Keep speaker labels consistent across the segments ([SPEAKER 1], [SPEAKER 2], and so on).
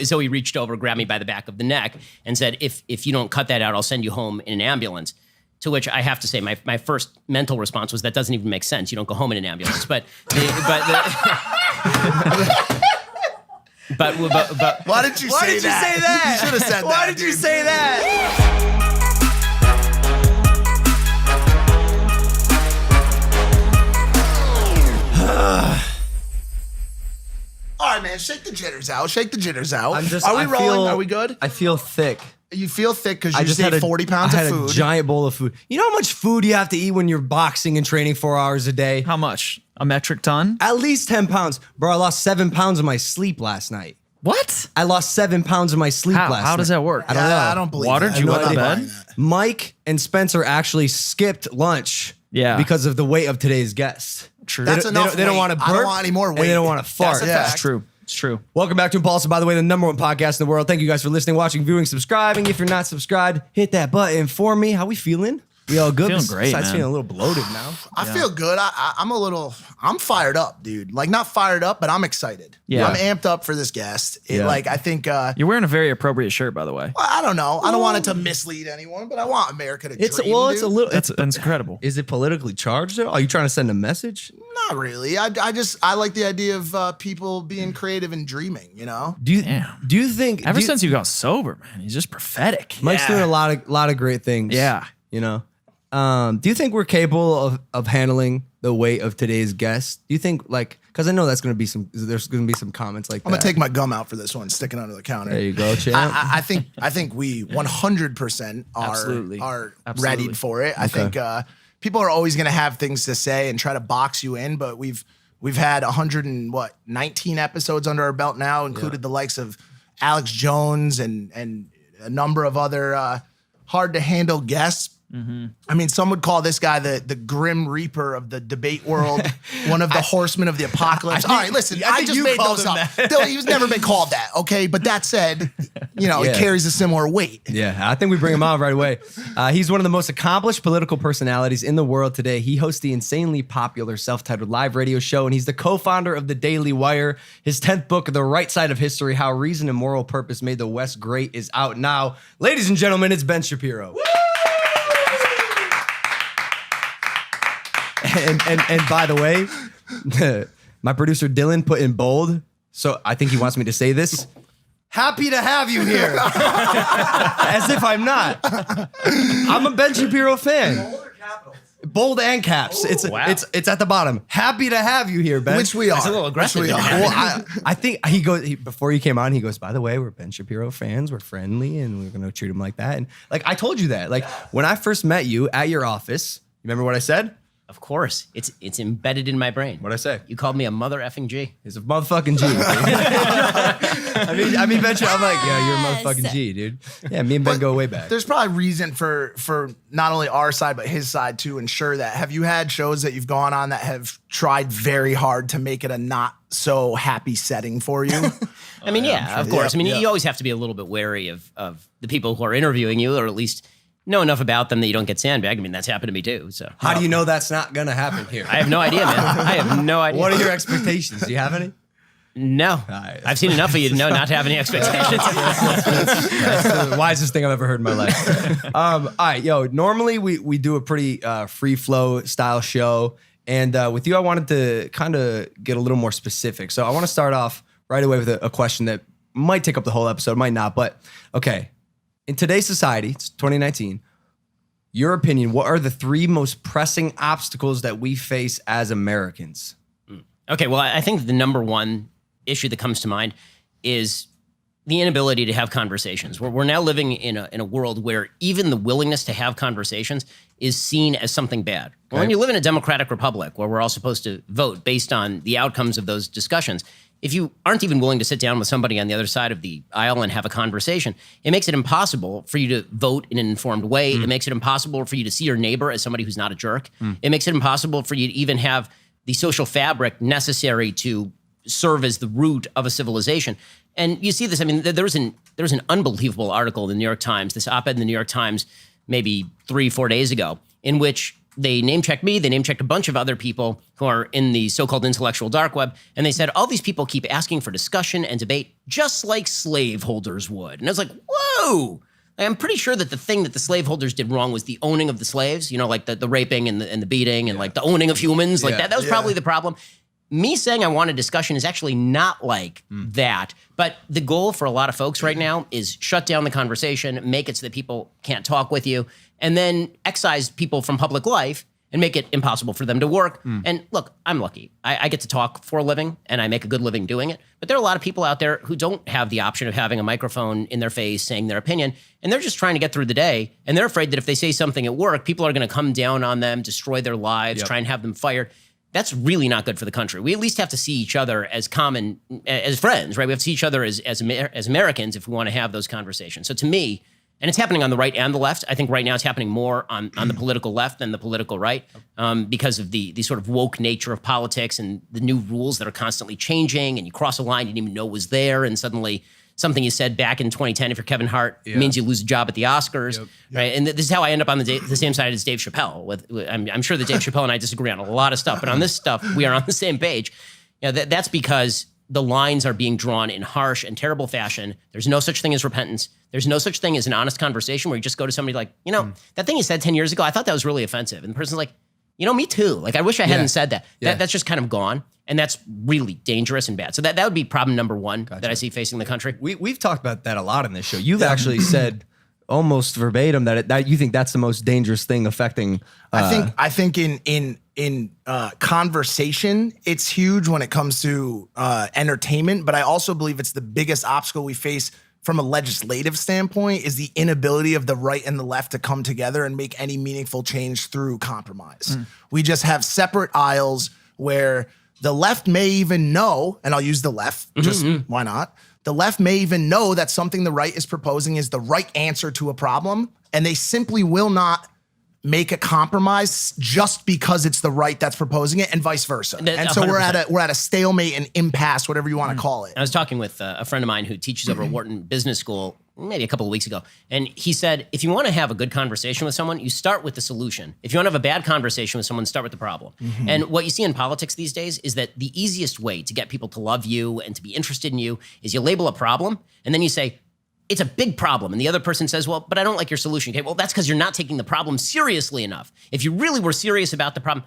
[SPEAKER 1] Zoe reached over, grabbed me by the back of the neck, and said, "If you don't cut that out, I'll send you home in an ambulance." To which I have to say, my first mental response was, that doesn't even make sense. You don't go home in an ambulance. But
[SPEAKER 2] why did you say that? You should have said that.
[SPEAKER 3] Why did you say that?
[SPEAKER 2] All right, man. Shake the jitters out. Shake the jitters out.
[SPEAKER 3] Are we rolling? Are we good?
[SPEAKER 4] I feel thick.
[SPEAKER 2] You feel thick because you just ate 40 pounds of food.
[SPEAKER 4] I had a giant bowl of food. You know how much food you have to eat when you're boxing and training 4 hours a day?
[SPEAKER 3] How much? A metric ton?
[SPEAKER 4] At least 10 pounds. Bro, I lost 7 pounds of my sleep last night.
[SPEAKER 3] What?
[SPEAKER 4] I lost 7 pounds of my sleep last night.
[SPEAKER 3] How does that work?
[SPEAKER 4] I don't know.
[SPEAKER 2] I don't believe
[SPEAKER 3] Water?
[SPEAKER 2] that.
[SPEAKER 3] Did you wet the bed?
[SPEAKER 4] Mike and Spencer actually skipped lunch because of the weight of today's guest.
[SPEAKER 3] True.
[SPEAKER 2] That's enough.
[SPEAKER 4] They don't want to burp.
[SPEAKER 2] I don't want any more weight.
[SPEAKER 4] And they don't want to fart.
[SPEAKER 3] That's true. It's true.
[SPEAKER 4] Welcome back to Impulsive, by the way, the #1 podcast in the world. Thank you guys for listening, watching, viewing, subscribing. If you're not subscribed, hit that button for me. How we feeling? We all good?
[SPEAKER 3] Feeling great,
[SPEAKER 4] Besides
[SPEAKER 3] man.
[SPEAKER 4] feeling a little bloated now.
[SPEAKER 2] I feel good. I'm fired up, dude. Like, not fired up, but I'm excited.
[SPEAKER 3] Yeah.
[SPEAKER 2] I'm amped up for this guest. I think
[SPEAKER 3] You're wearing a very appropriate shirt, by the way.
[SPEAKER 2] I don't know. I don't want it to mislead anyone, but I want America to
[SPEAKER 4] It's
[SPEAKER 2] dream,
[SPEAKER 4] a
[SPEAKER 2] dude.
[SPEAKER 4] little.
[SPEAKER 3] That's incredible.
[SPEAKER 4] Is it politically charged? Though? Are you trying to send a message?
[SPEAKER 2] Not really. I like the idea of people being creative and dreaming, you know?
[SPEAKER 4] Do you think
[SPEAKER 3] Ever since you got sober, man, he's just prophetic.
[SPEAKER 4] Mike's doing a lot of great things?
[SPEAKER 3] Yeah.
[SPEAKER 4] You know. Do you think we're capable of handling the weight of today's guest? Do you think, like, because I know there's going to be some comments like that.
[SPEAKER 2] I'm gonna take my gum out for this one, sticking under the counter.
[SPEAKER 4] There you go, champ.
[SPEAKER 2] I think we 100% are ready for it. I think people are always gonna have things to say and try to box you in, but we've had 19 episodes under our belt now, included the likes of Alex Jones and a number of other hard to handle guests.
[SPEAKER 3] Mm-hmm.
[SPEAKER 2] I mean, some would call this guy the Grim Reaper of the debate world, one of the horsemen of the apocalypse. All right, listen, I just made those up. He's never been called that, okay? But that said, he carries a similar weight.
[SPEAKER 4] Yeah, I think we bring him out right away. He's one of the most accomplished political personalities in the world today. He hosts the insanely popular self-titled live radio show, and he's the co-founder of The Daily Wire. His 10th book, The Right Side of History, How Reason and Moral Purpose Made the West Great, is out now. Ladies and gentlemen, it's Ben Shapiro. Woo! And by the way, my producer Dylan put in bold, so I think he wants me to say this. Happy to have you here. As if I'm not. I'm a Ben Shapiro fan. Bold or capitals? Bold and caps. It's at the bottom. Happy to have you here, Ben.
[SPEAKER 2] Which we are.
[SPEAKER 1] It's a little aggressive.
[SPEAKER 4] Well, I think before you came on, he goes, by the way, we're Ben Shapiro fans. We're friendly and we're going to treat him like that. And like, I told you that. Like, when I first met you at your office, you remember what I said?
[SPEAKER 1] Of course, it's embedded in my brain.
[SPEAKER 4] What'd I say?
[SPEAKER 1] You called me a mother effing G.
[SPEAKER 4] He's a motherfucking G. I mean, Ben, I'm like, yeah, you're a motherfucking G, dude. Yeah, me and Ben go way back.
[SPEAKER 2] There's probably reason for not only our side, but his side to ensure that. Have you had shows that you've gone on that have tried very hard to make it a not so happy setting for you?
[SPEAKER 1] I mean, yeah, of course. I mean, you always have to be a little bit wary of the people who are interviewing you, or at least know enough about them that you don't get sandbagged. I mean, that's happened to me too. So
[SPEAKER 4] how do you know that's not going to happen here?
[SPEAKER 1] I have no idea, man. I have no idea.
[SPEAKER 4] What are your expectations? Do you have any?
[SPEAKER 1] No. I've seen enough of you to know not to have any expectations.
[SPEAKER 4] That's the wisest thing I've ever heard in my life. All right, normally we do a pretty free flow style show. And with you, I wanted to kind of get a little more specific. So I want to start off right away with a question that might take up the whole episode, might not. But okay. In today's society, it's 2019, your opinion, what are the 3 most pressing obstacles that we face as Americans?
[SPEAKER 1] Okay, well, I think the number one issue that comes to mind is the inability to have conversations. We're now living in a world where even the willingness to have conversations is seen as something bad. Well, when you live in a democratic republic where we're all supposed to vote based on the outcomes of those discussions, if you aren't even willing to sit down with somebody on the other side of the aisle and have a conversation, it makes it impossible for you to vote in an informed way. It makes it impossible for you to see your neighbor as somebody who's not a jerk. It makes it impossible for you to even have the social fabric necessary to serve as the root of a civilization. And you see this, I mean, there was an unbelievable article in the New York Times, this op-ed in the New York Times, maybe 3-4 days ago, in which they name-checked me, they name-checked a bunch of other people who are in the so-called intellectual dark web, and they said, all these people keep asking for discussion and debate just like slaveholders would. And I was like, whoa! I'm pretty sure that the thing that the slaveholders did wrong was the owning of the slaves, like the raping and the beating and like the owning of humans. Like that was probably the problem. Me saying I want a discussion is actually not like that. But the goal for a lot of folks right now is shut down the conversation, make it so that people can't talk with you, and then excise people from public life and make it impossible for them to work. And look, I'm lucky. I get to talk for a living, and I make a good living doing it. But there are a lot of people out there who don't have the option of having a microphone in their face saying their opinion, and they're just trying to get through the day, and they're afraid that if they say something at work, people are going to come down on them, destroy their lives, try and have them fired. That's really not good for the country. We at least have to see each other as as friends, right? We have to see each other as Americans if we want to have those conversations. So to me, and it's happening on the right and the left. I think right now it's happening more on the political left than the political right because of the sort of woke nature of politics and the new rules that are constantly changing, and you cross a line you didn't even know was there, and suddenly something you said back in 2010, if you're Kevin Hart, means you lose a job at the Oscars, right? And this is how I end up on the same side as Dave Chappelle. I'm sure that Dave Chappelle and I disagree on a lot of stuff, but on this stuff, we are on the same page. That's because the lines are being drawn in harsh and terrible fashion. There's no such thing as repentance. There's no such thing as an honest conversation where you just go to somebody like, that thing you said 10 years ago, I thought that was really offensive. And the person's like, me too. Like, I wish I hadn't said that. That's just kind of gone. And that's really dangerous and bad. So that would be problem number one that I see facing the country.
[SPEAKER 4] We've talked about that a lot in this show. You've actually said almost verbatim that you think that's the most dangerous thing affecting.
[SPEAKER 2] I think in conversation, it's huge when it comes to entertainment. But I also believe it's the biggest obstacle we face from a legislative standpoint is the inability of the right and the left to come together and make any meaningful change through compromise. We just have separate aisles where the left may even know, and I'll use the left, just why not? The left may even know that something the right is proposing is the right answer to a problem, and they simply will not make a compromise just because it's the right that's proposing it, and vice versa. And so
[SPEAKER 1] 100%.
[SPEAKER 2] we're at a stalemate, an impasse, whatever you want to call it.
[SPEAKER 1] I was talking with a friend of mine who teaches over at Wharton Business School maybe a couple of weeks ago, and he said, if you want to have a good conversation with someone, you start with the solution. If you want to have a bad conversation with someone, start with the problem. And what you see in politics these days is that the easiest way to get people to love you and to be interested in you is you label a problem, and then you say, it's a big problem. And the other person says, well, but I don't like your solution. Okay, well, that's because you're not taking the problem seriously enough. If you really were serious about the problem,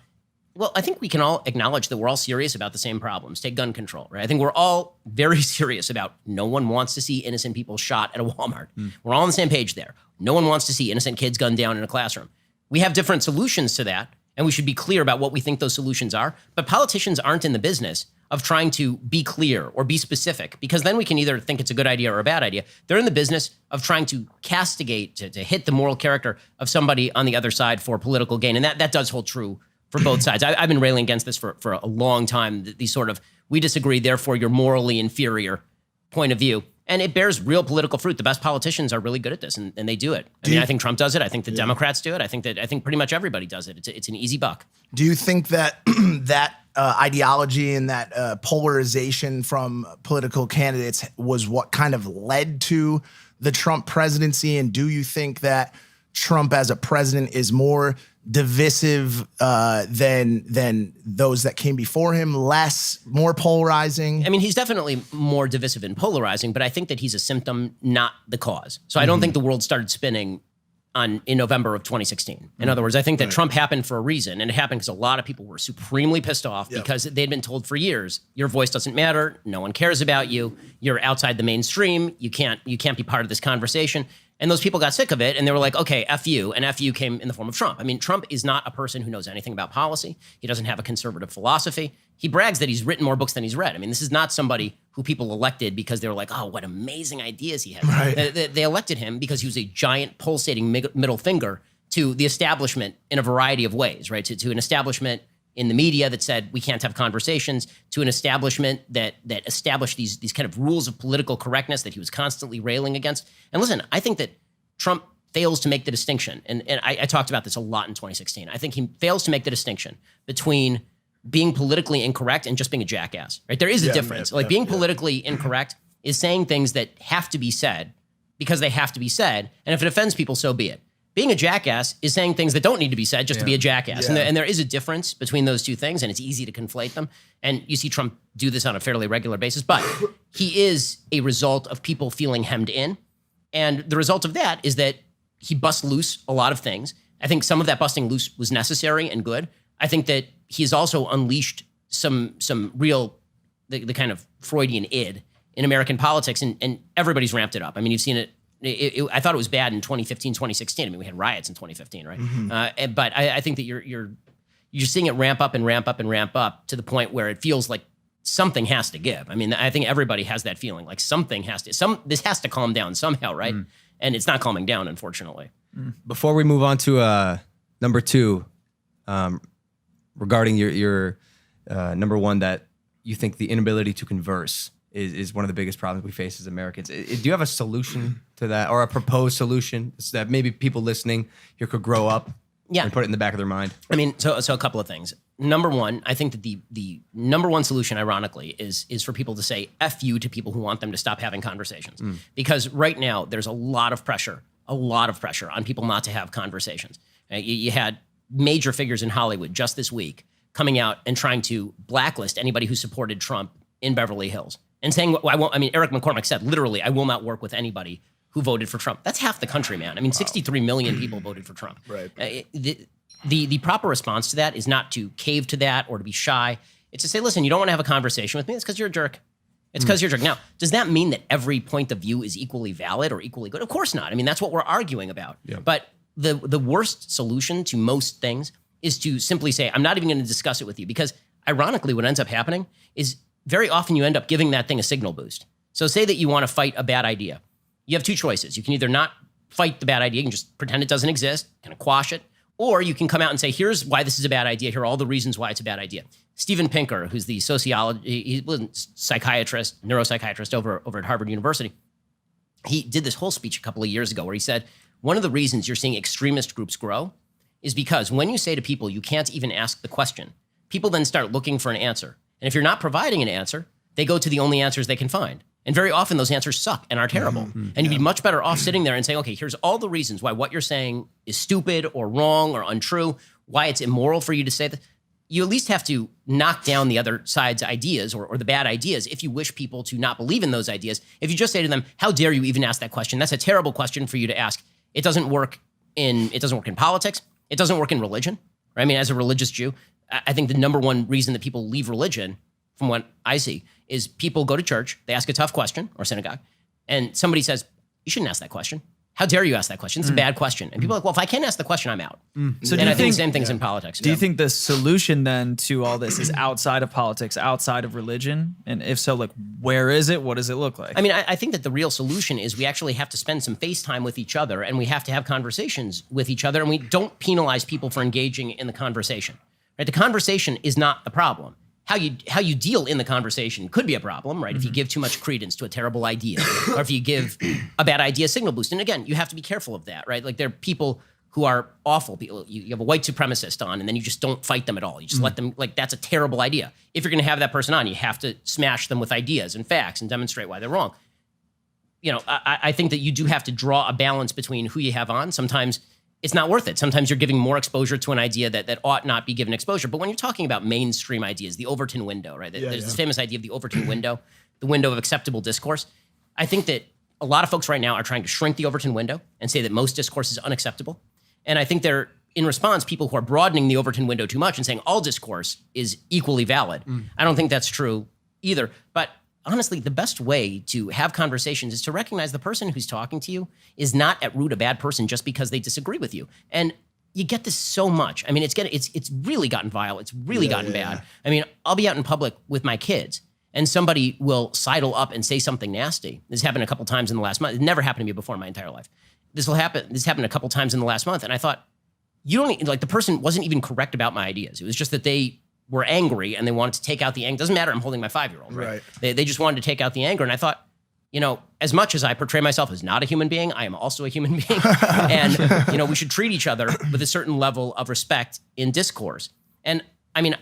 [SPEAKER 1] well, I think we can all acknowledge that we're all serious about the same problems. Take gun control, right? I think we're all very serious about no one wants to see innocent people shot at a Walmart. We're all on the same page there. No one wants to see innocent kids gunned down in a classroom. We have different solutions to that, and we should be clear about what we think those solutions are. But politicians aren't in the business of trying to be clear or be specific, because then we can either think it's a good idea or a bad idea. They're in the business of trying to castigate, to hit the moral character of somebody on the other side for political gain. And that does hold true for both sides. I've been railing against this for a long time, these sort of, we disagree, therefore you're morally inferior point of view. And it bears real political fruit. The best politicians are really good at this, and they do it. I think Trump does it. I think the Democrats do it. I think pretty much everybody does it. It's an easy buck.
[SPEAKER 2] Do you think that that ideology and that polarization from political candidates was what kind of led to the Trump presidency? And do you think that Trump as a president is more divisive than those that came before him, more polarizing?
[SPEAKER 1] I mean, he's definitely more divisive and polarizing, but I think that he's a symptom, not the cause. So I don't think the world started spinning in November of 2016. In other words, I think that Trump happened for a reason, and it happened because a lot of people were supremely pissed off because they'd been told for years, your voice doesn't matter, no one cares about you, you're outside the mainstream, you can't be part of this conversation. And those people got sick of it, and they were like, okay, F you. And F you came in the form of Trump. I mean, Trump is not a person who knows anything about policy. He doesn't have a conservative philosophy. He brags that he's written more books than he's read. I mean, this is not somebody who people elected because they were like, oh, what amazing ideas he had.
[SPEAKER 2] Right.
[SPEAKER 1] They elected him because he was a giant pulsating middle finger to the establishment in a variety of ways, right? To an establishment in the media that said we can't have conversations, to an establishment that established these kind of rules of political correctness that he was constantly railing against. And listen, I think that Trump fails to make the distinction, and I talked about this a lot in 2016. I think he fails to make the distinction between being politically incorrect and just being a jackass, right? There is a difference. Being politically incorrect is saying things that have to be said because they have to be said, and if it offends people, so be it. being a jackass is saying things that don't need to be said just to be a jackass.
[SPEAKER 2] Yeah.
[SPEAKER 1] And there is a difference between those two things, and it's easy to conflate them. And you see Trump do this on a fairly regular basis, but he is a result of people feeling hemmed in. And the result of that is that he busts loose a lot of things. I think some of that busting loose was necessary and good. I think that he's also unleashed some real, the kind of Freudian id in American politics, and everybody's ramped it up. I mean, you've seen it. I thought it was bad in 2015, 2016. I mean, we had riots in 2015, right? Mm-hmm. But I think that you're seeing it ramp up and ramp up and ramp up to the point where it feels like something has to give. I mean, I think everybody has that feeling, like something has to, this has to calm down somehow, right? And it's not calming down, unfortunately.
[SPEAKER 4] Before we move on to number 2, regarding your number 1, that you think the inability to converse is one of the biggest problems we face as Americans. Do you have a solution to that, or a proposed solution so that maybe people listening here could grow up and put it in the back of their mind?
[SPEAKER 1] I mean, so a couple of things. Number 1, I think that the number 1 solution, ironically, is for people to say F you to people who want them to stop having conversations. Because right now, there's a lot of pressure on people not to have conversations. You had major figures in Hollywood just this week coming out and trying to blacklist anybody who supported Trump in Beverly Hills and saying, Eric McCormack said, literally, I will not work with anybody who voted for Trump. That's half the country, man. I mean, 63 million people voted for Trump.
[SPEAKER 2] Right.
[SPEAKER 1] The proper response to that is not to cave to that or to be shy. It's to say, listen, you don't want to have a conversation with me. It's because you're a jerk. It's because you're a jerk. Now, does that mean that every point of view is equally valid or equally good? Of course not. I mean, that's what we're arguing about. Yeah. But the worst solution to most things is to simply say, I'm not even going to discuss it with you. Because ironically, what ends up happening is very often you end up giving that thing a signal boost. So say that you want to fight a bad idea. You have 2 choices. You can either not fight the bad idea, you can just pretend it doesn't exist, kind of quash it, or you can come out and say, here's why this is a bad idea. Here are all the reasons why it's a bad idea. Steven Pinker, who's the he was a psychiatrist, neuropsychiatrist over at Harvard University, he did this whole speech a couple of years ago where he said, one of the reasons you're seeing extremist groups grow is because when you say to people, you can't even ask the question, people then start looking for an answer. And if you're not providing an answer, they go to the only answers they can find. And very often those answers suck and are terrible. And you'd be much better off sitting there and saying, okay, here's all the reasons why what you're saying is stupid or wrong or untrue, why it's immoral for you to say that. You at least have to knock down the other side's ideas or the bad ideas if you wish people to not believe in those ideas. If you just say to them, how dare you even ask that question? That's a terrible question for you to ask. It doesn't work in politics. It doesn't work in religion. Right? I mean, as a religious Jew, I think the number 1 reason that people leave religion, from what I see, is people go to church, they ask a tough question, or synagogue, and somebody says, you shouldn't ask that question. How dare you ask that question? It's a bad question. And people are like, well, if I can't ask the question, I'm out.
[SPEAKER 3] So
[SPEAKER 1] and I think the same thing's in politics.
[SPEAKER 3] Do you think the solution then to all this is outside of politics, outside of religion? And if so, like, where is it? What does it look like?
[SPEAKER 1] I mean, I think that the real solution is we actually have to spend some face time with each other, and we have to have conversations with each other, and we don't penalize people for engaging in the conversation. Right? The conversation is not the problem. How you deal in the conversation could be a problem, right? If you give too much credence to a terrible idea, or if you give a bad idea a signal boost. And again, you have to be careful of that, right? Like there are people who are awful people. You have a white supremacist on, and then you just don't fight them at all. You just let them, like, that's a terrible idea. If you're going to have that person on, you have to smash them with ideas and facts and demonstrate why they're wrong. You know, I think that you do have to draw a balance between who you have on. Sometimes it's not worth it. Sometimes you're giving more exposure to an idea that ought not be given exposure. But when you're talking about mainstream ideas, the Overton window, right? There's this famous idea of the Overton window, the window of acceptable discourse. I think that a lot of folks right now are trying to shrink the Overton window and say that most discourse is unacceptable. And I think they're, in response, people who are broadening the Overton window too much and saying all discourse is equally valid. I don't think that's true either. But honestly, the best way to have conversations is to recognize the person who's talking to you is not at root a bad person just because they disagree with you. And you get this so much. I mean, it's really gotten vile. It's really gotten bad. I mean, I'll be out in public with my kids and somebody will sidle up and say something nasty. This happened a couple times in the last month. It never happened to me before in my entire life. This happened a couple times in the last month. And I thought, the person wasn't even correct about my ideas. It was just that they were angry and they wanted to take out the anger. Doesn't matter, I'm holding my 5-year-old, right? They just wanted to take out the anger. And I thought, as much as I portray myself as not a human being, I am also a human being. And, we should treat each other with a certain level of respect in discourse. And I mean,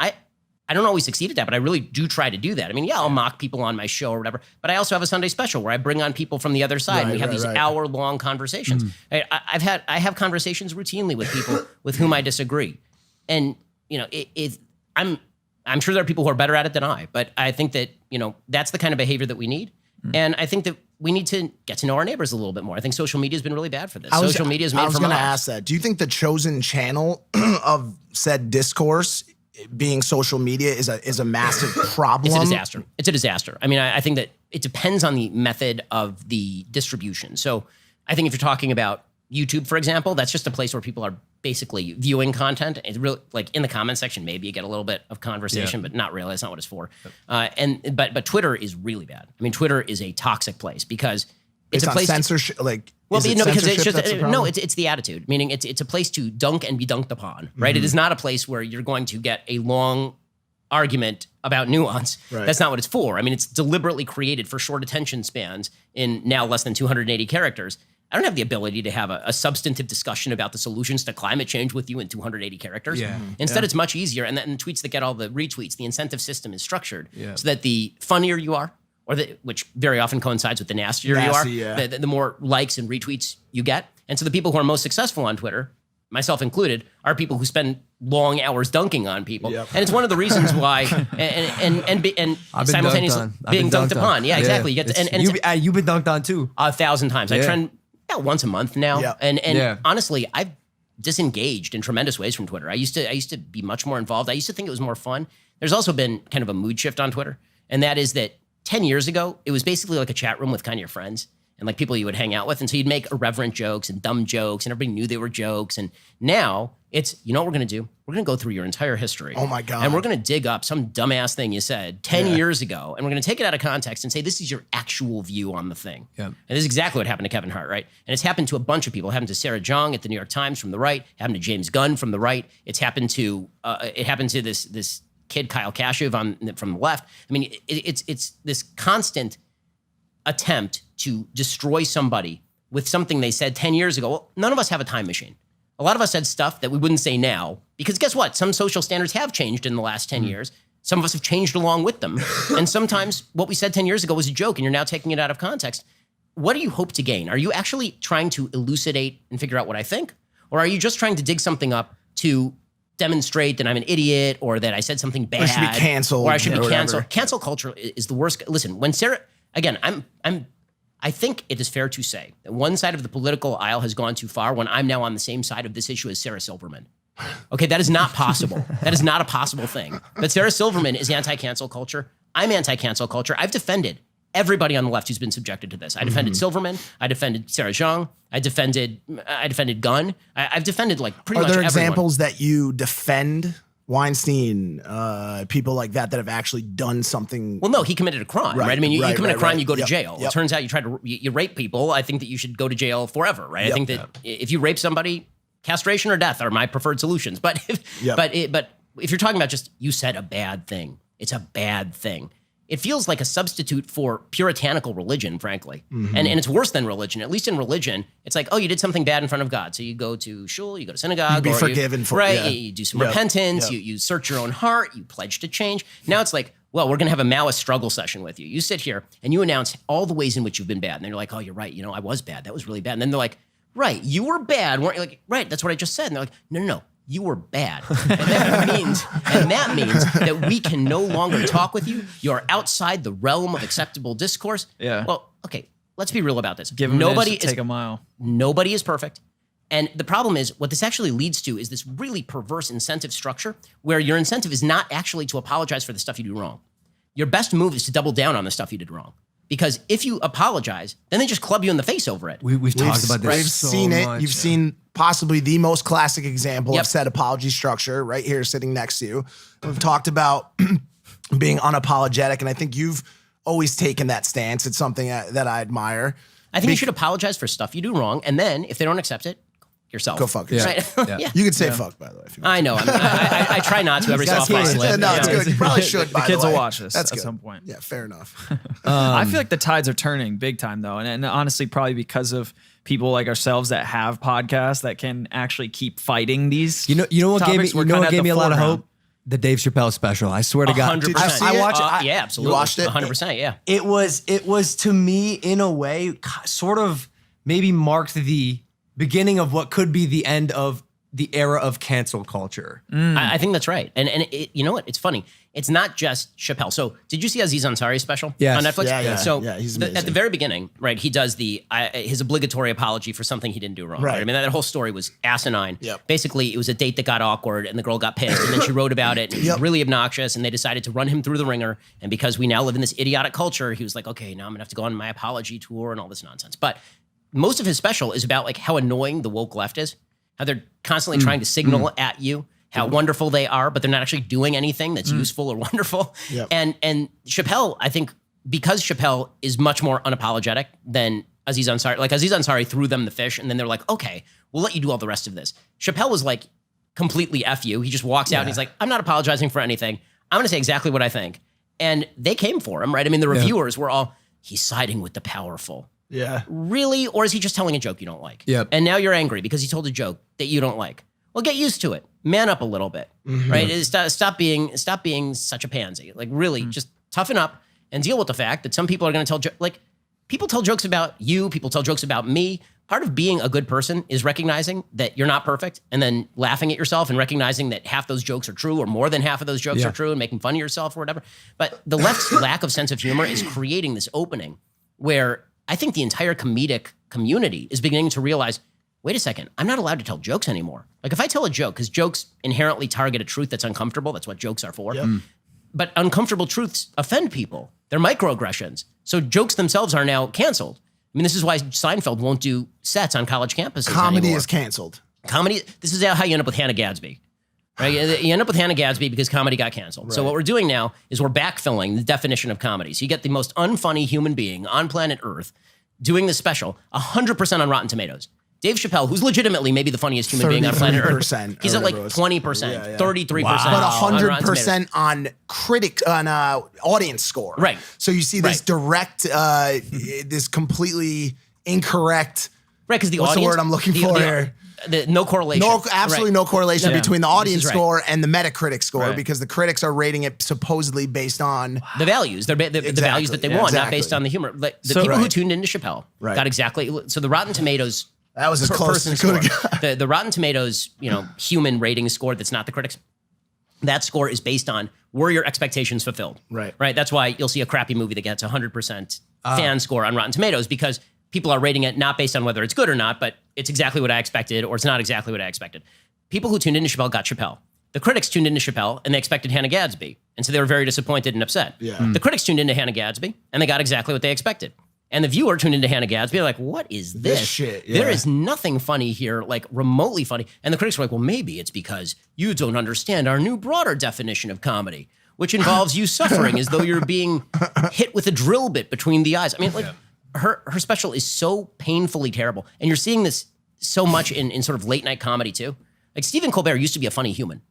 [SPEAKER 1] I don't always succeed at that, but I really do try to do that. I mean, I'll mock people on my show or whatever, but I also have a Sunday special where I bring on people from the other side and we have these hour-long conversations. I have conversations routinely with people with whom I disagree. And, I'm sure there are people who are better at it than I, but I think that, that's the kind of behavior that we need. And I think that we need to get to know our neighbors a little bit more. I think social media has been really bad for this. Social media is made for mobs. I was going to
[SPEAKER 2] ask that. Do you think the chosen channel of said discourse being social media is a massive problem?
[SPEAKER 1] It's a disaster. It's a disaster. I mean, I think that it depends on the method of the distribution. So I think if you're talking about YouTube, for example, that's just a place where people are basically viewing content. It's really like in the comment section, maybe you get a little bit of conversation, but not really. That's not what it's for. But Twitter is really bad. I mean, Twitter is a toxic place because it's a place
[SPEAKER 2] censorship.
[SPEAKER 1] Because it's just it's the attitude. Meaning it's a place to dunk and be dunked upon, right? It is not a place where you're going to get a long argument about nuance. Right. That's not what it's for. I mean, it's deliberately created for short attention spans in now less than 280 characters. I don't have the ability to have a substantive discussion about the solutions to climate change with you in 280 characters. Yeah. Instead, it's much easier. And then tweets that get all the retweets, the incentive system is structured so that the funnier you are, which very often coincides with the nastier you are, the more likes and retweets you get. And so the people who are most successful on Twitter, myself included, are people who spend long hours dunking on people. Yep. And it's one of the reasons why, and simultaneously being dunked upon. Yeah, exactly. You get
[SPEAKER 4] you've been dunked on too.
[SPEAKER 1] 1,000 times. I trend once a month now. Yep. And honestly, I've disengaged in tremendous ways from Twitter. I used to be much more involved. I used to think it was more fun. There's also been kind of a mood shift on Twitter. And that is that 10 years ago, it was basically like a chat room with kind of your friends and like people you would hang out with. And so you'd make irreverent jokes and dumb jokes and everybody knew they were jokes. And now it's, you know what we're going to do? We're going to go through your entire history.
[SPEAKER 2] Oh my God.
[SPEAKER 1] And we're going to dig up some dumbass thing you said 10 years ago. And we're going to take it out of context and say, this is your actual view on the thing. Yep. And this is exactly what happened to Kevin Hart, right? And it's happened to a bunch of people. It happened to Sarah Jong at the New York Times from the right. It happened to James Gunn from the right. It's happened to, this kid, Kyle Kashuv from the left. I mean, it's this constant attempt to destroy somebody with something they said 10 years ago. Well, none of us have a time machine. A lot of us said stuff that we wouldn't say now because guess what? Some social standards have changed in the last 10 years. Some of us have changed along with them. And sometimes what we said 10 years ago was a joke and you're now taking it out of context. What do you hope to gain? Are you actually trying to elucidate and figure out what I think? Or are you just trying to dig something up to demonstrate that I'm an idiot or that I said something bad?
[SPEAKER 2] Or should be canceled.
[SPEAKER 1] Or I should be canceled. Cancel culture is the worst. Listen, when Sarah, again, I think it is fair to say that one side of the political aisle has gone too far when I'm now on the same side of this issue as Sarah Silverman. Okay, that is not possible. That is not a possible thing. But Sarah Silverman is anti-cancel culture. I'm anti-cancel culture. I've defended everybody on the left who's been subjected to this. I defended Silverman. I defended Sarah Jong. I defended Gunn. I've defended like pretty much everyone.
[SPEAKER 2] Are there examples that you defend? Weinstein, people like that have actually done something.
[SPEAKER 1] Well, no, he committed a crime, right? I mean, you commit a crime, you go to jail. It turns out you rape people. I think that you should go to jail forever, right? I think that if you rape somebody, castration or death are my preferred solutions. But if you're talking about just you said a bad thing, it's a bad thing. It feels like a substitute for puritanical religion, frankly. Mm-hmm. And it's worse than religion. At least in religion, it's like, oh, you did something bad in front of God. So you go to shul, you go to synagogue.
[SPEAKER 2] You'd be forgiven for it.
[SPEAKER 1] Right, you do some repentance, you search your own heart, you pledge to change. Now it's like, well, we're going to have a Maoist struggle session with you. You sit here and you announce all the ways in which you've been bad. And then you're like, oh, you're right. You know, I was bad. That was really bad. And then they're like, right, you were bad. Weren't you? Like, right, that's what I just said. And they're like, no. You were bad. And that means that we can no longer talk with you. You're outside the realm of acceptable discourse.
[SPEAKER 3] Yeah.
[SPEAKER 1] Well, okay, let's be real about this.
[SPEAKER 3] Give them an inch to take a mile.
[SPEAKER 1] Nobody is perfect. And the problem is what this actually leads to is this really perverse incentive structure where your incentive is not actually to apologize for the stuff you do wrong. Your best move is to double down on the stuff you did wrong. Because if you apologize, then they just club you in the face over it.
[SPEAKER 4] We've talked about this.
[SPEAKER 2] We've seen it. You've seen possibly the most classic example of said apology structure right here sitting next to you. We've talked about being unapologetic, and I think you've always taken that stance. It's something that I admire.
[SPEAKER 1] I think you should apologize for stuff you do wrong, and then if they don't accept it, yourself.
[SPEAKER 2] Go fuck yourself.
[SPEAKER 1] Right?
[SPEAKER 2] Yeah. You can say fuck, by the way. If you want.
[SPEAKER 1] I know. I try not to every so often. I slip.
[SPEAKER 2] No, it's good. You probably should,
[SPEAKER 3] The kids
[SPEAKER 2] will
[SPEAKER 3] watch this
[SPEAKER 2] That's
[SPEAKER 3] at
[SPEAKER 2] good.
[SPEAKER 3] some point.
[SPEAKER 2] Yeah, fair enough.
[SPEAKER 3] I feel like the tides are turning big time, though. And honestly, probably because of people like ourselves that have podcasts that can actually keep fighting these
[SPEAKER 4] You know what gave me a lot of hope? the Dave Chappelle special. I swear to God.
[SPEAKER 1] 100%.
[SPEAKER 4] I watch it.
[SPEAKER 1] Yeah, absolutely.
[SPEAKER 2] You watched it?
[SPEAKER 1] 100%, yeah.
[SPEAKER 4] It was to me, in a way, sort of maybe marked the beginning of what could be the end of the era of cancel culture.
[SPEAKER 1] I think that's right. And you know what? It's funny. It's not just Chappelle. So did you see Aziz Ansari's special
[SPEAKER 4] Yes.
[SPEAKER 1] on Netflix?
[SPEAKER 2] Yeah.
[SPEAKER 1] So
[SPEAKER 2] Yeah, he's amazing.
[SPEAKER 1] at the very beginning, right, he does his obligatory apology for something he didn't do wrong.
[SPEAKER 2] Right.
[SPEAKER 1] I mean, that whole story was asinine.
[SPEAKER 2] Yep.
[SPEAKER 1] Basically, it was a date that got awkward and the girl got pissed and then she wrote about it and it was really obnoxious and they decided to run him through the ringer. And because we now live in this idiotic culture, he was like, okay, now I'm gonna have to go on my apology tour and all this nonsense. But most of his special is about like how annoying the woke left is, how they're constantly trying to signal at you how wonderful they are, but they're not actually doing anything that's useful or wonderful.
[SPEAKER 2] Yep.
[SPEAKER 1] And Chappelle, I think, because Chappelle is much more unapologetic than Aziz Ansari. Like Aziz Ansari threw them the fish, and then they're like, okay, we'll let you do all the rest of this. Chappelle was like, completely F you. He just walks out and he's like, I'm not apologizing for anything. I'm gonna say exactly what I think. And they came for him, right? I mean, the reviewers were all, he's siding with the powerful.
[SPEAKER 2] Yeah.
[SPEAKER 1] Really? Or is he just telling a joke you don't like?
[SPEAKER 4] Yep.
[SPEAKER 1] And now you're angry because he told a joke that you don't like. Well, get used to it. Man up a little bit, right? Stop being such a pansy. Like really, just toughen up and deal with the fact that some people are going to tell like people tell jokes about you. People tell jokes about me. Part of being a good person is recognizing that you're not perfect and then laughing at yourself and recognizing that half those jokes are true or more than half of those jokes are true and making fun of yourself or whatever. But the left's lack of sense of humor is creating this opening where I think the entire comedic community is beginning to realize, wait a second, I'm not allowed to tell jokes anymore. Like if I tell a joke, because jokes inherently target a truth that's uncomfortable, that's what jokes are for. But uncomfortable truths offend people. They're microaggressions. So jokes themselves are now canceled. I mean, this is why Seinfeld won't do sets on college campuses
[SPEAKER 2] Comedy
[SPEAKER 1] anymore.
[SPEAKER 2] is canceled.
[SPEAKER 1] Comedy, this is how you end up with Hannah Gadsby. Right? You end up with Hannah Gadsby because comedy got canceled. So what we're doing now is we're backfilling the definition of comedy. So you get the most unfunny human being on planet Earth doing this special, 100% on Rotten Tomatoes. Dave Chappelle, who's legitimately maybe the funniest human being on planet Earth,
[SPEAKER 2] 33%
[SPEAKER 1] he's at like
[SPEAKER 2] or whatever
[SPEAKER 1] 20%, 33%.
[SPEAKER 2] But 100% on audience score.
[SPEAKER 1] Right.
[SPEAKER 2] So you see this direct, this completely incorrect.
[SPEAKER 1] Right, because the
[SPEAKER 2] What's
[SPEAKER 1] audience,
[SPEAKER 2] the word I'm looking for here?
[SPEAKER 1] No correlation.
[SPEAKER 2] No, absolutely no correlation between the audience
[SPEAKER 1] right.
[SPEAKER 2] score and the Metacritic score
[SPEAKER 1] Right.
[SPEAKER 2] because the critics are rating it supposedly based on
[SPEAKER 1] the values. They're the values that they want, not based on the humor. Like, the people who tuned into Chappelle got exactly. So the Rotten Tomatoes.
[SPEAKER 2] That was as close as it could have got.
[SPEAKER 1] The Rotten Tomatoes, human rating score that's not the critics. That score is based on were your expectations fulfilled?
[SPEAKER 2] Right.
[SPEAKER 1] Right. That's why you'll see a crappy movie that gets 100% fan score on Rotten Tomatoes because people are rating it not based on whether it's good or not, but it's exactly what I expected or it's not exactly what I expected. People who tuned into Chappelle got Chappelle. The critics tuned into Chappelle and they expected Hannah Gadsby. And so they were very disappointed and upset.
[SPEAKER 2] Yeah.
[SPEAKER 1] The critics tuned into Hannah Gadsby and they got exactly what they expected. And the viewer tuned into Hannah Gadsby, like, what is this?
[SPEAKER 2] Shit,
[SPEAKER 1] There is nothing funny here, like remotely funny. And the critics were like, well, maybe it's because you don't understand our new broader definition of comedy, which involves you suffering as though you're being hit with a drill bit between the eyes. I mean, like, her special is so painfully terrible. And you're seeing this so much in sort of late night comedy too. Like Stephen Colbert used to be a funny human.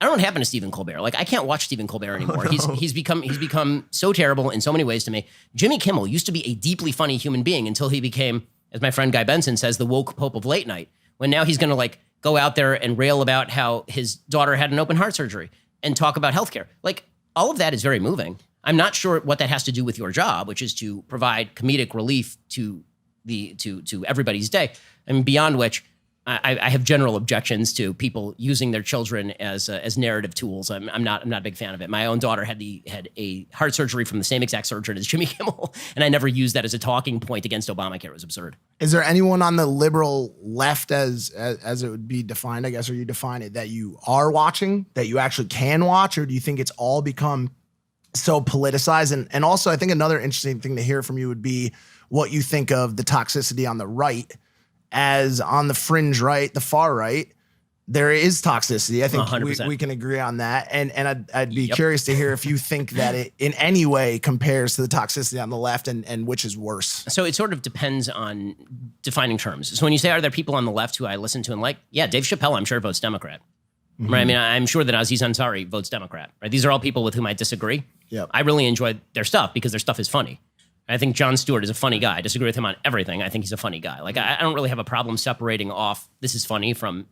[SPEAKER 1] I don't know what happened to Stephen Colbert. Like I can't watch Stephen Colbert anymore. He's become so terrible in so many ways to me. Jimmy Kimmel used to be a deeply funny human being until he became, as my friend Guy Benson says, the woke pope of late night. When now he's going to like go out there and rail about how his daughter had an open heart surgery and talk about healthcare. Like all of that is very moving. I'm not sure what that has to do with your job, which is to provide comedic relief to everybody's day. I mean, beyond which, I have general objections to people using their children as narrative tools. I'm not a big fan of it. My own daughter had a heart surgery from the same exact surgeon as Jimmy Kimmel, and I never used that as a talking point against Obamacare. It was absurd.
[SPEAKER 2] Is there anyone on the liberal left as it would be defined, I guess, or you define it, that you are watching, that you actually can watch, or do you think it's all become so politicized? And also, I think another interesting thing to hear from you would be what you think of the toxicity on the right, as on the fringe right, the far right, there is toxicity. I think we can agree on that. And I'd be curious to hear if you think that it in any way compares to the toxicity on the left and which is worse.
[SPEAKER 1] So it sort of depends on defining terms. So when you say, are there people on the left who I listen to and like? Yeah, Dave Chappelle, I'm sure votes Democrat. Right? I mean, I'm sure that Aziz Ansari votes Democrat. Right? These are all people with whom I disagree.
[SPEAKER 2] Yep.
[SPEAKER 1] I really enjoy their stuff because their stuff is funny. I think Jon Stewart is a funny guy. I disagree with him on everything. I think he's a funny guy. Like, I don't really have a problem separating off this is funny from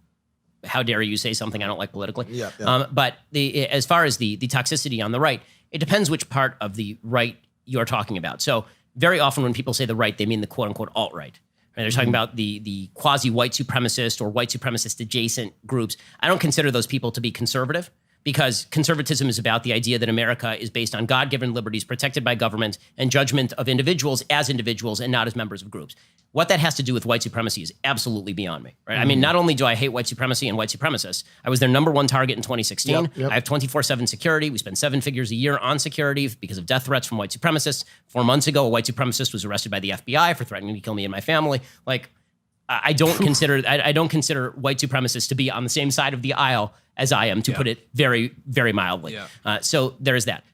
[SPEAKER 1] how dare you say something I don't like politically.
[SPEAKER 2] Yeah, yeah.
[SPEAKER 1] But as far as the toxicity on the right, it depends which part of the right you're talking about. So very often when people say the right, they mean the quote unquote alt-right. Right? They're talking about the quasi-white supremacist or white supremacist adjacent groups. I don't consider those people to be conservative, because conservatism is about the idea that America is based on God-given liberties protected by government and judgment of individuals as individuals and not as members of groups. What that has to do with white supremacy is absolutely beyond me. Right? I mean, not only do I hate white supremacy and white supremacists, I was their number one target in 2016.
[SPEAKER 2] Yep.
[SPEAKER 1] I have 24/7 security. We spend 7 figures a year on security because of death threats from white supremacists. 4 months ago, a white supremacist was arrested by the FBI for threatening to kill me and my family. Like, I don't consider white supremacists to be on the same side of the aisle as I am, to put it very, very mildly.
[SPEAKER 4] Yeah.
[SPEAKER 1] So there is that.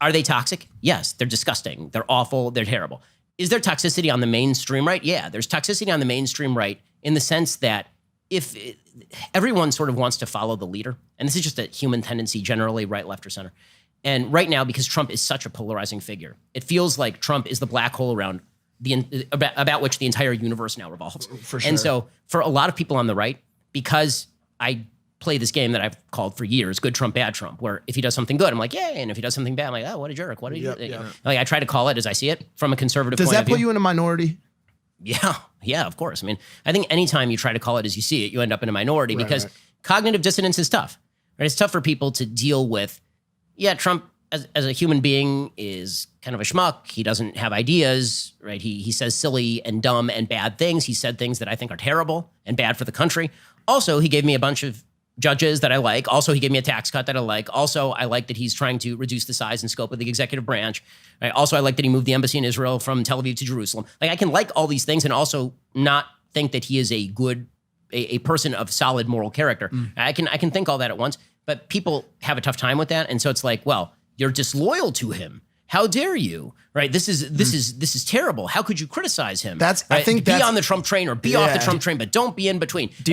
[SPEAKER 1] Are they toxic? Yes, they're disgusting. They're awful. They're terrible. Is there toxicity on the mainstream right? Yeah, there's toxicity on the mainstream right in the sense that if everyone sort of wants to follow the leader, and this is just a human tendency generally, right, left, or center. And right now, because Trump is such a polarizing figure, it feels like Trump is the black hole around about which the entire universe now revolves.
[SPEAKER 2] For sure.
[SPEAKER 1] And so for a lot of people on the right, because I play this game that I've called for years, good Trump, bad Trump, where if he does something good, I'm like, yay. And if he does something bad, I'm like, oh, what a jerk. What did you do? Like, I try to call it as I see it from a conservative
[SPEAKER 2] Does
[SPEAKER 1] point of
[SPEAKER 2] that
[SPEAKER 1] view.
[SPEAKER 2] put you in a minority?
[SPEAKER 1] Yeah, of course. I mean, I think anytime you try to call it as you see it, you end up in a minority because cognitive dissonance is tough. Right? It's tough for people to deal with. Yeah, Trump as a human being is kind of a schmuck. He doesn't have ideas, right? He says silly and dumb and bad things. He said things that I think are terrible and bad for the country. Also, he gave me a bunch of judges that I like. Also, he gave me a tax cut that I like. Also, I like that he's trying to reduce the size and scope of the executive branch. Right? Also, I like that he moved the embassy in Israel from Tel Aviv to Jerusalem. Like, I can like all these things and also not think that he is a good, a person of solid moral character. I can think all that at once, but people have a tough time with that. And so it's like, well, you're disloyal to him. How dare you? Right? This is terrible. How could you criticize him?
[SPEAKER 2] That's
[SPEAKER 1] right?
[SPEAKER 2] I think
[SPEAKER 1] be
[SPEAKER 2] that's,
[SPEAKER 1] on the Trump train or be off the Trump train, but don't be in between.
[SPEAKER 3] Do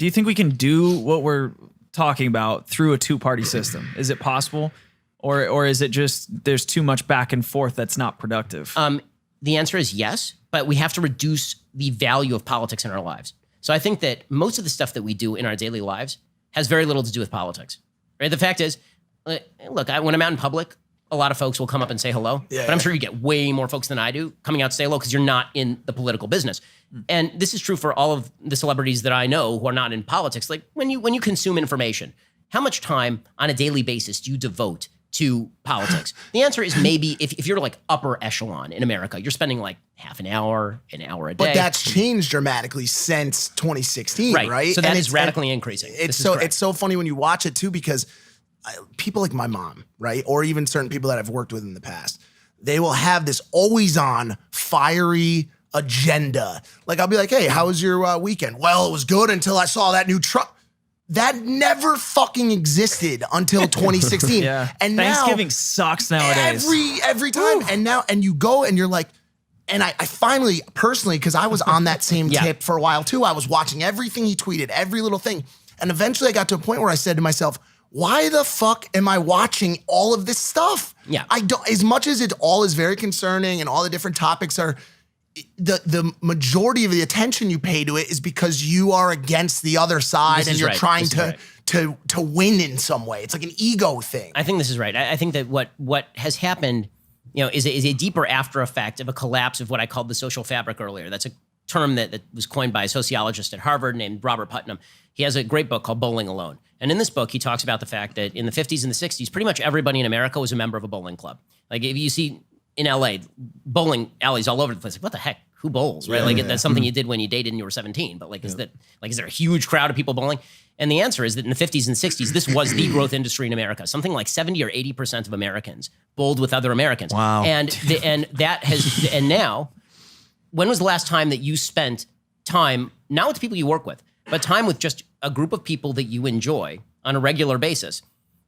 [SPEAKER 3] you think we can do what we're talking about through a two-party system? Is it possible? Or is it just there's too much back and forth that's not productive?
[SPEAKER 1] The answer is yes, but we have to reduce the value of politics in our lives. So I think that most of the stuff that we do in our daily lives has very little to do with politics. Right? The fact is, look, when I'm out in public, a lot of folks will come up and say hello, but I'm sure you get way more folks than I do coming out to say hello because you're not in the political business. And this is true for all of the celebrities that I know who are not in politics. Like when you consume information, how much time on a daily basis do you devote to politics? The answer is maybe if you're like upper echelon in America, you're spending like half an hour a day.
[SPEAKER 2] But that's changed dramatically since 2016, right?
[SPEAKER 1] So that is radically increasing.
[SPEAKER 2] It's so funny when you watch it too, because people like my mom, right? Or even certain people that I've worked with in the past, they will have this always on fiery agenda. Like I'll be like, hey, how was your weekend? Well, it was good until I saw that new truck. That never fucking existed until 2016. And
[SPEAKER 3] Thanksgiving
[SPEAKER 2] now,
[SPEAKER 3] sucks nowadays.
[SPEAKER 2] Every time. And you go and you're like, and I finally, personally, because I was on that same tip for a while too. I was watching everything he tweeted, every little thing. And eventually I got to a point where I said to myself, why the fuck am I watching all of this stuff?
[SPEAKER 1] Yeah.
[SPEAKER 2] I don't, as much as it all is very concerning and all the different topics are, the majority of the attention you pay to it is because you are against the other side and you're trying to win in some way. It's like an ego thing.
[SPEAKER 1] I think this is right. I think that what has happened, is a deeper after effect of a collapse of what I called the social fabric earlier. That's a term that was coined by a sociologist at Harvard named Robert Putnam. He has a great book called Bowling Alone. And in this book, he talks about the fact that in the 50s and the 60s, pretty much everybody in America was a member of a bowling club. Like if you see in LA, bowling alleys all over the place, like what the heck? Who bowls, right? That's something you did when you dated and you were 17. But is there a huge crowd of people bowling? And the answer is that in the 50s and 60s, this was the growth industry in America. Something like 70 or 80% of Americans bowled with other Americans.
[SPEAKER 4] Wow.
[SPEAKER 1] And now, when was the last time that you spent time, not with the people you work with, but time with just a group of people that you enjoy on a regular basis?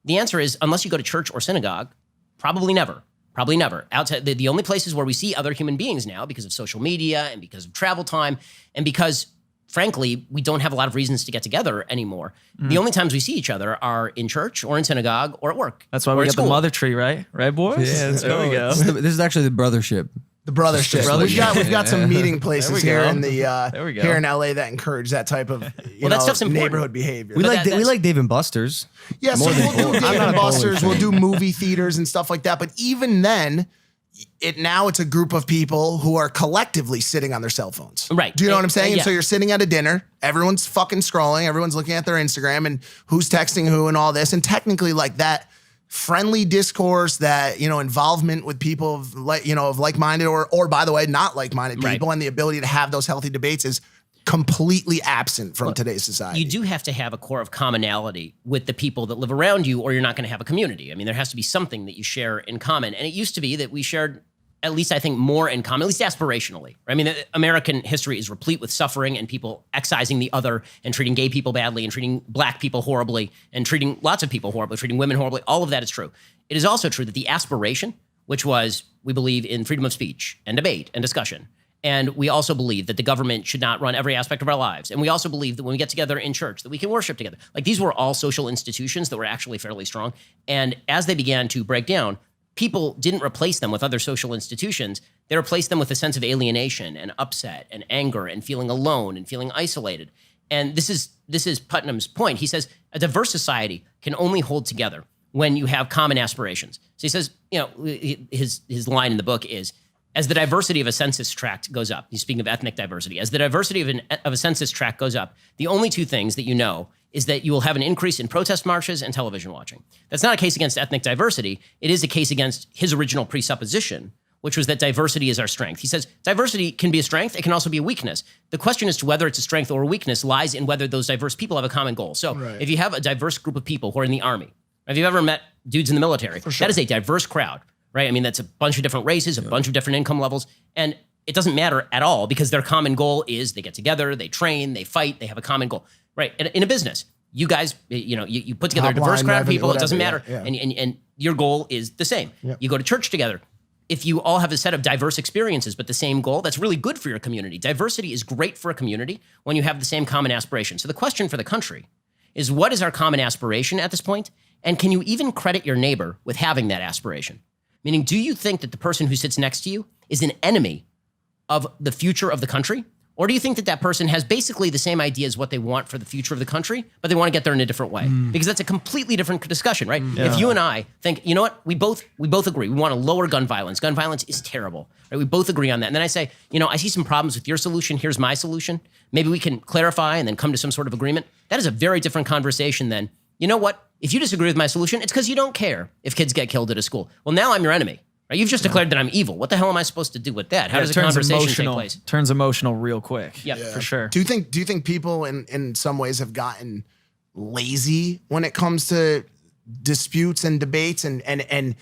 [SPEAKER 1] The answer is, unless you go to church or synagogue, probably never. Probably never. Outside the only places where we see other human beings now because of social media and because of travel time and because, frankly, we don't have a lot of reasons to get together anymore. The only times we see each other are in church or in synagogue or at work.
[SPEAKER 3] That's why we got the mother tree, right? Right, boys?
[SPEAKER 4] Yeah,
[SPEAKER 3] there we go.
[SPEAKER 4] This is actually the brothership.
[SPEAKER 2] The brothership. We've got some meeting places here in the here in LA that encourage that type of
[SPEAKER 1] that stuff's important.
[SPEAKER 2] neighborhood behavior.
[SPEAKER 4] We like Dave and Buster's.
[SPEAKER 2] Yeah, so we'll do Dave and Buster's, we'll do movie theaters and stuff like that. But even then, it's a group of people who are collectively sitting on their cell phones.
[SPEAKER 1] Right.
[SPEAKER 2] Do you know what I'm saying?
[SPEAKER 1] Yeah.
[SPEAKER 2] And so you're sitting at a dinner, everyone's fucking scrolling, everyone's looking at their Instagram and who's texting who and all this. And technically like that friendly discourse, that, involvement with people of like-minded or by the way, not like-minded people, and the ability to have those healthy debates is completely absent from today's society.
[SPEAKER 1] You do have to have a core of commonality with the people that live around you, or you're not going to have a community. I mean, there has to be something that you share in common. And it used to be that we shared, at least I think, more in common, at least aspirationally. I mean, American history is replete with suffering and people excising the other and treating gay people badly and treating black people horribly and treating lots of people horribly, treating women horribly. All of that is true. It is also true that the aspiration, which was, we believe in freedom of speech and debate and discussion. And we also believe that the government should not run every aspect of our lives. And we also believe that when we get together in church, that we can worship together. Like, these were all social institutions that were actually fairly strong. And as they began to break down, people didn't replace them with other social institutions. They replaced them with a sense of alienation and upset and anger and feeling alone and feeling isolated. And this is Putnam's point. He says a diverse society can only hold together when you have common aspirations. So he says, his line in the book is, as the diversity of a census tract goes up, he's speaking of ethnic diversity, as the diversity of a census tract goes up, the only two things that you know is that you will have an increase in protest marches and television watching. That's not a case against ethnic diversity. It is a case against his original presupposition, which was that diversity is our strength. He says diversity can be a strength. It can also be a weakness. The question as to whether it's a strength or a weakness lies in whether those diverse people have a common goal. So if you have a diverse group of people who are in the army, if you've ever met dudes in the military, that is a diverse crowd. Right? I mean, that's a bunch of different races, a bunch of different income levels. And it doesn't matter at all because their common goal is they get together, they train, they fight, they have a common goal. Right? In a business, you guys, you put together a diverse crowd of people, it doesn't matter. Yeah. And your goal is the same. Yep. You go to church together. If you all have a set of diverse experiences but the same goal, that's really good for your community. Diversity is great for a community when you have the same common aspiration. So the question for the country is, what is our common aspiration at this point? And can you even credit your neighbor with having that aspiration? Meaning, do you think that the person who sits next to you is an enemy of the future of the country? Or do you think that that person has basically the same idea as what they want for the future of the country, but they want to get there in a different way? Because that's a completely different discussion, right? Yeah. If you and I think, you know what, we both agree. We want to lower gun violence. Gun violence is terrible, right? We both agree on that. And then I say, I see some problems with your solution. Here's my solution. Maybe we can clarify and then come to some sort of agreement. That is a very different conversation than, you know what? If you disagree with my solution, it's because you don't care if kids get killed at a school. Well, now I'm your enemy. Right? You've just declared that I'm evil. What the hell am I supposed to do with that? How does a conversation take place?
[SPEAKER 3] Turns emotional real quick.
[SPEAKER 1] Yeah,
[SPEAKER 3] for sure.
[SPEAKER 2] Do you think people in some ways have gotten lazy when it comes to disputes and debates and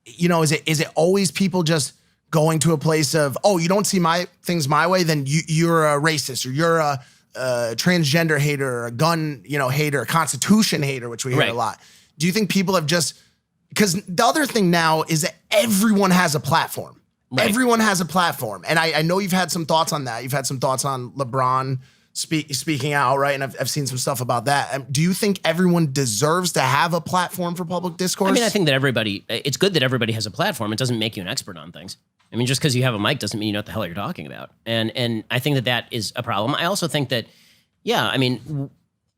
[SPEAKER 2] is it always people just going to a place of, oh, you don't see my things my way, then you're a racist, or you're a transgender hater, a gun, hater, a constitution hater, which we hear a lot. Do you think people have just, because the other thing now is that everyone has a platform. Right. Everyone has a platform. And I know you've had some thoughts on that. You've had some thoughts on LeBron speaking out, right? And I've seen some stuff about that. Do you think everyone deserves to have a platform for public discourse?
[SPEAKER 1] I mean, I think that it's good that everybody has a platform. It doesn't make you an expert on things. I mean, just because you have a mic doesn't mean you know what the hell you're talking about. And I think that is a problem. I also think that,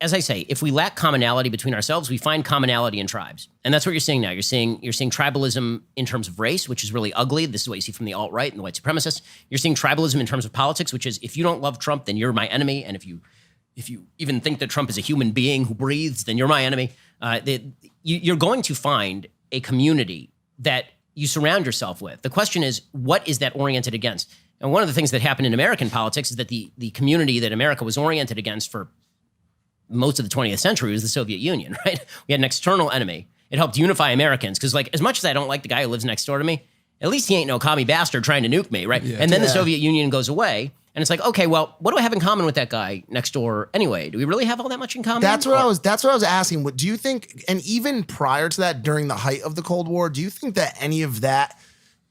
[SPEAKER 1] as I say, if we lack commonality between ourselves, we find commonality in tribes. And that's what you're seeing now. You're seeing tribalism in terms of race, which is really ugly. This is what you see from the alt-right and the white supremacists. You're seeing tribalism in terms of politics, which is, if you don't love Trump, then you're my enemy. And if you even think that Trump is a human being who breathes, then you're my enemy. You're going to find a community that you surround yourself with. The question is, what is that oriented against? And one of the things that happened in American politics is that the community that America was oriented against for most of the 20th century was the Soviet Union, right? We had an external enemy. It helped unify Americans because, as much as I don't like the guy who lives next door to me, at least he ain't no commie bastard trying to nuke me, right? Yeah. And then the Soviet Union goes away, and it's like, okay, well, what do I have in common with that guy next door anyway? Do we really have all that much in common?
[SPEAKER 2] That's what I was asking. What do you think? And even prior to that, during the height of the Cold War, do you think that any of that,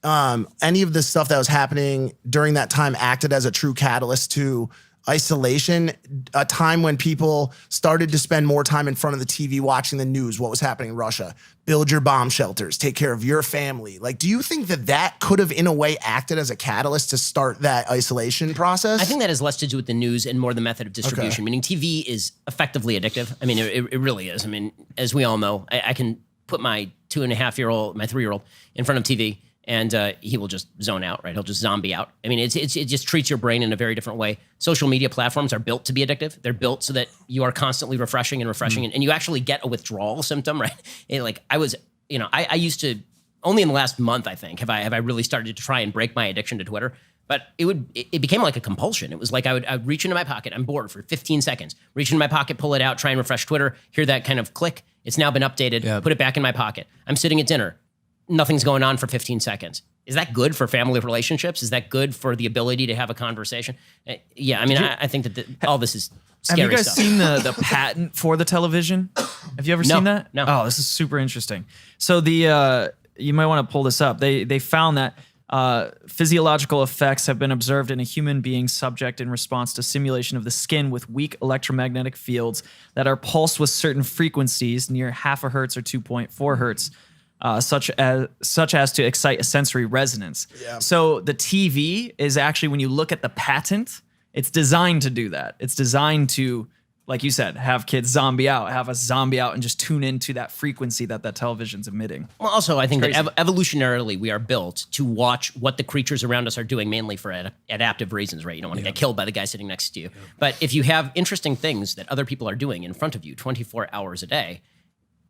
[SPEAKER 2] any of the stuff that was happening during that time, acted as a true catalyst to isolation, a time when people started to spend more time in front of the TV watching the news, what was happening in Russia, build your bomb shelters, take care of your family. Like, do you think that that could have, in a way, acted as a catalyst to start that isolation process?
[SPEAKER 1] I think that has less to do with the news and more the method of distribution, meaning TV is effectively addictive. I mean, it really is. I mean, as we all know, I can put my 2.5-year-old, my 3-year-old in front of TV and he will just zone out, right? He'll just zombie out. I mean, it just treats your brain in a very different way. Social media platforms are built to be addictive. They're built so that you are constantly refreshing and refreshing, and you actually get a withdrawal symptom, right? And like I was, I used to, only in the last month, I think, have I really started to try and break my addiction to Twitter. But it became like a compulsion. It was like I would reach into my pocket. I'm bored for 15 seconds. Reach into my pocket, pull it out, try and refresh Twitter, hear that kind of click. It's now been updated, put it back in my pocket. I'm sitting at dinner. Nothing's going on for 15 seconds. Is that good for family relationships? Is that good for the ability to have a conversation? Yeah, I mean, I think that all this is scary stuff.
[SPEAKER 3] Have you guys seen the patent for the television? Have you ever seen that?
[SPEAKER 1] No.
[SPEAKER 3] Oh, this is super interesting. So you might want to pull this up. They found that physiological effects have been observed in a human being subject in response to stimulation of the skin with weak electromagnetic fields that are pulsed with certain frequencies near 0.5 hertz or 2.4 hertz. Such as to excite a sensory resonance. Yeah. So the TV is actually, when you look at the patent, it's designed to do that. It's designed to, like you said, have kids zombie out, have us zombie out and just tune into that frequency that television's emitting.
[SPEAKER 1] Well, also, I think that evolutionarily, we are built to watch what the creatures around us are doing, mainly for adaptive reasons, right? You don't want to get killed by the guy sitting next to you. Yeah. But if you have interesting things that other people are doing in front of you 24 hours a day,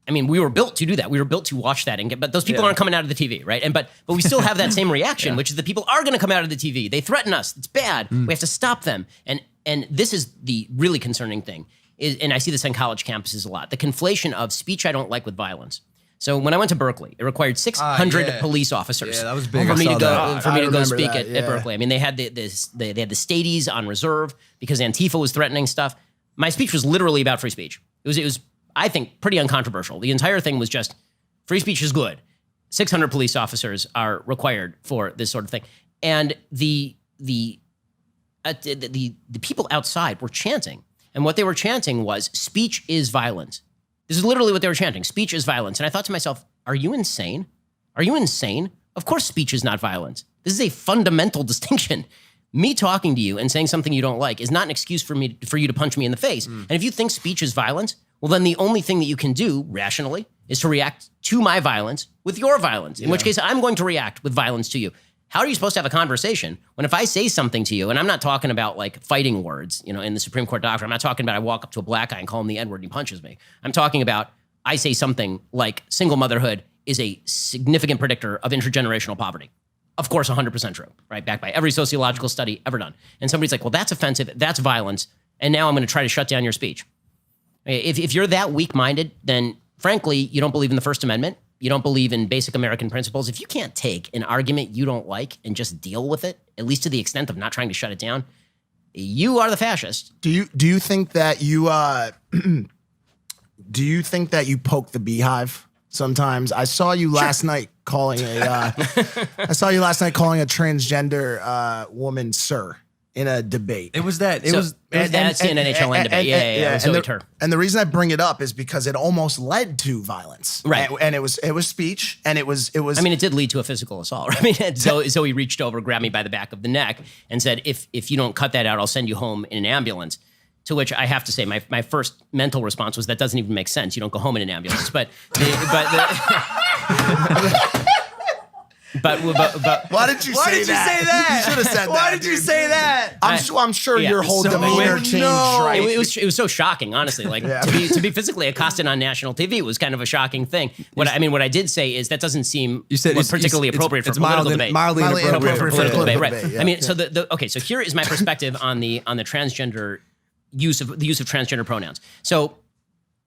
[SPEAKER 1] I mean, we were built to do that. We were built to watch that but those people aren't coming out of the TV, right? But we still have that same reaction, which is that people are going to come out of the TV. They threaten us. It's bad. We have to stop them. And this is the really concerning thing. And I see this on college campuses a lot. The conflation of speech I don't like with violence. So when I went to Berkeley, it required 600 police officers
[SPEAKER 4] that was big.
[SPEAKER 1] for me to go speak
[SPEAKER 2] at
[SPEAKER 1] Berkeley. I mean, they had the Stadies on reserve because Antifa was threatening stuff. My speech was literally about free speech. It was I think, pretty uncontroversial. The entire thing was just free speech is good. 600 police officers are required for this sort of thing. And the people outside were chanting. And what they were chanting was, speech is violence. This is literally what they were chanting. Speech is violence. And I thought to myself, are you insane? Are you insane? Of course speech is not violence. This is a fundamental distinction. Me talking to you and saying something you don't like is not an excuse for you to punch me in the face. And if you think speech is violence, well, then the only thing that you can do rationally is to react to my violence with your violence, in which case I'm going to react with violence to you. How are you supposed to have a conversation when if I say something to you, and I'm not talking about like fighting words, in the Supreme Court doctrine, I'm not talking about I walk up to a black guy and call him the N-word and he punches me. I'm talking about I say something like single motherhood is a significant predictor of intergenerational poverty. Of course, 100% true, right? Backed by every sociological study ever done. And somebody's like, well, that's offensive, that's violence, and now I'm going to try to shut down your speech. If you're that weak-minded, then frankly, you don't believe in the First Amendment. You don't believe in basic American principles. If you can't take an argument you don't like and just deal with it, at least to the extent of not trying to shut it down, you are the fascist.
[SPEAKER 2] Do you think that you poke the beehive sometimes? I saw you last night calling a transgender woman sir in a debate.
[SPEAKER 1] That's the NHLN debate. Yeah.
[SPEAKER 2] And the reason I bring it up is because it almost led to violence.
[SPEAKER 1] Right.
[SPEAKER 2] And it was speech, and it was.
[SPEAKER 1] I mean, it did lead to a physical assault. I mean, so he reached over, grabbed me by the back of the neck, and said, "If you don't cut that out, I'll send you home in an ambulance." To which I have to say, my first mental response was, that doesn't even make sense. You don't go home in an ambulance. But
[SPEAKER 2] why did you say that? You should have said that.
[SPEAKER 3] Why did you say that?
[SPEAKER 2] I'm sure your whole demeanor changed. Right?
[SPEAKER 1] It was so shocking, honestly. Like to be physically accosted on national TV was kind of a shocking thing. What I did say is that doesn't seem particularly appropriate for political debate.
[SPEAKER 4] Mildly inappropriate for
[SPEAKER 1] political debate, right? Yeah. I mean, so so here is my perspective on the transgender use of transgender pronouns. So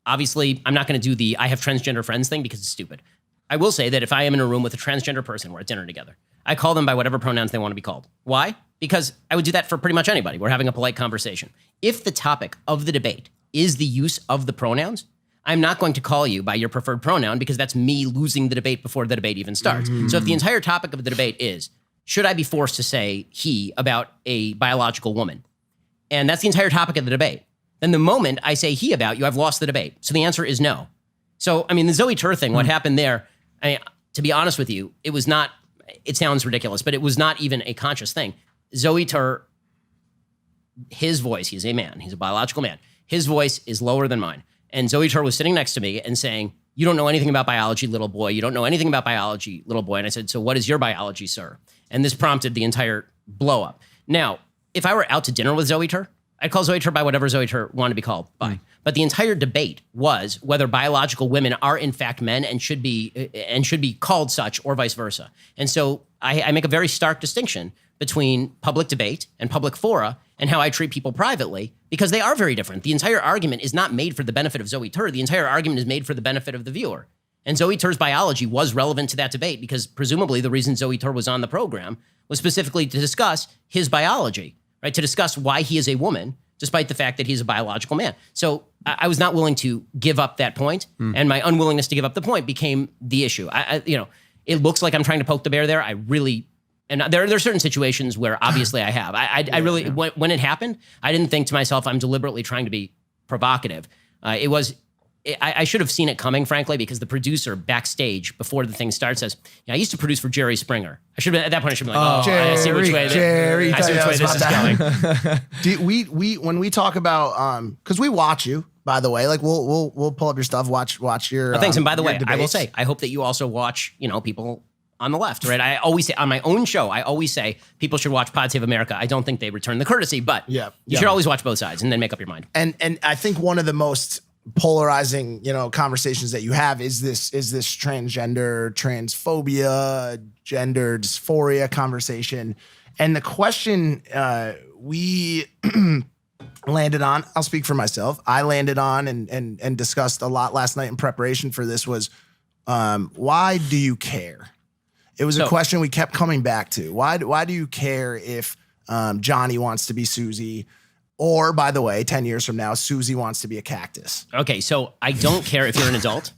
[SPEAKER 1] obviously, I'm not going to do the I have transgender friends thing because it's stupid. I will say that if I am in a room with a transgender person, we're at dinner together, I call them by whatever pronouns they want to be called. Why? Because I would do that for pretty much anybody. We're having a polite conversation. If the topic of the debate is the use of the pronouns, I'm not going to call you by your preferred pronoun because that's me losing the debate before the debate even starts. So if the entire topic of the debate is, should I be forced to say he about a biological woman? And that's the entire topic of the debate. Then the moment I say he about you, I've lost the debate. So the answer is no. So, I mean, the Zoe Tur thing, what happened there, I mean, to be honest with you, it was not, it sounds ridiculous, but it was not even a conscious thing. Zoe Tur, his voice, he's a man, he's a biological man. His voice is lower than mine. And Zoe Tur was sitting next to me and saying, you don't know anything about biology, little boy. You don't know anything about biology, little boy. And I said, so what is your biology, sir? And this prompted the entire blow up. Now, if I were out to dinner with Zoe Tur, I'd call Zoe Tur by whatever Zoe Tur wanted to be called by. But the entire debate was whether biological women are in fact men and should be called such, or vice versa. And so I make a very stark distinction between public debate and public fora and how I treat people privately, because they are very different. The entire argument is not made for the benefit of Zoe Tur. The entire argument is made for the benefit of the viewer. And Zoe Tur's biology was relevant to that debate because presumably the reason Zoe Tur was on the program was specifically to discuss his biology, right? To discuss why he is a woman, despite the fact that he's a biological man. So I was not willing to give up that point, and my unwillingness to give up the point became the issue. It looks like I'm trying to poke the bear there. I really, and there are certain situations where obviously I have. I really, when it happened, I didn't think to myself, I'm deliberately trying to be provocative. I should have seen it coming, frankly, because the producer backstage before the thing starts says, I used to produce for Jerry Springer. I should have, at that point, I should be like, I see which way this is going.
[SPEAKER 2] When we talk about, because we watch you, by the way, like we'll pull up your stuff, watch your.
[SPEAKER 1] Thanks. And by the way,
[SPEAKER 2] debates.
[SPEAKER 1] I will say, I hope that you also watch, people on the left, right? I always say on my own show, I always say people should watch Pod Save America. I don't think they return the courtesy, but you should always watch both sides and then make up your mind.
[SPEAKER 2] And I think one of the most polarizing, conversations that you have is this transgender, transphobia, gender dysphoria conversation. And the question we landed on, I'll speak for myself. I landed on and discussed a lot last night in preparation for this was, why do you care? It was a question we kept coming back to. Why do you care if Johnny wants to be Susie? Or, by the way, 10 years from now, Susie wants to be a cactus.
[SPEAKER 1] Okay, so I don't care if you're an adult.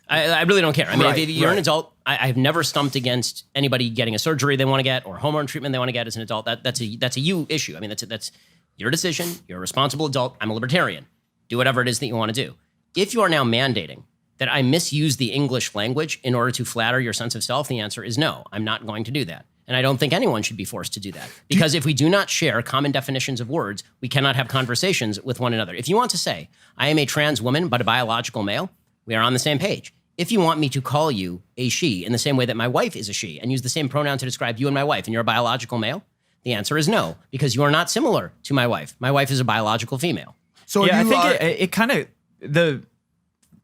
[SPEAKER 1] I really don't care. I mean, if you're an adult, I've never stumped against anybody getting a surgery they want to get or hormone treatment they want to get as an adult. That's a you issue. I mean, that's your decision. You're a responsible adult. I'm a libertarian. Do whatever it is that you want to do. If you are now mandating that I misuse the English language in order to flatter your sense of self, the answer is no. I'm not going to do that. And I don't think anyone should be forced to do that. Because if we do not share common definitions of words, we cannot have conversations with one another. If you want to say, I am a trans woman, but a biological male, we are on the same page. If you want me to call you a she in the same way that my wife is a she and use the same pronoun to describe you and my wife and you're a biological male, the answer is no, because you are not similar to my wife. My wife is a biological female.
[SPEAKER 3] So yeah, I think it kind of, the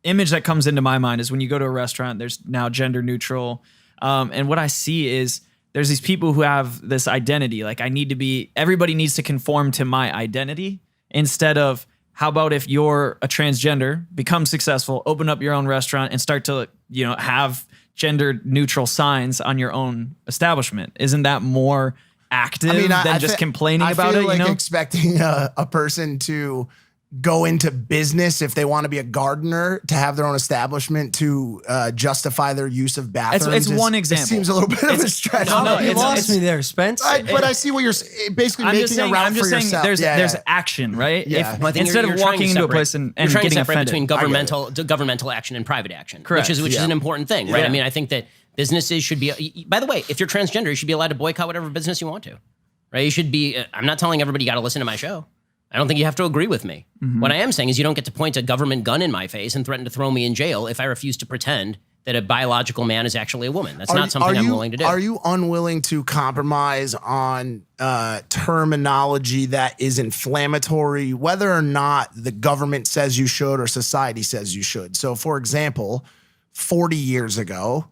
[SPEAKER 3] image that comes into my mind is when you go to a restaurant, there's now gender neutral. And what I see is, there's these people who have this identity, like everybody needs to conform to my identity, instead of, how about if you're a transgender, become successful, open up your own restaurant and start to, have gender neutral signs on your own establishment? Isn't that more active than just complaining about it?
[SPEAKER 2] I feel like expecting a person to go into business if they want to be a gardener to have their own establishment to justify their use of bathrooms.
[SPEAKER 3] It's one example.
[SPEAKER 2] It seems a little bit of a stretch.
[SPEAKER 4] You lost me there, Spence.
[SPEAKER 2] But I see what you're basically making a route for yourself.
[SPEAKER 3] There's action, right?
[SPEAKER 2] Yeah.
[SPEAKER 3] Instead of walking into a place and getting offended.
[SPEAKER 1] Between governmental action and private action,
[SPEAKER 3] correct,
[SPEAKER 1] which is an important thing, right? I mean, I think that businesses should be. By the way, if you're transgender, you should be allowed to boycott whatever business you want to, right? You should be. I'm not telling everybody you got to listen to my show. I don't think you have to agree with me. Mm-hmm. What I am saying is you don't get to point a government gun in my face and threaten to throw me in jail if I refuse to pretend that a biological man is actually a woman. That's not something I'm willing to do.
[SPEAKER 2] Are you unwilling to compromise on terminology that is inflammatory, whether or not the government says you should or society says you should? So, for example, 40 years ago,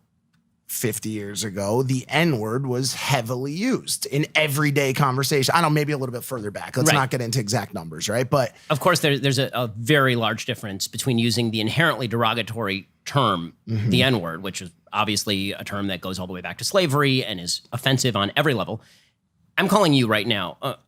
[SPEAKER 2] 50 years ago, the N-word was heavily used in everyday conversation. I don't know, maybe a little bit further back. Let's not get into exact numbers, right? But
[SPEAKER 1] of course, there's a very large difference between using the inherently derogatory term, the N-word, which is obviously a term that goes all the way back to slavery and is offensive on every level. I'm calling you right now.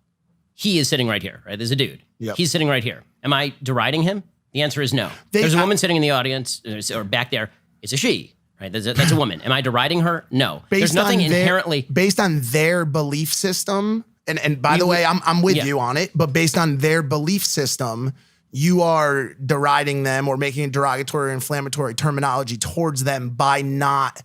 [SPEAKER 1] He is sitting right here, right? There's a dude.
[SPEAKER 2] Yep.
[SPEAKER 1] He's sitting right here. Am I deriding him? The answer is no. There's a woman sitting in the audience or back there. It's a she. Right, that's a woman. Am I deriding her? No. There's nothing inherently
[SPEAKER 2] based on their belief system And by the way, I'm with you on it, but based on their belief system, you are deriding them or making a derogatory or inflammatory terminology towards them by not,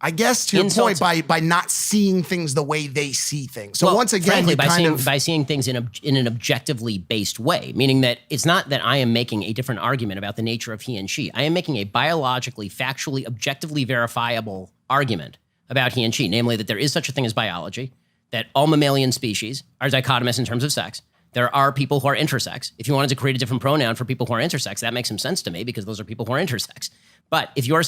[SPEAKER 2] I guess to your point, by not seeing things the way they see things. So once again,
[SPEAKER 1] frankly, by seeing things in an objectively based way, meaning that it's not that I am making a different argument about the nature of he and she. I am making a biologically, factually, objectively verifiable argument about he and she, namely that there is such a thing as biology, that all mammalian species are dichotomous in terms of sex. There are people who are intersex. If you wanted to create a different pronoun for people who are intersex, that makes some sense to me because those are people who are intersex. But if your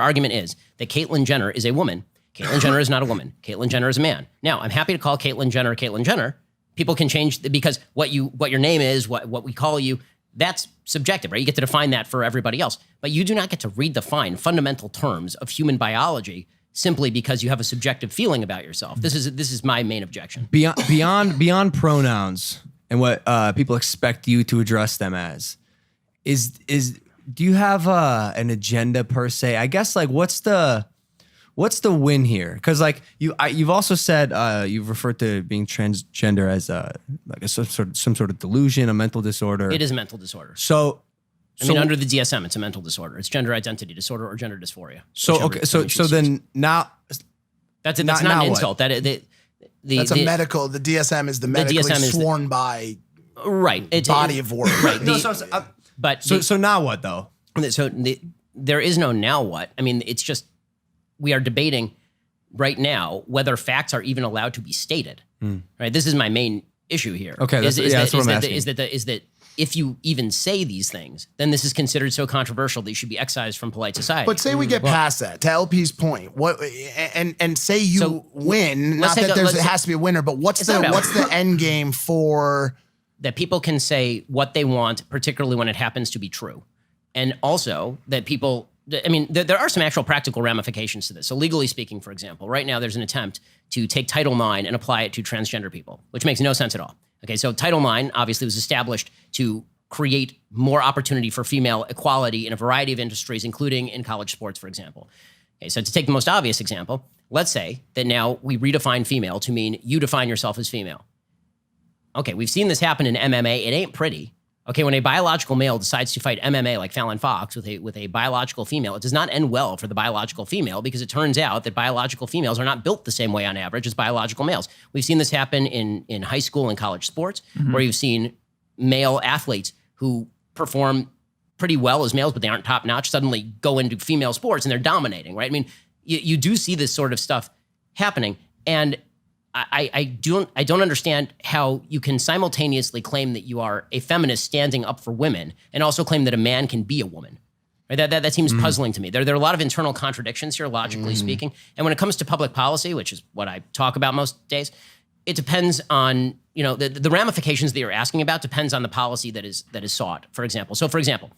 [SPEAKER 1] argument is that Caitlyn Jenner is a woman, Caitlyn Jenner is not a woman. Caitlyn Jenner is a man. Now, I'm happy to call Caitlyn Jenner. People can change because what your name is, what we call you, that's subjective, right? You get to define that for everybody else. But you do not get to redefine fundamental terms of human biology simply because you have a subjective feeling about yourself. This is my main objection.
[SPEAKER 4] Beyond pronouns and what people expect you to address them as, do you have an agenda per se? I guess like what's the win here? Because like you've also said you've referred to being transgender as some sort of delusion, a mental disorder.
[SPEAKER 1] It is a mental disorder. I mean, under the DSM, it's a mental disorder. It's gender identity disorder or gender dysphoria.
[SPEAKER 4] So then now
[SPEAKER 1] that's not an insult. That's
[SPEAKER 2] a medical. The DSM is the medically sworn by body of work.
[SPEAKER 1] Right.
[SPEAKER 4] So now what though?
[SPEAKER 1] So there is no now what. I mean, it's just we are debating right now whether facts are even allowed to be stated. Right. This is my main issue here.
[SPEAKER 4] Okay. That's what I'm asking.
[SPEAKER 1] Is that if you even say these things, then this is considered so controversial that you should be excised from polite society.
[SPEAKER 2] But say we get past that, to LP's point, and say you win, not that it has to be a winner, but what's the end game for
[SPEAKER 1] that people can say what they want, particularly when it happens to be true. And also that people, I mean, there are some actual practical ramifications to this. So legally speaking, for example, right now there's an attempt to take Title IX and apply it to transgender people, which makes no sense at all. Okay, so Title IX obviously was established to create more opportunity for female equality in a variety of industries, including in college sports, for example. Okay, so to take the most obvious example, let's say that now we redefine female to mean you define yourself as female. Okay, we've seen this happen in MMA. It ain't pretty. Okay, when a biological male decides to fight MMA like Fallon Fox with a biological female, it does not end well for the biological female because it turns out that biological females are not built the same way on average as biological males. We've seen this happen in high school and college sports, where you've seen male athletes who perform pretty well as males, but they aren't top notch, suddenly go into female sports and they're dominating, right? I mean, you do see this sort of stuff happening, and I don't understand how you can simultaneously claim that you are a feminist standing up for women and also claim that a man can be a woman. Right? That seems puzzling to me. There are a lot of internal contradictions here, logically speaking. And when it comes to public policy, which is what I talk about most days, it depends on, the ramifications that you're asking about depends on the policy that is sought, for example. So for example,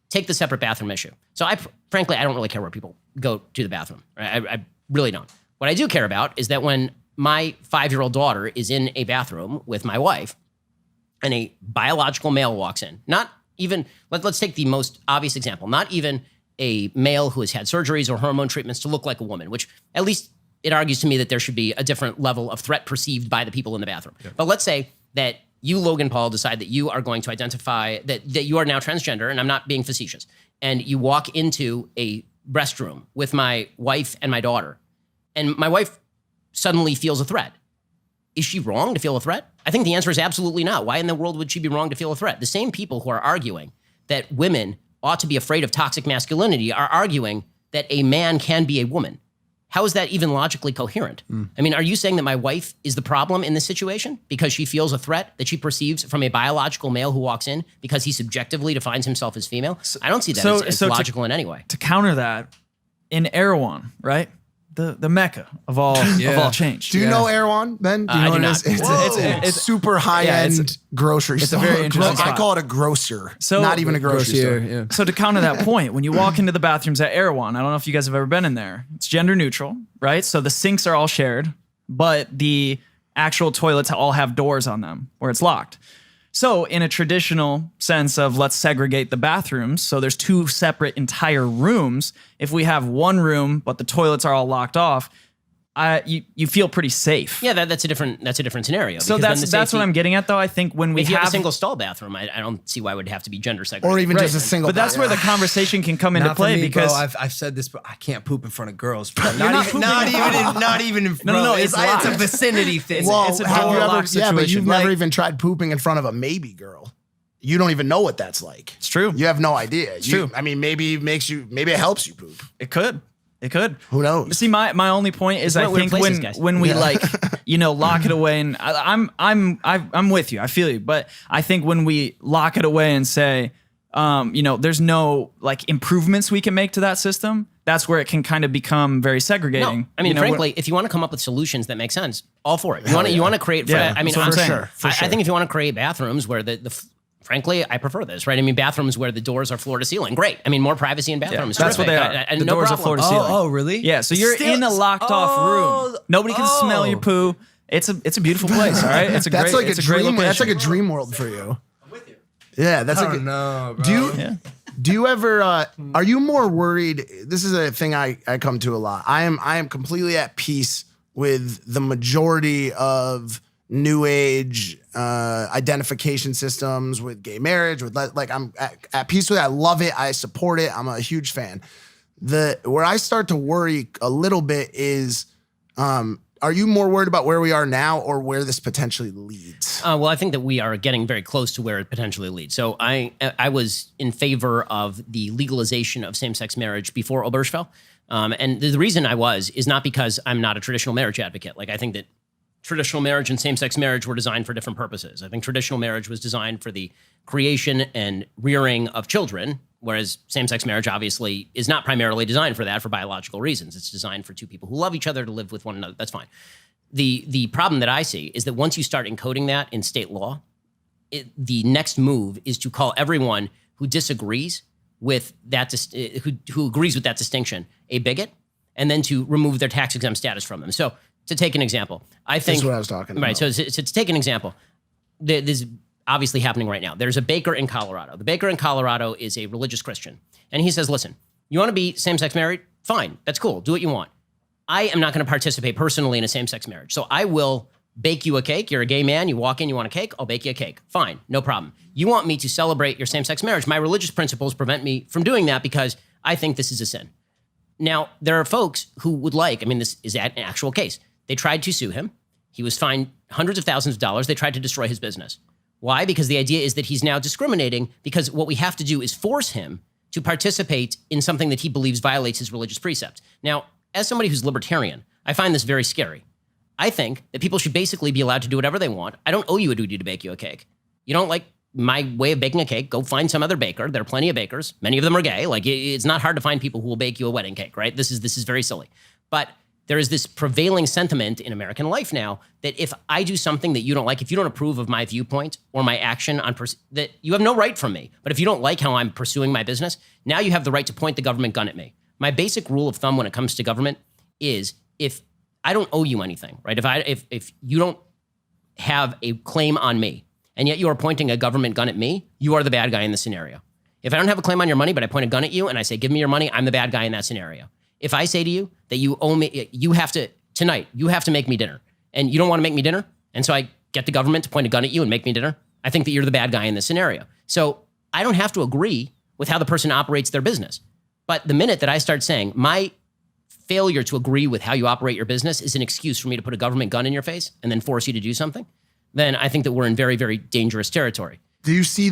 [SPEAKER 1] take the separate bathroom issue. So frankly, I don't really care where people go to the bathroom. Right? I really don't. What I do care about is that when my 5-year-old daughter is in a bathroom with my wife and a biological male walks in, not even, let's take the most obvious example, not even a male who has had surgeries or hormone treatments to look like a woman, which at least it argues to me that there should be a different level of threat perceived by the people in the bathroom. Yeah. But let's say that you, Logan Paul, decide that you are going to identify that you are now transgender, and I'm not being facetious, and you walk into a restroom with my wife and my daughter, and my wife suddenly feels a threat. Is she wrong to feel a threat? I think the answer is absolutely not. Why in the world would she be wrong to feel a threat? The same people who are arguing that women ought to be afraid of toxic masculinity are arguing that a man can be a woman. How is that even logically coherent? I mean, are you saying that my wife is the problem in this situation because she feels a threat that she perceives from a biological male who walks in because he subjectively defines himself as female? I don't see that as logical in any way.
[SPEAKER 3] To counter that, in Erewhon, right? The mecca of all change.
[SPEAKER 2] Do you know Erewhon, Ben? Do you know
[SPEAKER 1] I do
[SPEAKER 2] what it is? It's super high-end grocery store.
[SPEAKER 3] It's a very interesting
[SPEAKER 2] I call it a grocer, not even a grocery store.
[SPEAKER 3] Yeah. So to counter that point, when you walk into the bathrooms at Erewhon, I don't know if you guys have ever been in there. It's gender neutral, right? So the sinks are all shared, but the actual toilets all have doors on them where it's locked. So in a traditional sense of let's segregate the bathrooms, so there's 2 separate entire rooms. If we have one room, but the toilets are all locked off, you feel pretty safe.
[SPEAKER 1] Yeah, that's a different scenario.
[SPEAKER 3] So that's what I'm getting at, though. I think when we
[SPEAKER 1] if you have a single stall bathroom, I don't see why it would have to be gender segregated.
[SPEAKER 2] Or even just a single.
[SPEAKER 3] But that's where the conversation can come into play, because
[SPEAKER 4] I've said this, but I can't poop in front of girls. Bro. Not even in front.
[SPEAKER 3] No,
[SPEAKER 4] it's a vicinity thing.
[SPEAKER 2] Well,
[SPEAKER 3] it's a
[SPEAKER 2] have
[SPEAKER 3] door
[SPEAKER 2] you
[SPEAKER 3] lock
[SPEAKER 2] ever? Yeah, but
[SPEAKER 3] situation.
[SPEAKER 2] you've never even tried pooping in front of a maybe girl. You don't even know what that's like.
[SPEAKER 3] It's true.
[SPEAKER 2] You have no idea.
[SPEAKER 3] It's true.
[SPEAKER 2] I mean, maybe it helps you poop.
[SPEAKER 3] It could. Who
[SPEAKER 2] knows?
[SPEAKER 3] But see, my only point is, I think when we like, lock it away, and I'm with you. I feel you, but I think when we lock it away and say, there's no like improvements we can make to that system, that's where it can kind of become very segregating.
[SPEAKER 1] No, I mean, frankly, if you want to come up with solutions that make sense, all for it. You want to create.
[SPEAKER 3] Yeah,
[SPEAKER 1] I mean,
[SPEAKER 3] for
[SPEAKER 1] sure.
[SPEAKER 3] For sure.
[SPEAKER 1] I think if you want to create bathrooms where frankly, I prefer this, right? I mean, bathrooms where the doors are floor to ceiling. Great. I mean, more privacy in bathrooms.
[SPEAKER 3] That's what they are. The doors are floor to ceiling.
[SPEAKER 4] Oh, really?
[SPEAKER 3] Yeah. So you're in a locked off room. Nobody can smell your poo. It's a beautiful place. All right. It's a
[SPEAKER 2] that's
[SPEAKER 3] great.
[SPEAKER 2] like
[SPEAKER 3] it's
[SPEAKER 2] a
[SPEAKER 3] a great
[SPEAKER 2] dream.
[SPEAKER 3] location.
[SPEAKER 2] That's like a dream world for you. I'm with you. Yeah, that's like.
[SPEAKER 4] No, bro.
[SPEAKER 2] Do you ever? Are you more worried? This is a thing I come to a lot. I am completely at peace with the majority of new age identification systems, with gay marriage, with like I'm at peace with it. I love it. I support it. I'm a huge fan. Where I start to worry a little bit is, are you more worried about where we are now or where this potentially leads?
[SPEAKER 1] Well, I think that we are getting very close to where it potentially leads. So I was in favor of the legalization of same-sex marriage before Obergefell. And the reason I is not because I'm not a traditional marriage advocate. Like, I think that traditional marriage and same-sex marriage were designed for different purposes. I think traditional marriage was designed for the creation and rearing of children, whereas same-sex marriage obviously is not primarily designed for that for biological reasons. It's designed for two people who love each other to live with one another. That's fine. The problem that I see is that once you start encoding that in state law, the next move is to call everyone who disagrees with that, who agrees with that distinction, a bigot, and then to remove their tax-exempt status from them. So, to take an example, I think—
[SPEAKER 2] That's what I was talking about.
[SPEAKER 1] Right, so to take an example, this is obviously happening right now. There's a baker in Colorado. The baker in Colorado is a religious Christian. And he says, listen, you want to be same-sex married? Fine, that's cool, do what you want. I am not going to participate personally in a same-sex marriage. So I will bake you a cake. You're a gay man, you walk in, you want a cake, I'll bake you a cake. Fine, no problem. You want me to celebrate your same-sex marriage. My religious principles prevent me from doing that because I think this is a sin. Now, there are folks who would this is an actual case. They tried to sue him. He was fined hundreds of thousands of dollars. They tried to destroy his business. Why? Because the idea is that he's now discriminating, because what we have to do is force him to participate in something that he believes violates his religious precepts. Now, as somebody who's libertarian, I find this very scary. I think that people should basically be allowed to do whatever they want. I don't owe you a duty to bake you a cake. You don't like my way of baking a cake, go find some other baker. There are plenty of bakers. Many of them are gay. Like, it's not hard to find people who will bake you a wedding cake, right? This is very silly. But there is this prevailing sentiment in American life now that if I do something that you don't like, if you don't approve of my viewpoint or my action on that you have no right from me. But if you don't like how I'm pursuing my business, now you have the right to point the government gun at me. My basic rule of thumb when it comes to government is, if I don't owe you anything, right? If you don't have a claim on me, and yet you are pointing a government gun at me, you are the bad guy in the scenario. If I don't have a claim on your money, but I point a gun at you and I say, give me your money, I'm the bad guy in that scenario. If I say to you that you owe me, you have to make me dinner, and you don't want to make me dinner, and so I get the government to point a gun at you and make me dinner, I think that you're the bad guy in this scenario. So I don't have to agree with how the person operates their business. But the minute that I start saying my failure to agree with how you operate your business is an excuse for me to put a government gun in your face and then force you to do something, then I think that we're in very, very dangerous territory.
[SPEAKER 2] Do you see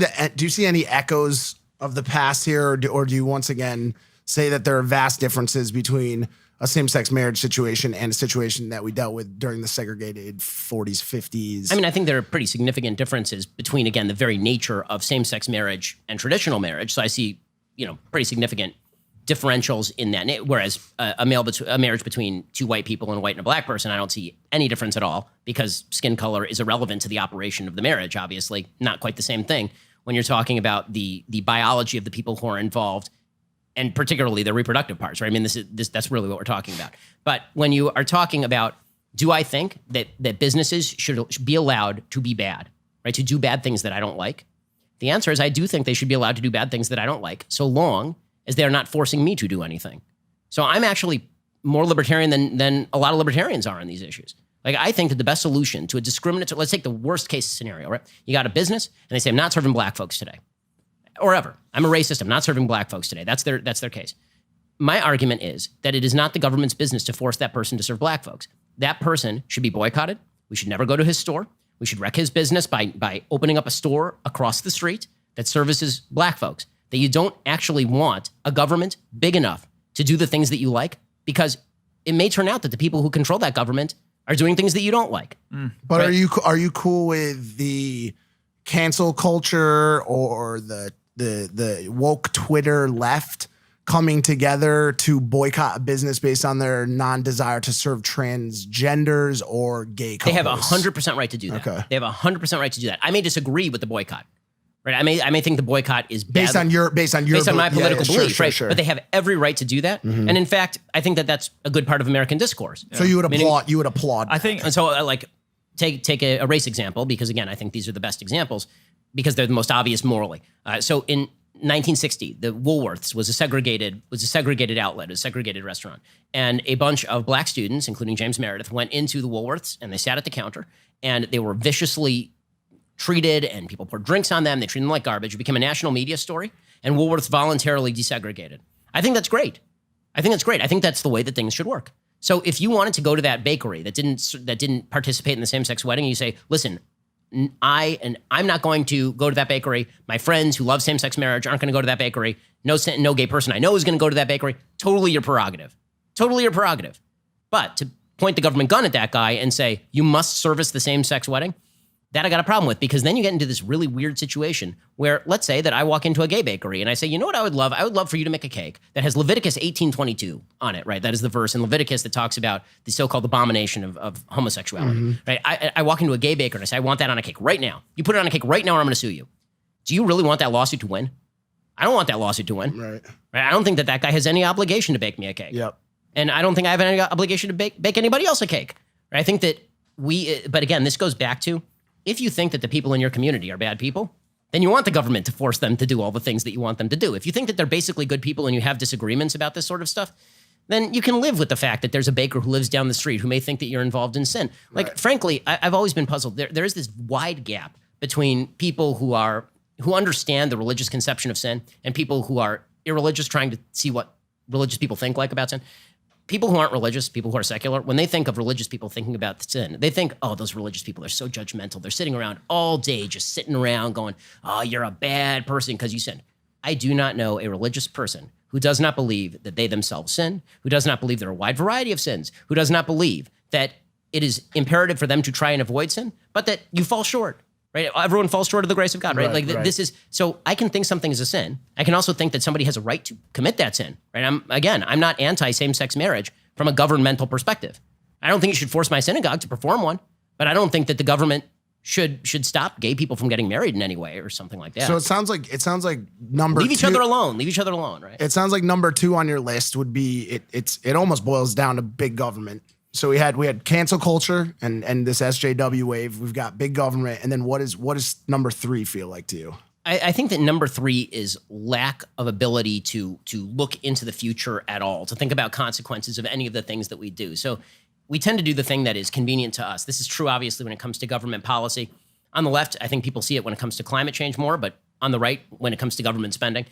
[SPEAKER 2] any echoes of the past here, or do you once again say that there are vast differences between a same-sex marriage situation and a situation that we dealt with during the segregated 40s, 50s?
[SPEAKER 1] I mean, I think there are pretty significant differences between, again, the very nature of same-sex marriage and traditional marriage. So I see, pretty significant differentials in that. Whereas a marriage between two white people and a white and a black person, I don't see any difference at all, because skin color is irrelevant to the operation of the marriage. Obviously, not quite the same thing when you're talking about the biology of the people who are involved, and particularly the reproductive parts, right? I mean, that's really what we're talking about. But when you are talking about, do I think that businesses should be allowed to be bad, right? To do bad things that I don't like? The answer is I do think they should be allowed to do bad things that I don't like, so long as they are not forcing me to do anything. So I'm actually more libertarian than a lot of libertarians are on these issues. Like, I think that the best solution to a discriminatory, let's take the worst case scenario, right? You got a business and they say, I'm not serving black folks today. Or ever. I'm a racist. I'm not serving black folks today. That's their case. My argument is that it is not the government's business to force that person to serve black folks. That person should be boycotted. We should never go to his store. We should wreck his business by opening up a store across the street that services black folks. That you don't actually want a government big enough to do the things that you like, because it may turn out that the people who control that government are doing things that you don't like.
[SPEAKER 2] But
[SPEAKER 1] right?
[SPEAKER 2] are you cool with the cancel culture or the woke Twitter left coming together to boycott a business based on their non-desire to serve transgenders or gay couples?
[SPEAKER 1] They have 100% right to do that.
[SPEAKER 2] Okay.
[SPEAKER 1] They have 100% right to do that. I may disagree with the boycott. Right, I may think the boycott is
[SPEAKER 2] based on
[SPEAKER 1] my political beliefs, right?
[SPEAKER 2] Sure.
[SPEAKER 1] But they have every right to do that, and in fact, I think that that's a good part of American discourse.
[SPEAKER 2] So you would applaud. You would applaud.
[SPEAKER 3] I think,
[SPEAKER 1] and so like take a race example, because again, I think these are the best examples because they're the most obvious morally. So in 1960, the Woolworths was a segregated outlet, a segregated restaurant, and a bunch of black students, including James Meredith, went into the Woolworths and they sat at the counter and they were viciously treated, and people poured drinks on them. They treated them like garbage. It became a national media story, and Woolworths voluntarily desegregated. I think that's great. I think that's the way that things should work. So if you wanted to go to that bakery that didn't participate in the same-sex wedding, you say, listen, I'm not going to go to that bakery. My friends who love same-sex marriage aren't going to go to that bakery. No gay person I know is going to go to that bakery. Totally your prerogative. But to point the government gun at that guy and say, you must service the same-sex wedding, that I got a problem with, because then you get into this really weird situation where, let's say that I walk into a gay bakery and I say, you know what I would love? I would love for you to make a cake that has Leviticus 18:22 on it, right? That is the verse in Leviticus that talks about the so-called abomination of homosexuality, right? I walk into a gay baker and I say, I want that on a cake right now. You put it on a cake right now or I'm going to sue you. Do you really want that lawsuit to win? I don't want that lawsuit to win.
[SPEAKER 2] Right.
[SPEAKER 1] I don't think that guy has any obligation to bake me a cake.
[SPEAKER 2] Yep.
[SPEAKER 1] And I don't think I have any obligation to bake anybody else a cake. Right? I think that but again, this goes back to, if you think that the people in your community are bad people, then you want the government to force them to do all the things that you want them to do. If you think that they're basically good people and you have disagreements about this sort of stuff, then you can live with the fact that there's a baker who lives down the street who may think that you're involved in sin. Like, right. Frankly, I've always been puzzled. There is this wide gap between people who understand the religious conception of sin and people who are irreligious, trying to see what religious people think like about sin. People who aren't religious, people who are secular, when they think of religious people thinking about sin, they think, oh, those religious people are so judgmental. They're sitting around all day, just sitting around going, oh, you're a bad person because you sinned. I do not know a religious person who does not believe that they themselves sin, who does not believe there are a wide variety of sins, who does not believe that it is imperative for them to try and avoid sin, but that you fall short. Right? Everyone falls short of the grace of God, right? This is, so I can think something is a sin. I can also think that somebody has a right to commit that sin, right? I'm not anti same-sex marriage from a governmental perspective. I don't think you should force my synagogue to perform one, but I don't think that the government should stop gay people from getting married in any way or something like that.
[SPEAKER 2] So it sounds like number
[SPEAKER 1] Leave each other alone, right?
[SPEAKER 2] It sounds like number 2 on your list would be, it almost boils down to big government. So we had cancel culture and this SJW wave. We've got big government, and then what does number 3 feel like to you?
[SPEAKER 1] I think that number 3 is lack of ability to look into the future at all, to think about consequences of any of the things that we do. So we tend to do the thing that is convenient to us. This is true, obviously, when it comes to government policy. On the left, I think people see it when it comes to climate change more, but on the right, when it comes to government spending,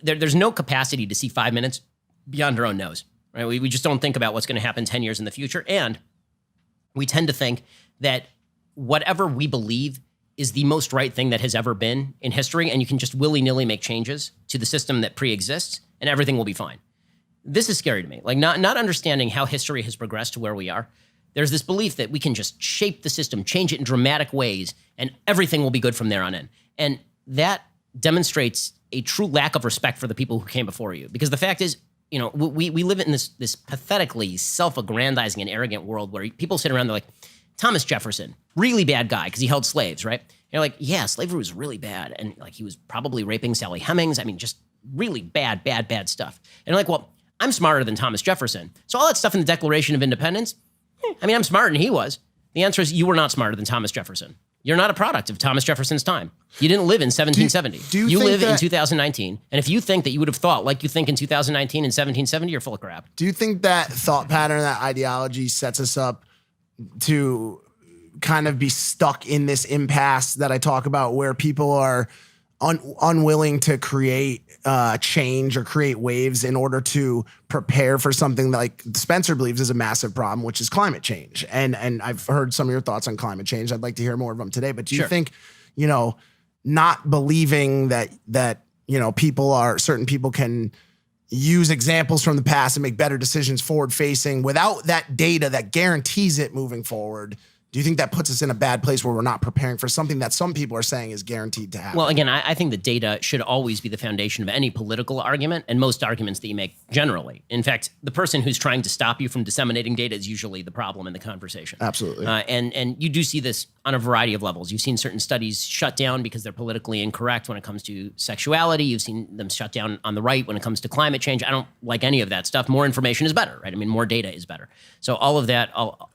[SPEAKER 1] there's no capacity to see 5 minutes beyond our own nose. Right? We just don't think about what's going to happen 10 years in the future. And we tend to think that whatever we believe is the most right thing that has ever been in history, and you can just willy-nilly make changes to the system that pre-exists, and everything will be fine. This is scary to me. Like, not understanding how history has progressed to where we are. There's this belief that we can just shape the system, change it in dramatic ways, and everything will be good from there on in. And that demonstrates a true lack of respect for the people who came before you. Because the fact is, you know, we live in this pathetically self-aggrandizing and arrogant world where people sit around, they're like, Thomas Jefferson, really bad guy because he held slaves, right? And you're like, yeah, slavery was really bad. And like, he was probably raping Sally Hemings. I mean, just really bad stuff. And you're like, well, I'm smarter than Thomas Jefferson. So all that stuff in the Declaration of Independence, I mean, I'm smarter than he was. The answer is you were not smarter than Thomas Jefferson. You're not a product of Thomas Jefferson's time. You didn't live in 1770. You live in 2019. And if you think that you would have thought like you think in 2019 and 1770, you're full of crap.
[SPEAKER 2] Do you think that thought pattern, that ideology sets us up to kind of be stuck in this impasse that I talk about, where people are unwilling to create change or create waves in order to prepare for something like Spencer believes is a massive problem, which is climate change? And I've heard some of your thoughts on climate change. I'd like to hear more of them today. But do you think, not believing that certain people can use examples from the past and make better decisions forward facing without that data that guarantees it moving forward? Do you think that puts us in a bad place where we're not preparing for something that some people are saying is guaranteed to happen?
[SPEAKER 1] Well, again, I think the data should always be the foundation of any political argument and most arguments that you make generally. In fact, the person who's trying to stop you from disseminating data is usually the problem in the conversation.
[SPEAKER 2] Absolutely.
[SPEAKER 1] And you do see this on a variety of levels. You've seen certain studies shut down because they're politically incorrect when it comes to sexuality. You've seen them shut down on the right when it comes to climate change. I don't like any of that stuff. More information is better, right? I mean, more data is better. So all of that, all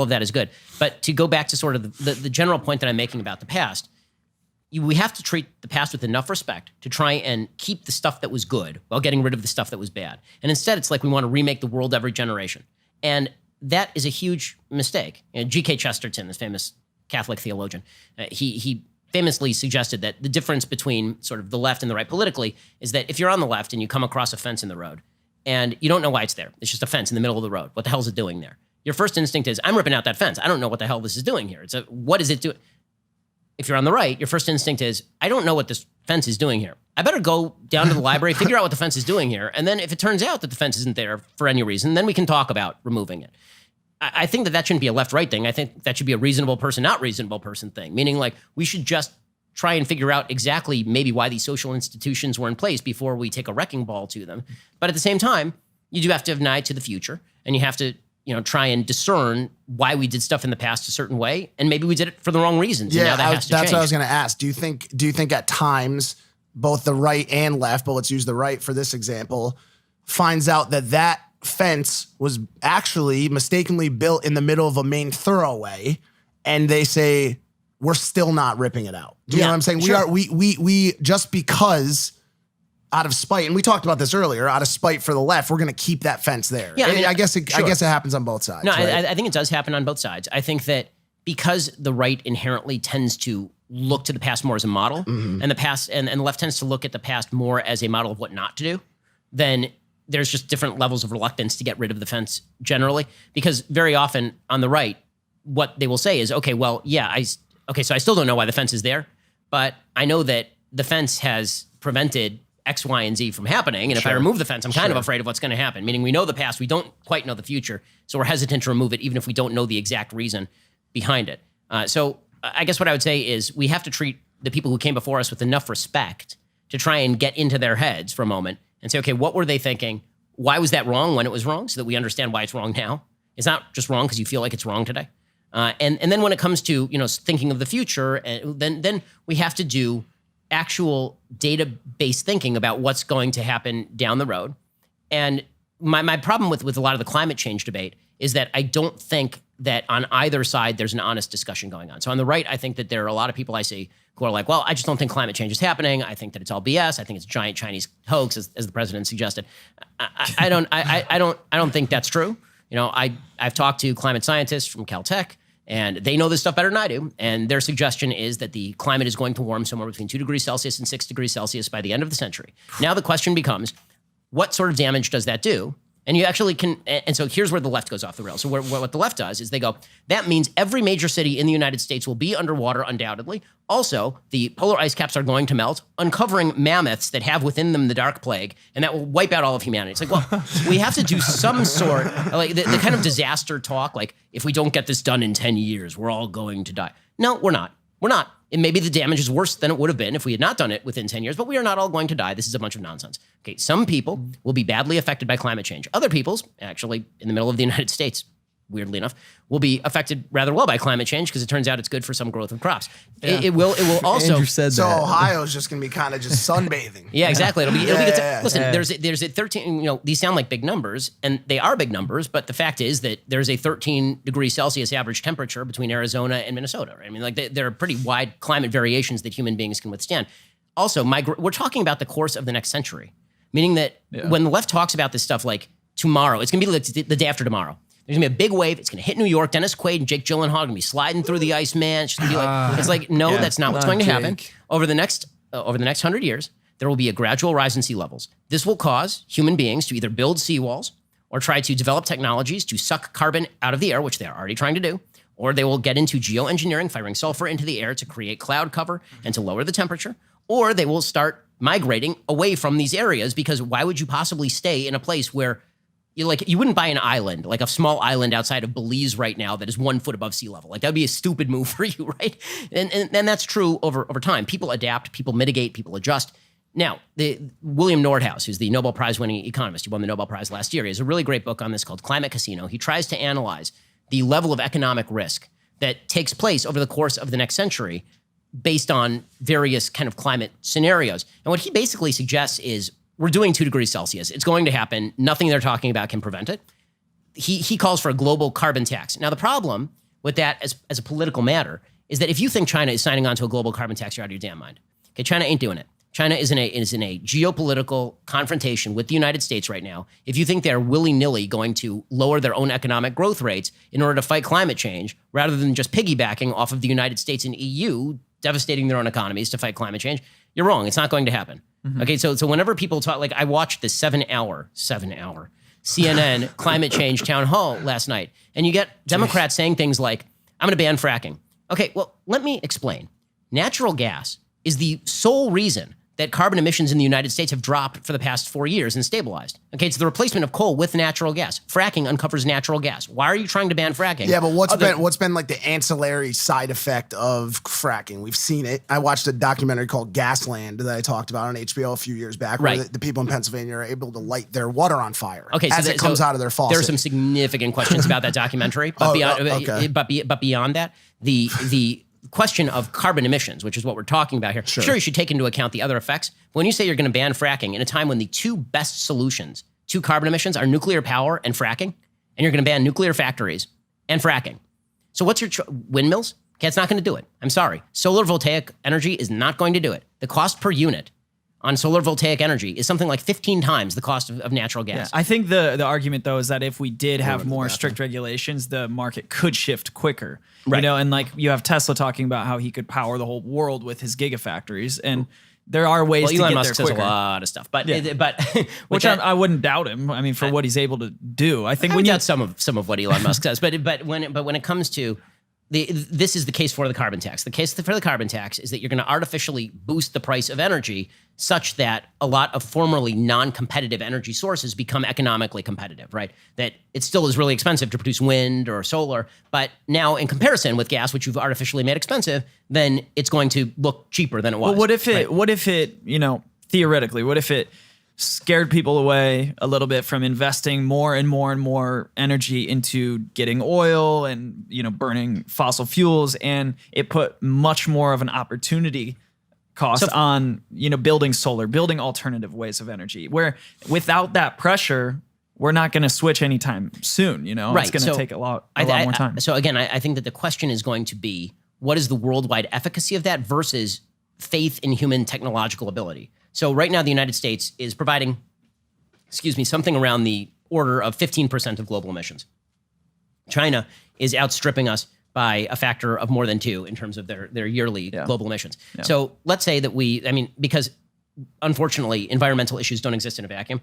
[SPEAKER 1] of that is good. But to go back to sort of the general point that I'm making about the past, we have to treat the past with enough respect to try and keep the stuff that was good while getting rid of the stuff that was bad. And instead, it's like we want to remake the world every generation. And that is a huge mistake. G.K. Chesterton, this famous Catholic theologian, he famously suggested that the difference between sort of the left and the right politically is that if you're on the left and you come across a fence in the road and you don't know why it's there, it's just a fence in the middle of the road. What the hell is it doing there? Your first instinct is, I'm ripping out that fence. I don't know what the hell this is doing here. What is it doing? If you're on the right, your first instinct is, I don't know what this fence is doing here. I better go down to the library, figure out what the fence is doing here. And then if it turns out that the fence isn't there for any reason, then we can talk about removing it. I think that shouldn't be a left-right thing. I think that should be a reasonable person, not reasonable person thing. Meaning like we should just try and figure out exactly maybe why these social institutions were in place before we take a wrecking ball to them. But at the same time, you do have to have an eye to the future, and you have to try and discern why we did stuff in the past a certain way, and maybe we did it for the wrong reasons.
[SPEAKER 2] Yeah,
[SPEAKER 1] and now that's
[SPEAKER 2] what I was going to ask. Do you think at times both the right and left, but let's use the right for this example, finds out that fence was actually mistakenly built in the middle of a main thoroughway, and they say we're still not ripping it out? Do you know what I'm saying?
[SPEAKER 1] Sure.
[SPEAKER 2] We just because, out of spite, and we talked about this earlier, out of spite for the left, we're going to keep that fence there. Yeah, I guess it happens on both sides.
[SPEAKER 1] No,
[SPEAKER 2] right?
[SPEAKER 1] I think it does happen on both sides. I think that because the right inherently tends to look to the past more as a model, and the left tends to look at the past more as a model of what not to do, then there's just different levels of reluctance to get rid of the fence generally. Because very often on the right, what they will say is, okay, well, yeah, so I still don't know why the fence is there, but I know that the fence has prevented X, Y, and Z from happening. And if I remove the fence, I'm kind of afraid of what's going to happen. Meaning we know the past, we don't quite know the future. So we're hesitant to remove it, even if we don't know the exact reason behind it. So I guess what I would say is we have to treat the people who came before us with enough respect to try and get into their heads for a moment and say, okay, what were they thinking? Why was that wrong when it was wrong? So that we understand why it's wrong now. It's not just wrong because you feel like it's wrong today. And then when it comes to, thinking of the future, then we have to do actual data-based thinking about what's going to happen down the road. And my problem with a lot of the climate change debate is that I don't think that on either side there's an honest discussion going on. So on the right, I think that there are a lot of people I see who are like, well, I just don't think climate change is happening. I think that it's all BS. I think it's a giant Chinese hoax, as the president suggested. I don't think that's true. I've talked to climate scientists from Caltech, and they know this stuff better than I do. And their suggestion is that the climate is going to warm somewhere between 2 degrees Celsius and 6 degrees Celsius by the end of the century. Now the question becomes, what sort of damage does that do? And you actually can, and so here's where the left goes off the rails. So what the left does is they go, that means every major city in the United States will be underwater undoubtedly. Also, the polar ice caps are going to melt, uncovering mammoths that have within them the dark plague, and that will wipe out all of humanity. It's like, well, we have to do some sort, like the kind of disaster talk, like if we don't get this done in 10 years, we're all going to die. No, we're not. We're not. And maybe the damage is worse than it would have been if we had not done it within 10 years, but we are not all going to die. This is a bunch of nonsense. Okay, some people will be badly affected by climate change. Other people's, actually, in the middle of the United States, weirdly enough, will be affected rather well by climate change because it turns out it's good for some growth of crops.
[SPEAKER 3] Yeah.
[SPEAKER 1] It will also.
[SPEAKER 4] Andrew said
[SPEAKER 2] So
[SPEAKER 4] that.
[SPEAKER 2] Ohio's just going to be kind of just sunbathing.
[SPEAKER 1] Yeah, exactly. It'll be
[SPEAKER 2] Yeah.
[SPEAKER 1] listen, there's a 13, these sound like big numbers, and they are big numbers, but the fact is that there's a 13 degrees Celsius average temperature between Arizona and Minnesota. Right? I mean, like there are pretty wide climate variations that human beings can withstand. Also, we're talking about the course of the next century, meaning that when the left talks about this stuff like tomorrow, it's going to be like the day after tomorrow. There's gonna be a big wave. It's gonna hit New York. Dennis Quaid and Jake Gyllenhaal are gonna be sliding through the ice, man. It's gonna be like, it's like, no, that's not what's going to happen. Over the next 100 years, there will be a gradual rise in sea levels. This will cause human beings to either build seawalls or try to develop technologies to suck carbon out of the air, which they are already trying to do, or they will get into geoengineering, firing sulfur into the air to create cloud cover and to lower the temperature, or they will start migrating away from these areas because why would you possibly stay in a place where you wouldn't buy an island, like a small island outside of Belize right now that is 1 foot above sea level. Like that'd be a stupid move for you, right? And that's true over time. People adapt, people mitigate, people adjust. Now, William Nordhaus, who's the Nobel Prize winning economist, he won the Nobel Prize last year. He has a really great book on this called Climate Casino. He tries to analyze the level of economic risk that takes place over the course of the next century based on various kind of climate scenarios. And what he basically suggests is we're doing 2 degrees Celsius. It's going to happen. Nothing they're talking about can prevent it. He calls for a global carbon tax. Now, the problem with that as a political matter is that if you think China is signing on to a global carbon tax, you're out of your damn mind. Okay, China ain't doing it. China is in a geopolitical confrontation with the United States right now. If you think they're willy-nilly going to lower their own economic growth rates in order to fight climate change, rather than just piggybacking off of the United States and EU, devastating their own economies to fight climate change, you're wrong. It's not going to happen. Okay, so whenever people talk, like I watched this 7-hour CNN climate change town hall last night, and you get Democrats saying things like, I'm going to ban fracking. Okay, well, let me explain. Natural gas is the sole reason that carbon emissions in the United States have dropped for the past 4 years and stabilized. Okay, it's the replacement of coal with natural gas. Fracking uncovers natural gas. Why are you trying to ban fracking?
[SPEAKER 2] Yeah, but what's been like the ancillary side effect of fracking? We've seen it. I watched a documentary called Gasland that I talked about on HBO a few years back, where the people in Pennsylvania are able to light their water on fire as it comes out of their faucet.
[SPEAKER 1] There are some significant questions about that documentary, but but beyond that, the question of carbon emissions, which is what we're talking about here. Sure, you should take into account the other effects. But when you say you're going to ban fracking in a time when the 2 best solutions to carbon emissions are nuclear power and fracking, and you're going to ban nuclear factories and fracking. So what's your windmills? Okay, it's not going to do it. I'm sorry. Solar voltaic energy is not going to do it. The cost per unit on solar voltaic energy is something like 15 times the cost of natural gas.
[SPEAKER 3] Yeah, I think the argument, though, is that if we did have more strict regulations, the market could shift quicker. Right. And like you have Tesla talking about how he could power the whole world with his gigafactories. And there are ways to
[SPEAKER 1] Elon
[SPEAKER 3] get
[SPEAKER 1] Musk
[SPEAKER 3] there quicker.
[SPEAKER 1] says a lot of stuff, but
[SPEAKER 3] which I wouldn't doubt him. I mean, for what he's able to do, I think
[SPEAKER 1] when you some of what Elon Musk says, but when it comes to this is the case for the carbon tax. The case for the carbon tax is that you're going to artificially boost the price of energy such that a lot of formerly non-competitive energy sources become economically competitive, right? That it still is really expensive to produce wind or solar, but now in comparison with gas, which you've artificially made expensive, then it's going to look cheaper than it was.
[SPEAKER 3] Well, what if it, theoretically, what if it scared people away a little bit from investing more and more and more energy into getting oil and, burning fossil fuels, and it put much more of an opportunity cost on, building solar, building alternative ways of energy, where without that pressure, we're not going to switch anytime soon. It's going to take a lot more time.
[SPEAKER 1] So again, I think that the question is going to be, what is the worldwide efficacy of that versus faith in human technological ability? So right now, the United States is providing, something around the order of 15% of global emissions. China is outstripping us by a factor of more than 2 in terms of their yearly global emissions. Yeah. So let's say that because unfortunately, environmental issues don't exist in a vacuum.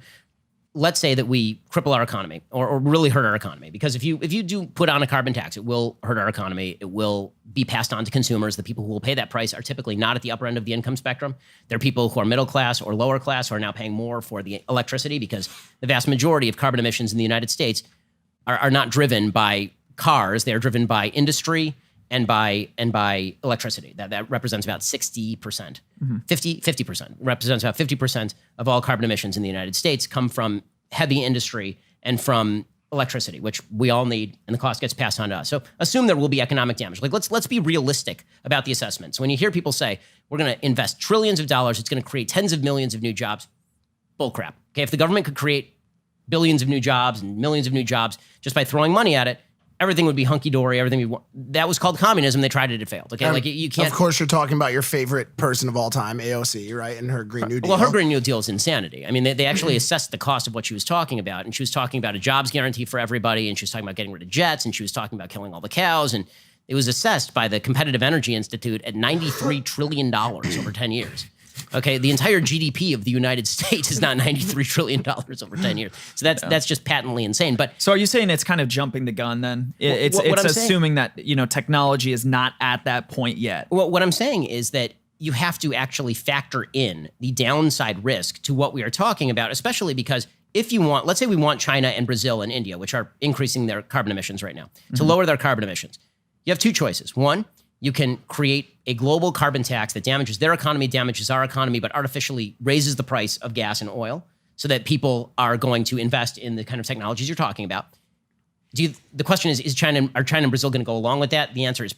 [SPEAKER 1] Let's say that we cripple our economy or really hurt our economy, because if you do put on a carbon tax, it will hurt our economy. It will be passed on to consumers. The people who will pay that price are typically not at the upper end of the income spectrum. They're people who are middle class or lower class who are now paying more for the electricity, because the vast majority of carbon emissions in the United States are not driven by cars. They are driven by industry and by electricity. That represents about 60%. 50% represents about 50% of all carbon emissions in the United States come from heavy industry and from electricity, which we all need, and the cost gets passed on to us. So assume there will be economic damage. Like let's be realistic about the assessments. When you hear people say we're going to invest trillions of dollars, it's going to create tens of millions of new jobs, bullcrap. Okay, if the government could create billions of new jobs and millions of new jobs just by throwing money at it, everything would be hunky-dory, everything would be, that was called communism. They tried it, it failed. Okay, like you can't.
[SPEAKER 2] Of course, you're talking about your favorite person of all time, AOC, right? And her Green New Deal.
[SPEAKER 1] Well, her Green New Deal is insanity. I mean, they actually assessed the cost of what she was talking about, and she was talking about a jobs guarantee for everybody, and she was talking about getting rid of jets, and she was talking about killing all the cows, and it was assessed by the Competitive Energy Institute at $93 trillion over 10 years. Okay, the entire GDP of the United States is not $93 trillion over 10 years. So that's just patently insane. But
[SPEAKER 3] so are you saying it's kind of jumping the gun then? It's
[SPEAKER 1] I'm
[SPEAKER 3] assuming that, technology is not at that point yet.
[SPEAKER 1] Well, what I'm saying is that you have to actually factor in the downside risk to what we are talking about, especially because if you want, let's say we want China and Brazil and India, which are increasing their carbon emissions right now, to lower their carbon emissions. You have two choices. One, you can create a global carbon tax that damages their economy, damages our economy, but artificially raises the price of gas and oil so that people are going to invest in the kind of technologies you're talking about. The question is are China and Brazil going to go along with that? The answer is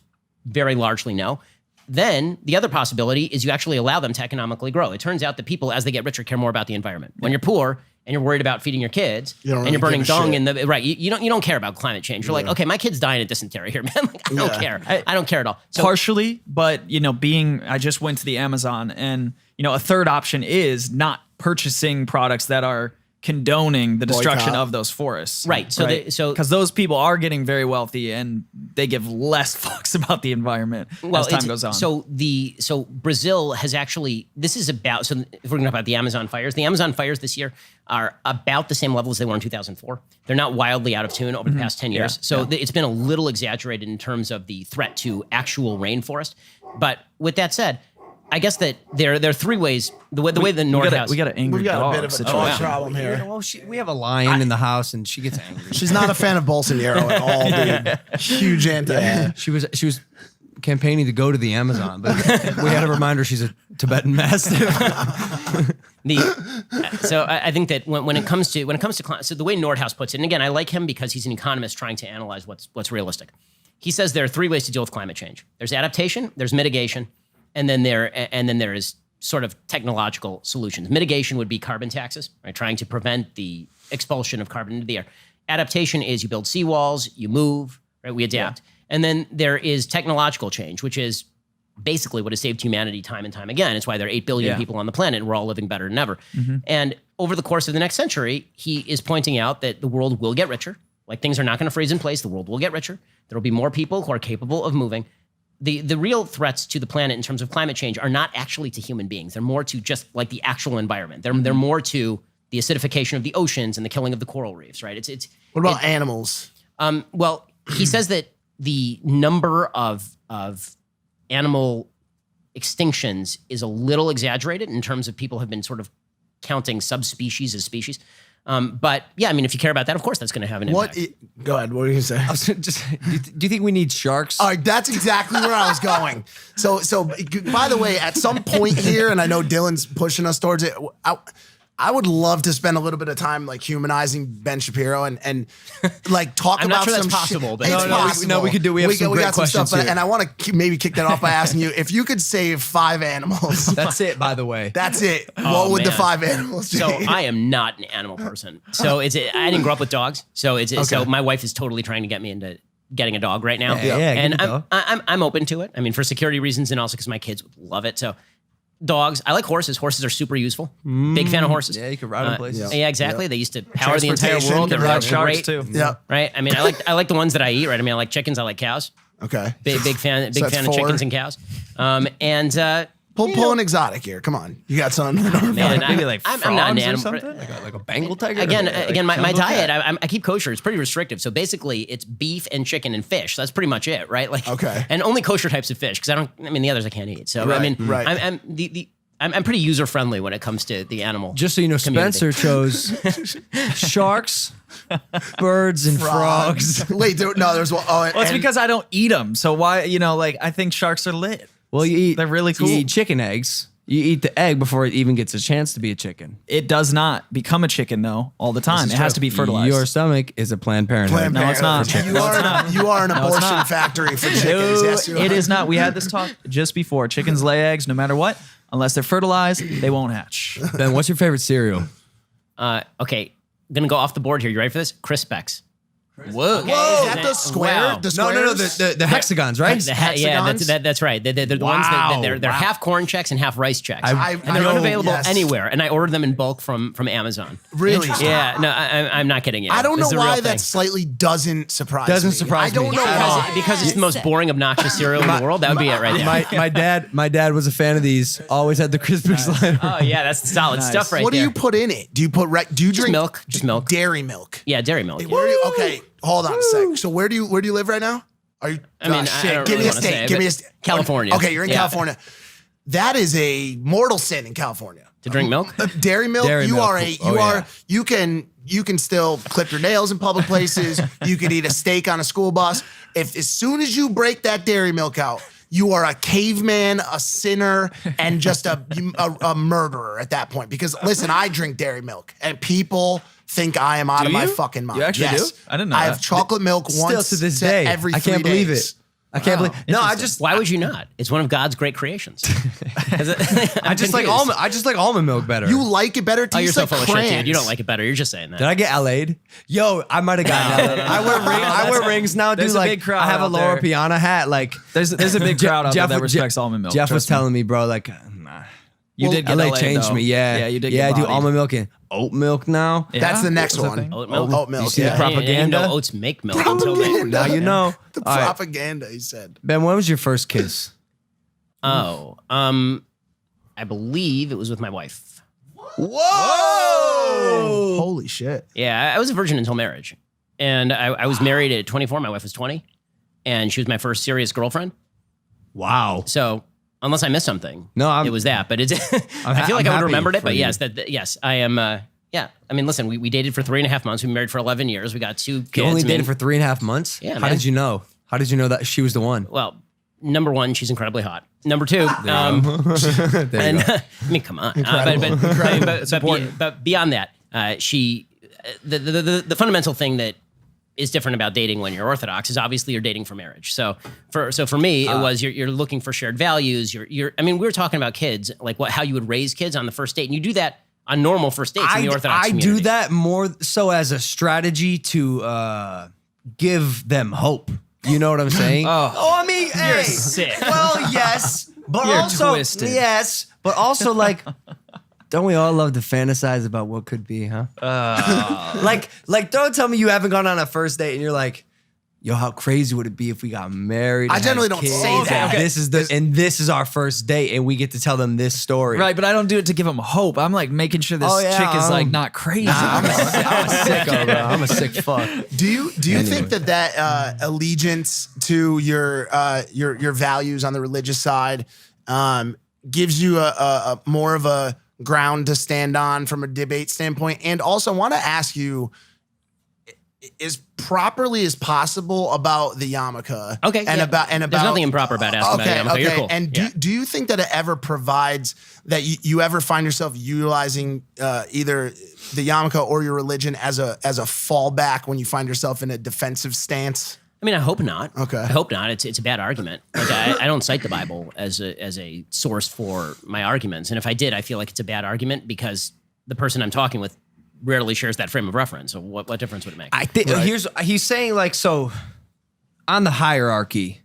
[SPEAKER 1] very largely no. Then the other possibility is you actually allow them to economically grow. It turns out that people, as they get richer, care more about the environment. When you're poor and you're worried about feeding your kids and you're burning dung in the right, you don't care about climate change. You're like, okay, my kid's dying of dysentery here, man. Like, I don't care. I don't care at all. So,
[SPEAKER 3] partially, but I just went to the Amazon, and a third option is not purchasing products that are condoning the destruction of those forests.
[SPEAKER 1] Right. So
[SPEAKER 3] because those people are getting very wealthy and they give less fucks about the environment as time goes on.
[SPEAKER 1] So Brazil has actually, this is about, so if we're going to talk about the Amazon fires this year are about the same level as they were in 2004. They're not wildly out of tune over the past 10 years. It's been a little exaggerated in terms of the threat to actual rainforest. But with that said, I guess that there are three ways. The way the North has,
[SPEAKER 3] we got an angry dog
[SPEAKER 2] a bit of a
[SPEAKER 3] situation.
[SPEAKER 2] problem here.
[SPEAKER 4] Well, we have a lion in the house, and she gets angry.
[SPEAKER 2] She's not a fan of Bolsonaro at all, dude. Huge anti.
[SPEAKER 4] Yeah. She was campaigning to go to the Amazon, but we had to remind her she's a Tibetan Mastiff.
[SPEAKER 1] So I think that when it comes to climate, so the way Nordhaus puts it, and again, I like him because he's an economist trying to analyze what's realistic. He says there are three ways to deal with climate change. There's adaptation, there's mitigation, and then there is sort of technological solutions. Mitigation would be carbon taxes, right? Trying to prevent the expulsion of carbon into the air. Adaptation is you build seawalls, you move, right? We adapt. Yeah. And then there is technological change, which is basically what has saved humanity time and time again. It's why there are 8 billion people on the planet and we're all living better than ever. And over the course of the next century, he is pointing out that the world will get richer. Like things are not going to freeze in place. The world will get richer. There will be more people who are capable of moving. The real threats to the planet in terms of climate change are not actually to human beings. They're more to just like the actual environment. They're more to the acidification of the oceans and the killing of the coral reefs, right?
[SPEAKER 2] What about animals?
[SPEAKER 1] Well, he says that the number of animal extinctions is a little exaggerated in terms of people have been sort of counting subspecies as species. But yeah, I mean, if you care about that, of course, that's going to have an impact.
[SPEAKER 2] Go ahead. What were you going to say?
[SPEAKER 4] Do you think we need sharks?
[SPEAKER 2] All right, that's exactly where I was going. So by the way, at some point here, and I know Dylan's pushing us towards it, I would love to spend a little bit of time like humanizing Ben Shapiro and like talk
[SPEAKER 1] I'm
[SPEAKER 2] about
[SPEAKER 1] not sure
[SPEAKER 2] some
[SPEAKER 1] that's possible, but
[SPEAKER 2] it's possible.
[SPEAKER 4] We could do. We have some great questions
[SPEAKER 2] stuff,
[SPEAKER 4] here.
[SPEAKER 2] and I want to maybe kick that off by asking you if you could save 5 animals.
[SPEAKER 4] That's it, by the way.
[SPEAKER 2] That's it. What would the 5 animals be?
[SPEAKER 1] So I am not an animal person. So I didn't grow up with dogs. So so my wife is totally trying to get me into getting a dog right now. And I'm open to it. I mean, for security reasons and also because my kids would love it. So dogs. I like horses. Horses are super useful. Big fan of horses.
[SPEAKER 4] Yeah, you can ride them places.
[SPEAKER 1] Yeah, exactly. They used to power the entire world.
[SPEAKER 3] They ride sharks too.
[SPEAKER 2] Yeah.
[SPEAKER 1] Right. I mean, I like the ones that I eat. Right. I mean, I like chickens. I like cows.
[SPEAKER 2] Okay.
[SPEAKER 1] Big fan of
[SPEAKER 2] 4.
[SPEAKER 1] chickens and cows.
[SPEAKER 2] Pull an exotic here. Come on. You got something.
[SPEAKER 1] Man,
[SPEAKER 3] Maybe like
[SPEAKER 1] I'm not an
[SPEAKER 3] frogs or
[SPEAKER 1] animal.
[SPEAKER 3] something?
[SPEAKER 4] Like a Bengal tiger?
[SPEAKER 1] Again, my diet, I keep kosher. It's pretty restrictive. So basically, it's beef and chicken and fish. That's pretty much it, right? Like,
[SPEAKER 2] okay.
[SPEAKER 1] And only kosher types of fish because the others I can't eat. So
[SPEAKER 2] right,
[SPEAKER 1] I mean,
[SPEAKER 2] right.
[SPEAKER 1] I'm pretty user friendly when it comes to the animal.
[SPEAKER 4] Just so you know,
[SPEAKER 1] community.
[SPEAKER 4] Spencer chose sharks, birds, and frogs.
[SPEAKER 2] Wait, there's one.
[SPEAKER 3] Well, it's because I don't eat them. So why, I think sharks are lit.
[SPEAKER 4] Well, you eat.
[SPEAKER 3] They're really cool.
[SPEAKER 4] You eat chicken eggs. You eat the egg before it even gets a chance to be a chicken.
[SPEAKER 3] It does not become a chicken though all the time. It has to be fertilized.
[SPEAKER 4] Your stomach is a Planned Parenthood.
[SPEAKER 3] No, it's not.
[SPEAKER 2] You are an abortion factory for chickens. Yes, you
[SPEAKER 3] It
[SPEAKER 2] are.
[SPEAKER 3] is not. We had this talk just before. Chickens lay eggs no matter what. Unless they're fertilized, they won't hatch.
[SPEAKER 4] Ben, what's your favorite cereal?
[SPEAKER 1] Okay, I'm gonna go off the board here. You ready for this? Crispecks.
[SPEAKER 2] Whoa, is that the square?
[SPEAKER 1] Wow.
[SPEAKER 2] The
[SPEAKER 4] No,
[SPEAKER 2] squares?
[SPEAKER 4] the hexagons, right?
[SPEAKER 1] Yeah, that's right. They're the ones that they're half corn checks and half rice checks, and they're unavailable anywhere. And I ordered them in bulk from Amazon.
[SPEAKER 2] Really?
[SPEAKER 1] Yeah, no, I'm not kidding you.
[SPEAKER 2] I don't know
[SPEAKER 1] This is a real
[SPEAKER 2] why
[SPEAKER 1] thing.
[SPEAKER 2] that slightly doesn't surprise
[SPEAKER 4] Doesn't
[SPEAKER 2] me.
[SPEAKER 4] surprise
[SPEAKER 2] I don't
[SPEAKER 4] me
[SPEAKER 2] know
[SPEAKER 4] at
[SPEAKER 2] why.
[SPEAKER 1] because it's the most boring, obnoxious cereal in the world. That would be it right there.
[SPEAKER 4] My dad was a fan of these. Always had the Crispix line.
[SPEAKER 1] Oh yeah, that's solid stuff right
[SPEAKER 2] What do
[SPEAKER 1] there.
[SPEAKER 2] you put in it? Do you drink
[SPEAKER 1] milk. Just milk.
[SPEAKER 2] Dairy milk.
[SPEAKER 1] Yeah, dairy milk. yeah.
[SPEAKER 2] Where do you, okay, hold on a sec. So where do you live right now? Are you?
[SPEAKER 1] I mean, I
[SPEAKER 2] shit.
[SPEAKER 1] don't
[SPEAKER 2] Give
[SPEAKER 1] really
[SPEAKER 2] me a
[SPEAKER 1] wanna say
[SPEAKER 2] state.
[SPEAKER 1] it,
[SPEAKER 2] Give me
[SPEAKER 1] but
[SPEAKER 2] a state.
[SPEAKER 1] California.
[SPEAKER 2] Okay, you're in
[SPEAKER 1] Yeah.
[SPEAKER 2] California. That is a mortal sin in California.
[SPEAKER 1] To drink milk?
[SPEAKER 2] Dairy milk.
[SPEAKER 4] Dairy
[SPEAKER 2] you
[SPEAKER 4] milk.
[SPEAKER 2] are a.
[SPEAKER 4] Oh,
[SPEAKER 2] You are.
[SPEAKER 4] yeah.
[SPEAKER 2] You can still clip your nails in public places. You could eat a steak on a school bus. If as soon as you break that dairy milk out, you are a caveman, a sinner, and just a murderer at that point. Because listen, I drink dairy milk, and people think I am out of my
[SPEAKER 3] you?
[SPEAKER 2] fucking mind.
[SPEAKER 3] You actually
[SPEAKER 2] Yes.
[SPEAKER 3] do? I didn't know
[SPEAKER 2] I
[SPEAKER 3] that.
[SPEAKER 2] have chocolate milk
[SPEAKER 4] Still
[SPEAKER 2] once
[SPEAKER 4] to this day.
[SPEAKER 2] every 3
[SPEAKER 4] I can't believe
[SPEAKER 2] days.
[SPEAKER 4] it. I can't believe. No, I just
[SPEAKER 1] Why would you not? It's one of God's great creations.
[SPEAKER 4] I just like almond milk better.
[SPEAKER 2] You like it better? It
[SPEAKER 1] Oh, you're
[SPEAKER 2] tastes
[SPEAKER 1] so
[SPEAKER 2] like
[SPEAKER 1] full of shit, dude.
[SPEAKER 2] crayons.
[SPEAKER 1] You don't like it better. You're just saying that.
[SPEAKER 4] Did I get LA'd? Yo, I might have gotten LA'd. I wear rings now, dude.
[SPEAKER 3] There's a
[SPEAKER 4] Like
[SPEAKER 3] big crowd
[SPEAKER 4] I have a
[SPEAKER 3] out
[SPEAKER 4] Laura
[SPEAKER 3] there.
[SPEAKER 4] Piana hat. Like
[SPEAKER 3] There's a big crowd out there that respects almond milk.
[SPEAKER 4] Jeff was
[SPEAKER 3] trust me.
[SPEAKER 4] telling me, bro, like, nah.
[SPEAKER 3] You did get
[SPEAKER 4] LA
[SPEAKER 3] LA
[SPEAKER 4] changed
[SPEAKER 3] though.
[SPEAKER 4] me. Yeah,
[SPEAKER 3] Yeah, you did.
[SPEAKER 4] Yeah,
[SPEAKER 3] get
[SPEAKER 4] I do
[SPEAKER 3] bodied.
[SPEAKER 4] almond milk and oat milk now.
[SPEAKER 3] Yeah?
[SPEAKER 2] That's the next
[SPEAKER 3] What's that
[SPEAKER 2] one.
[SPEAKER 3] thing?
[SPEAKER 1] Oat milk.
[SPEAKER 2] Oat milk.
[SPEAKER 4] You see the
[SPEAKER 2] yeah.
[SPEAKER 4] propaganda?
[SPEAKER 1] I didn't know oats make milk until then.
[SPEAKER 4] Now you know.
[SPEAKER 2] The
[SPEAKER 4] All right.
[SPEAKER 2] propaganda, he said.
[SPEAKER 4] Ben, when was your first kiss?
[SPEAKER 1] Oh, I believe it was with my wife.
[SPEAKER 4] Whoa!
[SPEAKER 2] Holy shit.
[SPEAKER 1] Yeah, I was a virgin until marriage. And I was married at 24. My wife was 20. And she was my first serious girlfriend.
[SPEAKER 4] Wow.
[SPEAKER 1] So unless I missed something,
[SPEAKER 4] No,
[SPEAKER 1] it was that. But it's, I feel like
[SPEAKER 4] I'm
[SPEAKER 1] I would have
[SPEAKER 4] happy
[SPEAKER 1] remembered it.
[SPEAKER 4] for
[SPEAKER 1] But
[SPEAKER 4] you.
[SPEAKER 1] yes, I am. Yeah, I mean, listen, we dated for 3.5 months. We married for 11 years. We got 2 kids.
[SPEAKER 4] You only
[SPEAKER 1] I mean,
[SPEAKER 4] dated for 3.5 months?
[SPEAKER 1] Yeah,
[SPEAKER 4] How
[SPEAKER 1] man.
[SPEAKER 4] did you know? How did you know that she was the one?
[SPEAKER 1] Well, number one, she's incredibly hot. Number two,
[SPEAKER 4] There you
[SPEAKER 1] and
[SPEAKER 4] go.
[SPEAKER 1] I mean, come on. But beyond that, the fundamental thing that is different about dating when you're Orthodox is obviously you're dating for marriage. So for me, it was you're looking for shared values. I mean, we were talking about kids, like how you would raise kids on the first date, and you do that on normal first dates in the Orthodox
[SPEAKER 4] I
[SPEAKER 1] community.
[SPEAKER 4] do that more so as a strategy to give them hope. You know what I'm saying? I mean, hey,
[SPEAKER 1] sick.
[SPEAKER 4] well, yes, but
[SPEAKER 3] You're
[SPEAKER 4] also
[SPEAKER 3] twisted.
[SPEAKER 4] yes, but also like, don't we all love to fantasize about what could be, huh? Like, don't tell me you haven't gone on a first date and you're like, yo, how crazy would it be if we got married?
[SPEAKER 2] I
[SPEAKER 4] and
[SPEAKER 2] generally
[SPEAKER 4] had
[SPEAKER 2] don't
[SPEAKER 4] kids,
[SPEAKER 2] say that.
[SPEAKER 4] and this is our first date, and we get to tell them this story.
[SPEAKER 3] Right, but I don't do it to give them hope. I'm like making sure this
[SPEAKER 4] Oh, yeah,
[SPEAKER 3] chick is like not crazy.
[SPEAKER 4] I'm a sicko, bro. I'm a sick fuck.
[SPEAKER 2] Do you think that allegiance to your values on the religious side gives you a more of a ground to stand on from a debate standpoint? And also want to ask you, as properly as possible about the yarmulke.
[SPEAKER 1] Okay,
[SPEAKER 2] And
[SPEAKER 1] yeah.
[SPEAKER 2] about
[SPEAKER 1] There's nothing improper about asking about yarmulke. You're cool.
[SPEAKER 2] And
[SPEAKER 1] Yeah.
[SPEAKER 2] do you think that it ever provides that you ever find yourself utilizing either the yarmulke or your religion as a fallback when you find yourself in a defensive stance?
[SPEAKER 1] I mean, I hope not.
[SPEAKER 2] Okay.
[SPEAKER 1] I hope not. It's a bad argument. Like I don't cite the Bible as a source for my arguments, and if I did, I feel like it's a bad argument because the person I'm talking with rarely shares that frame of reference. So what difference would it make?
[SPEAKER 4] I think he's saying like, so on the hierarchy,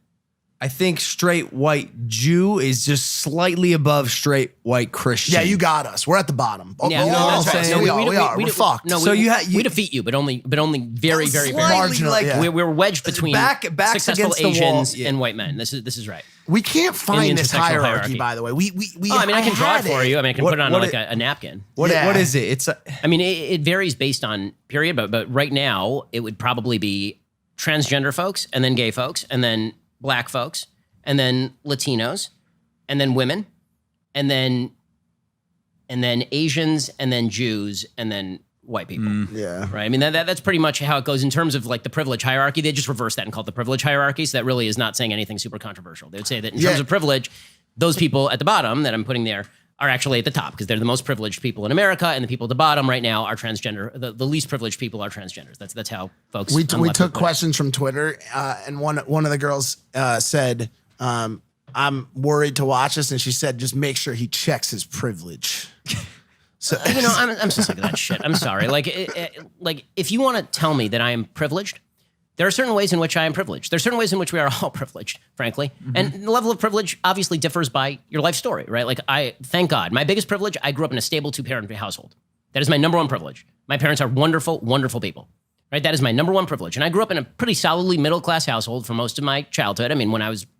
[SPEAKER 4] I think straight white Jew is just slightly above straight white Christian.
[SPEAKER 2] Yeah, you got us. We're at the bottom.
[SPEAKER 1] Yeah,
[SPEAKER 2] Oh,
[SPEAKER 1] no,
[SPEAKER 2] oh,
[SPEAKER 1] that's
[SPEAKER 2] okay,
[SPEAKER 1] right.
[SPEAKER 2] so
[SPEAKER 1] No,
[SPEAKER 2] we are. We're fucked.
[SPEAKER 1] No,
[SPEAKER 4] So
[SPEAKER 1] we defeat you, but only very, very, very
[SPEAKER 4] Slightly,
[SPEAKER 2] marginal,
[SPEAKER 4] like,
[SPEAKER 2] yeah.
[SPEAKER 1] We're wedged between
[SPEAKER 4] Backs
[SPEAKER 1] successful
[SPEAKER 4] against the wall.
[SPEAKER 1] Asians
[SPEAKER 4] Yeah.
[SPEAKER 1] and white men. This is right.
[SPEAKER 2] We can't find this
[SPEAKER 1] intersectional
[SPEAKER 2] hierarchy,
[SPEAKER 1] hierarchy.
[SPEAKER 2] by the way. We
[SPEAKER 1] Oh, I mean, I can draw it
[SPEAKER 2] had
[SPEAKER 1] for you. I mean, I can
[SPEAKER 4] What-
[SPEAKER 1] put it on
[SPEAKER 4] what
[SPEAKER 1] like
[SPEAKER 4] it-
[SPEAKER 1] a napkin.
[SPEAKER 4] What
[SPEAKER 2] Yeah.
[SPEAKER 4] is it? It's
[SPEAKER 1] I mean, it varies based on period, but right now it would probably be transgender folks, and then gay folks, and then black folks, and then Latinos, and then women, and then Asians, and then Jews, and then white people.
[SPEAKER 2] Yeah.
[SPEAKER 1] Right. I mean, that's pretty much how it goes in terms of like the privilege hierarchy. They just reverse that and call it the privilege hierarchy. So that really is not saying anything super controversial. They would say that in terms of privilege, those people at the bottom that I'm putting there are actually at the top because they're the most privileged people in America, and the people at the bottom right now are transgender. The least privileged people are transgenders. That's how folks.
[SPEAKER 2] We took questions from Twitter, and one of the girls said, "I'm worried to watch this," and she said, "Just make sure he checks his privilege." So
[SPEAKER 1] I'm so sick of that shit. I'm sorry. Like if you want to tell me that I am privileged, there are certain ways in which I am privileged. There are certain ways in which we are all privileged, frankly. And the level of privilege obviously differs by your life story, right? Like thank God, my biggest privilege, I grew up in a stable 2-parent household. That is my number one privilege. My parents are wonderful, wonderful people, right? That is my number one privilege. And I grew up in a pretty solidly middle-class household for most of my childhood. I mean,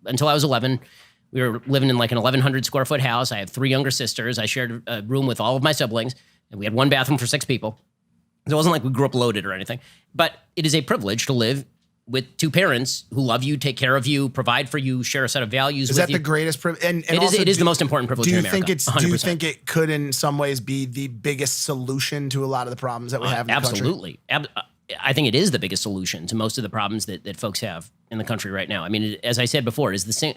[SPEAKER 1] until I was 11, we were living in like an 1,100 square foot house. I have 3 younger sisters. I shared a room with all of my siblings, and we had 1 bathroom for 6 people. So it wasn't like we grew up loaded or anything, but it is a privilege to live with 2 parents who love you, take care of you, provide for you, share a set of values with you.
[SPEAKER 2] Is that the greatest privilege? And
[SPEAKER 1] it is the most important privilege in America.
[SPEAKER 2] Do you think it could in some ways be the biggest solution to a lot of the problems that we have in the country?
[SPEAKER 1] Absolutely. I think it is the biggest solution to most of the problems that folks have in the country right now. I mean, as I said before, is the same.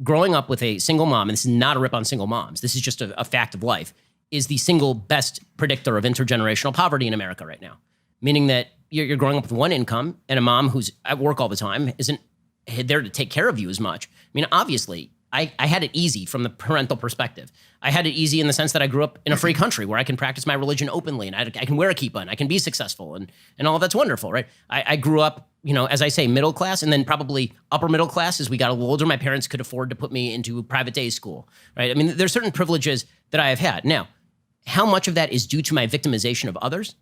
[SPEAKER 1] Growing up with a single mom, and this is not a rip on single moms, this is just a fact of life, is the single best predictor of intergenerational poverty in America right now. Meaning that you're growing up with one income, and a mom who's at work all the time isn't there to take care of you as much. I mean, obviously, I had it easy from the parental perspective. I had it easy in the sense that I grew up in a free country where I can practice my religion openly, and I can wear a kippah, and I can be successful, and all of that's wonderful, right? I grew up, as I say, middle class, and then probably upper middle class as we got a little older. My parents could afford to put me into private day school, right? I mean, there's certain privileges that I have had. Now, how much of that is due to my victimization of others?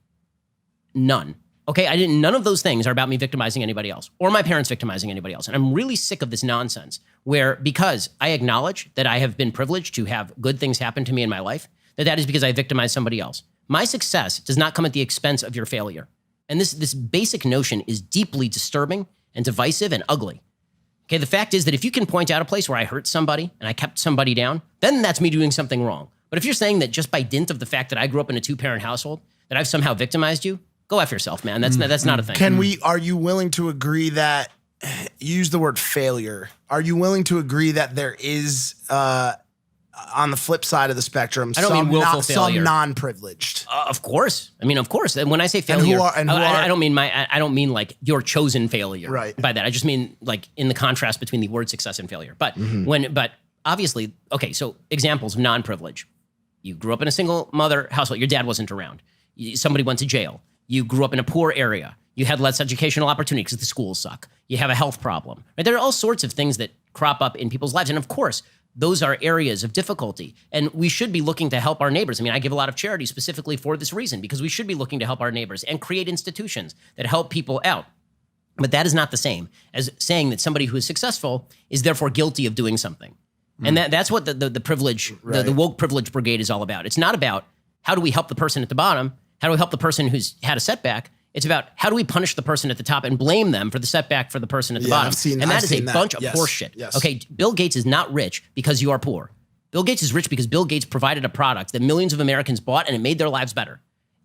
[SPEAKER 1] None. Okay, none of those things are about me victimizing anybody else or my parents victimizing anybody else. And I'm really sick of this nonsense where, because I acknowledge that I have been privileged to have good things happen to me in my life, that is because I victimized somebody else. My success does not come at the expense of your failure. And this basic notion is deeply disturbing and divisive and ugly. Okay, the fact is that if you can point out a place where I hurt somebody and I kept somebody down, then that's me doing something wrong. But if you're saying that just by dint of the fact that I grew up in a 2-parent household, that I've somehow victimized you, go F yourself, man. That's not a thing.
[SPEAKER 2] Are you willing to agree that, use the word failure, are you willing to agree that there is, on the flip side of the spectrum,
[SPEAKER 1] some
[SPEAKER 2] non-privileged?
[SPEAKER 1] Of course. I mean, of course. And when I say failure, I don't mean like your chosen failure by that. I just mean like in the contrast between the word success and failure. But but obviously, okay, so examples of non-privilege. You grew up in a single mother household. Your dad wasn't around. Somebody went to jail. You grew up in a poor area. You had less educational opportunity because the schools suck. You have a health problem. Right? There are all sorts of things that crop up in people's lives. And of course, those are areas of difficulty. And we should be looking to help our neighbors. I mean, I give a lot of charity specifically for this reason, because we should be looking to help our neighbors and create institutions that help people out. But that is not the same as saying that somebody who is successful is therefore guilty of doing something. And that's what the privilege, the woke privilege brigade is all about. It's not about how do we help the person at the bottom, how do we help the person who's had a setback. It's about how do we punish the person at the top and blame them for the setback for the person at the bottom. That is a bunch of horseshit. Yes. Okay, Bill Gates is not rich because you are poor. Bill Gates is rich because Bill Gates provided a product that millions of Americans bought and it made their lives better.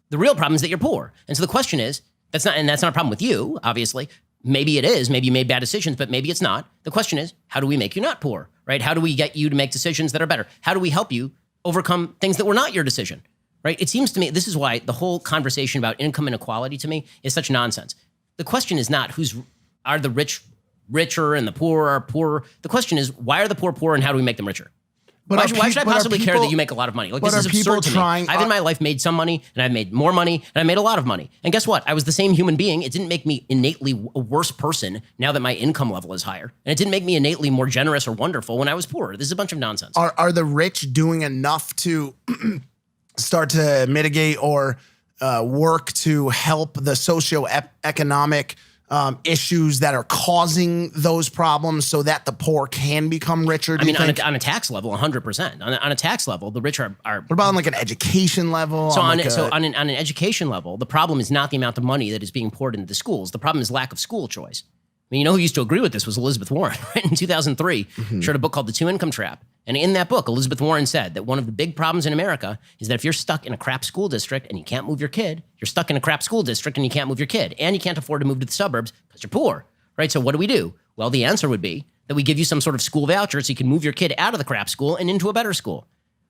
[SPEAKER 1] The real problem is that you're poor. And so the question is, that's not a problem with you, obviously. Maybe it is. Maybe you made bad decisions, but maybe it's not. The question is, how do we make you not poor, right? How do we get you to make decisions that are better? How do we help you overcome things that were not your decision? Right? It seems to me, this is why the whole conversation about income inequality to me is such nonsense. The question is not are the rich richer and the poor are poorer. The question is, why are the poor poor and how do we make them richer? Why should I possibly care that you make a lot a lot of money? Like, this is absurd to me. I've in my life made some money, and I've made more money, and I made a lot of money. And guess what? I was the same human being. It didn't make me innately a worse person now that my income level is higher. And it didn't make me innately more generous or wonderful when I was poor. This is a bunch of nonsense.
[SPEAKER 2] Are the rich doing enough to start to mitigate or work to help the socioeconomic issues that are causing those problems so that the poor can become richer?
[SPEAKER 1] I mean, on a tax level, 100%. On a tax level, the rich are.
[SPEAKER 2] What about on like an education level?
[SPEAKER 1] So on an education level, the problem is not the amount of money that is being poured into the schools. The problem is lack of school choice. I mean, you know who used to agree with this was Elizabeth Warren, right? In 2003, she wrote a book called The Two-Income Trap. And in that book, Elizabeth Warren said that one of the big problems in America is that if you're stuck in a crap school district and you can't move your kid, you're stuck in a crap school district and you can't move your kid, and you can't afford to move to the suburbs because you're poor, right? So what do? Well, the answer would be that we give you some sort of school voucher so you can move your kid out of the crap school and into a better school.